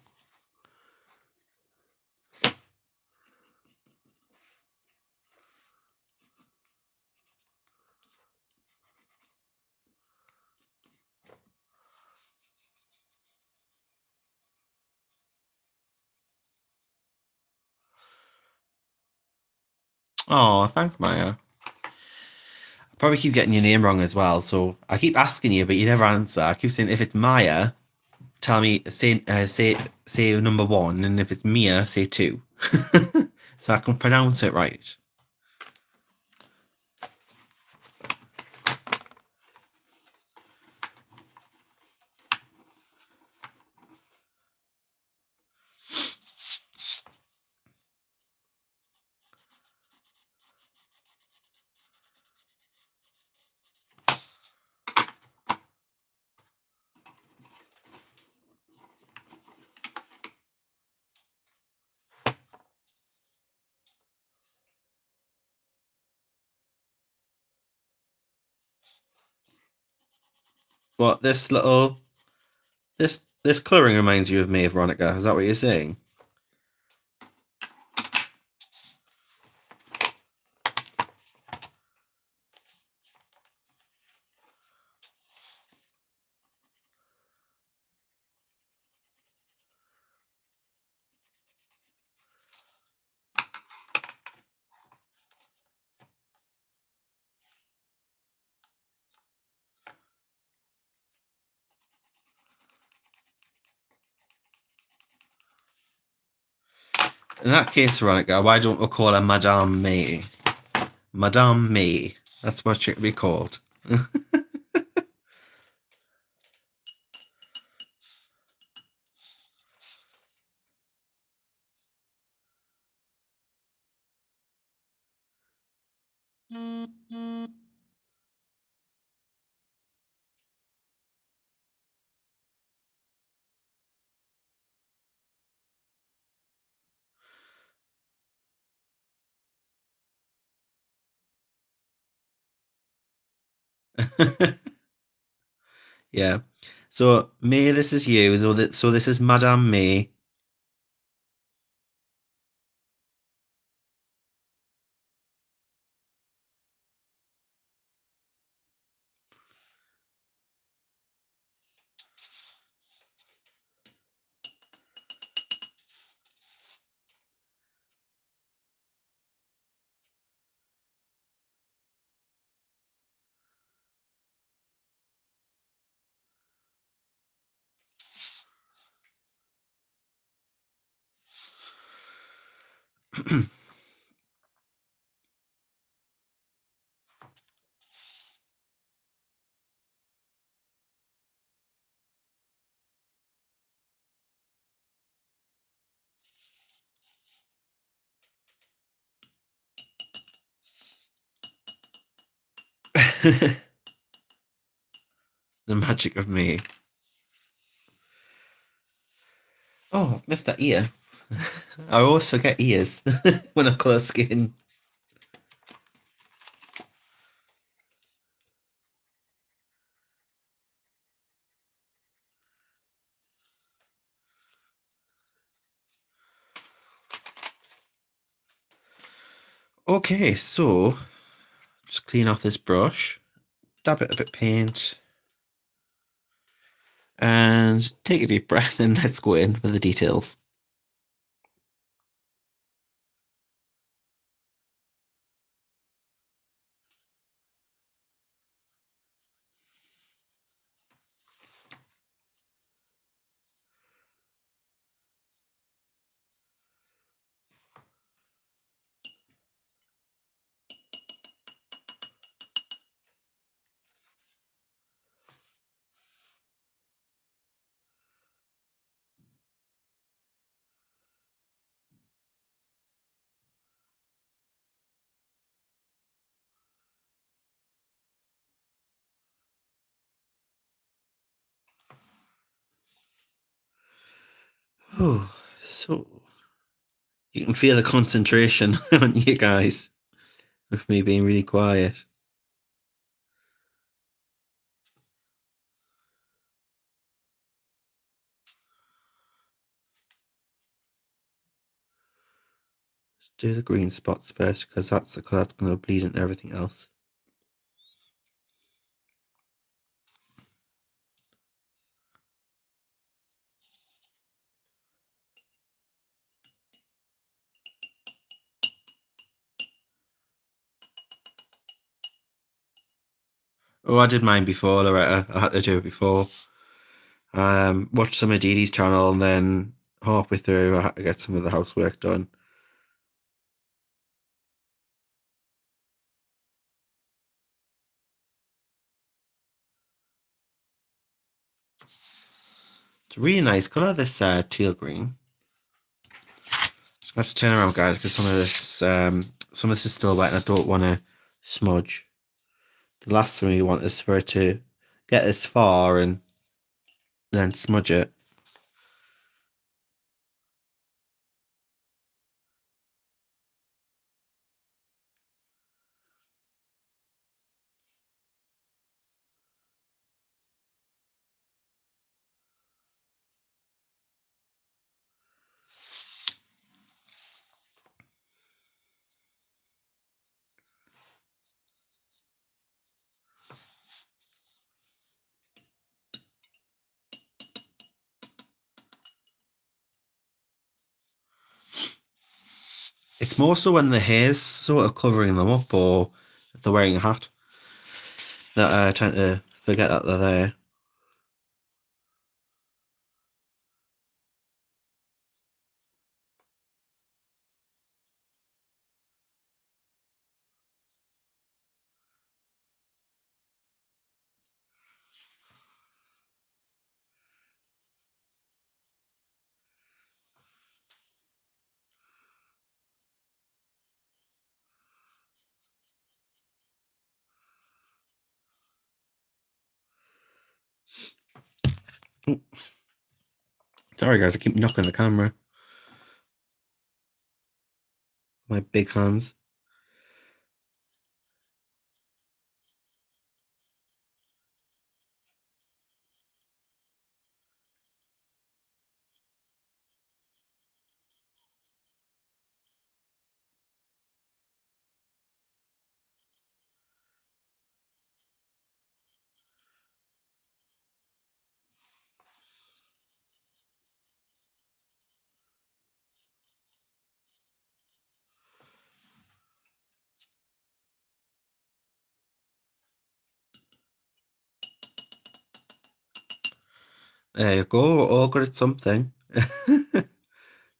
Oh, thanks, Maya. I probably keep getting your name wrong as well, so I keep asking you, but you never answer. I keep saying if it's Maya, tell me say number one, and if it's Mia, say two, so I can pronounce it right. What this colouring reminds you of me, Veronica? Is that what you're saying? In that case, Veronica, why don't we call her Madame May? Madame May. That's what she'd be called. Yeah. So May, this is you. So this is Madame May. The magic of May. Oh, missed that ear. I always forget ears when I colour skin. Okay, so just clean off this brush, dab it a bit of paint, and take a deep breath and let's go in with the details. Oh, so you can feel the concentration on you guys with me being really quiet. Do the green spots first because that's the colour that's going to bleed into everything else. Oh, I did mine before, Loretta. I had to do it before. Watched some of Dee Dee's channel and then halfway through I had to get some of the housework done. It's a really nice colour, this teal green. Just gonna have to turn around, guys, because some of this is still wet, and I don't want to smudge. The last thing we want is for it to get this far and then smudge it. It's more so when the hair's sort of covering them up, or if they're wearing a hat, that I tend to forget that they're there. Ooh, sorry, guys, I keep knocking the camera. My big hands. There you go. We're all good at something.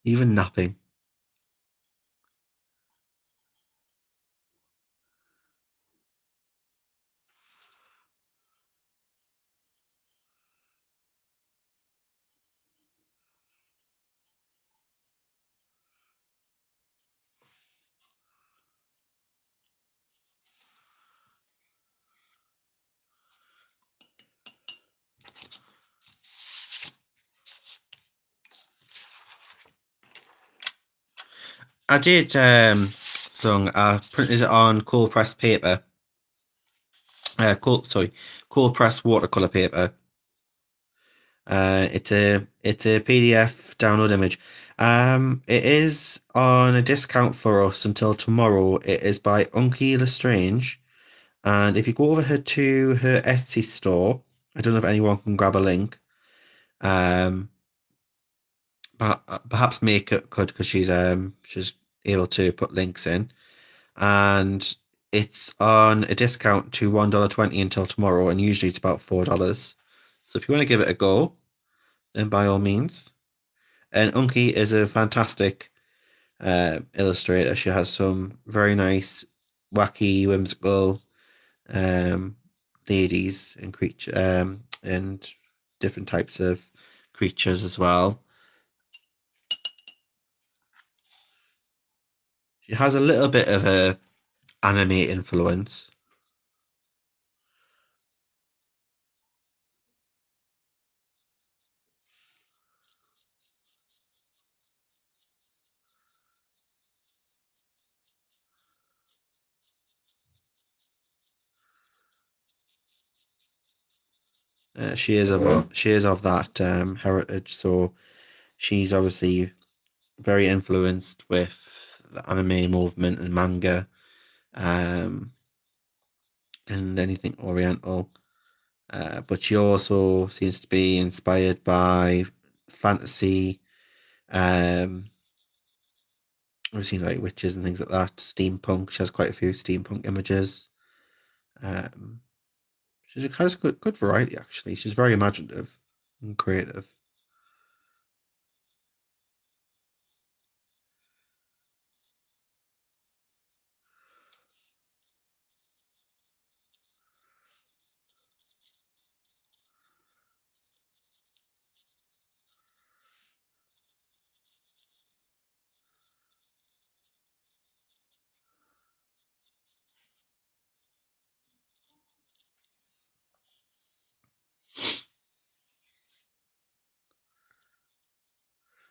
Even napping. I did song. I printed it on cold pressed paper. Cold pressed watercolor paper. It's a PDF download image. It is on a discount for us until tomorrow. It is by Unky Lestrange, and if you go over to her Etsy store, I don't know if anyone can grab a link. Um, but perhaps make it could, because she's able to put links in, and it's on a discount to $1.20 until tomorrow, and usually it's about $4. So if you want to give it a go, then by all means. And Unky is a fantastic illustrator. She has some very nice, wacky, whimsical um, ladies and and different types of creatures as well. She has a little bit of a anime influence. She is of that heritage, so she's obviously very influenced with the anime movement and manga, um, and anything Oriental. But she also seems to be inspired by fantasy. We've seen like witches and things like that. Steampunk. She has quite a few steampunk images. Um, she has good variety actually. She's very imaginative and creative.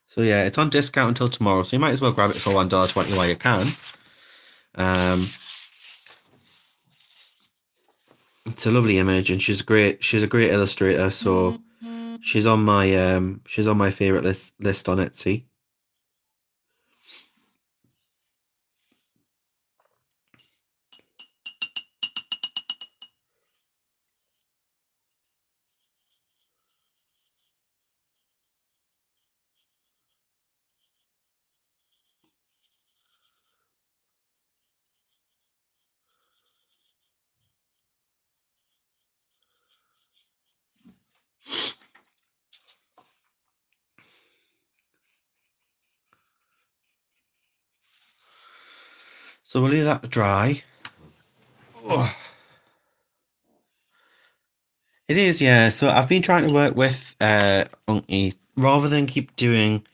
So yeah, it's on discount until tomorrow, so you might as well grab it for $1.20 while you can. Um, it's a lovely image, and she's great. She's a great illustrator, so she's on my favorite list on Etsy. So we'll leave that to dry. Oh, it is, yeah. So I've been trying to work with Unky rather than keep doing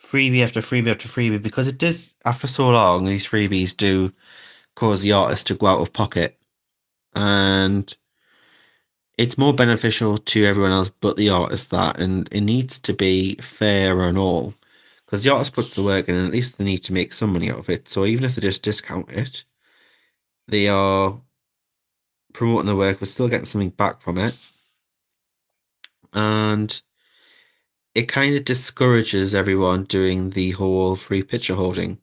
freebie after freebie after freebie because it does after so long. These freebies do cause the artist to go out of pocket, and it's more beneficial to everyone else but the artist that, and it needs to be fair and all because the artist puts the work in, and at least they need to make some money out of it. So even if they just discount it, they are promoting the work, but still getting something back from it, and it kind of discourages everyone doing the whole free picture holding.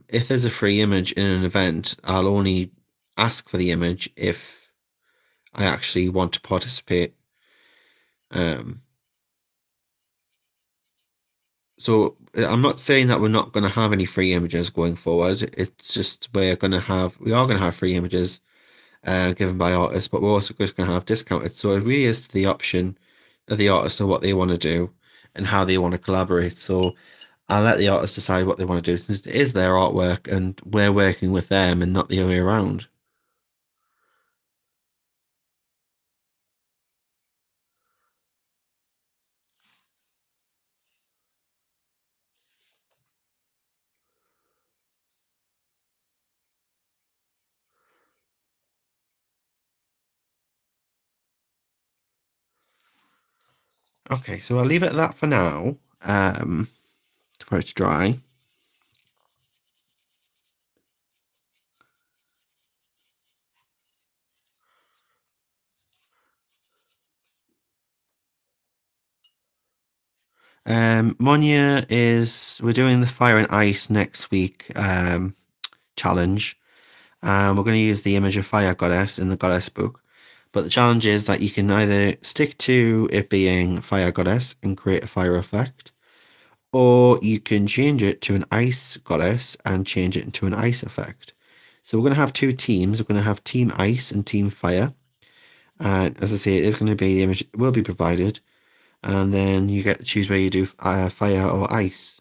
If there's a free image in an event, I'll only ask for the image if I actually want to participate. Um, so I'm not saying that we're not going to have any free images going forward. It's just we are going to have free images given by artists, but we're also just going to have discounted. So it really is the option of the artist and what they want to do and how they want to collaborate. So I'll let the artist decide what they want to do since it is their artwork and we're working with them and not the other way around. Okay, so I'll leave it at that for now. For it to dry. Monya is we're doing the fire and ice next week challenge. We're going to use the image of fire goddess in the goddess book. But the challenge is that you can either stick to it being fire goddess and create a fire effect, or you can change it to an ice goddess and change it into an ice effect. So we're going to have two teams. We're going to have team ice and team fire. As I say, it is going to be the image will be provided, and then you get to choose where you do fire or ice.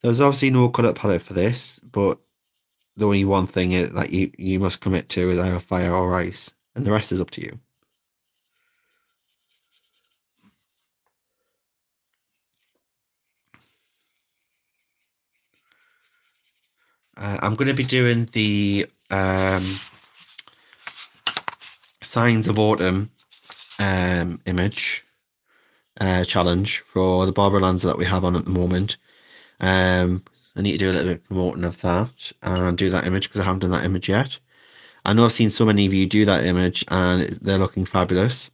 There's obviously no colour palette for this, but the only one thing is that you must commit to is either fire or ice, and the rest is up to you. I'm going to be doing the Signs of Autumn image challenge for the Barbara Lanza that we have on at the moment. I need to do a little bit of promoting of that and do that image because I haven't done that image yet. I know I've seen so many of you do that image and they're looking fabulous.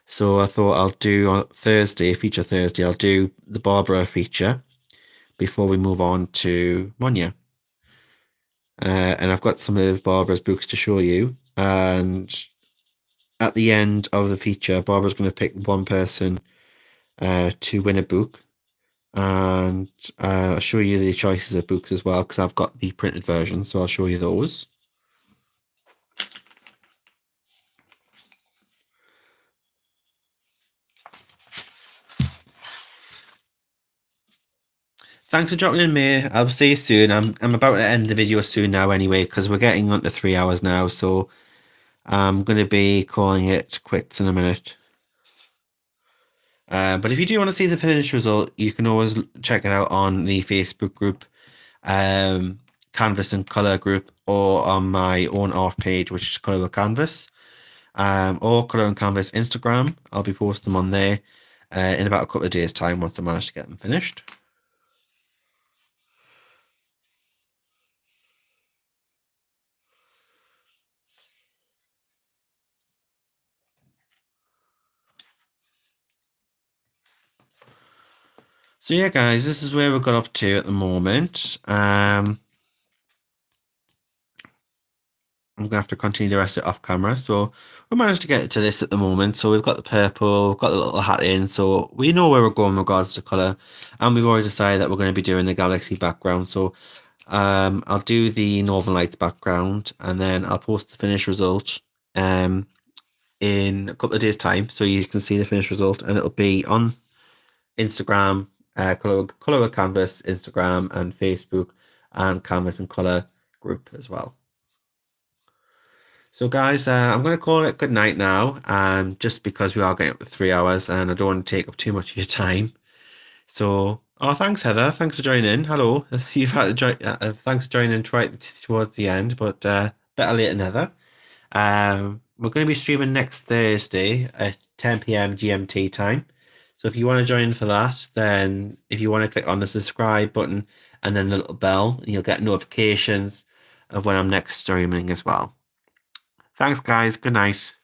So I thought I'll do on Thursday, feature Thursday, I'll do the Barbara feature. before we move on to Monya. And I've got some of Barbara's books to show you. And at the end of the feature, Barbara's going to pick one person to win a book. And I'll show you the choices of books as well, because I've got the printed version, so I'll show you those. Thanks for dropping in, May. I'll see you soon. I'm about to end the video soon now anyway, because we're getting on to 3 hours now, so I'm going to be calling it quits in a minute. But if you do want to see the finished result, you can always check it out on the Facebook group, Canvas and Colour group, or on my own art page, which is Colour with Canvas, or Colour and Canvas Instagram. I'll be posting them on there in about a couple of days' time once I manage to get them finished. So yeah, guys, this is where we got up to at the moment. I'm going to have to continue the rest of it off camera. So we managed to get to this at the moment. So we've got the purple, we've got the little hat in. So we know where we're going in regards to colour. And we've already decided that we're going to be doing the galaxy background. So I'll do the Northern Lights background, and then I'll post the finished result in a couple of days' time. So you can see the finished result, and it'll be on Instagram, Colour with Canvas, Instagram and Facebook, and Canvas and Colour group as well. So guys, I'm going to call it good night now, just because we are getting up to 3 hours and I don't want to take up too much of your time. So, thanks Heather, thanks for joining in. Hello, you've had to join. Thanks for joining right towards the end, but better late than never. We're going to be streaming next Thursday at 10 p.m. GMT time. So if you want to join for that, then if you want to click on the subscribe button and then the little bell, you'll get notifications of when I'm next streaming as well. Thanks, guys. Good night.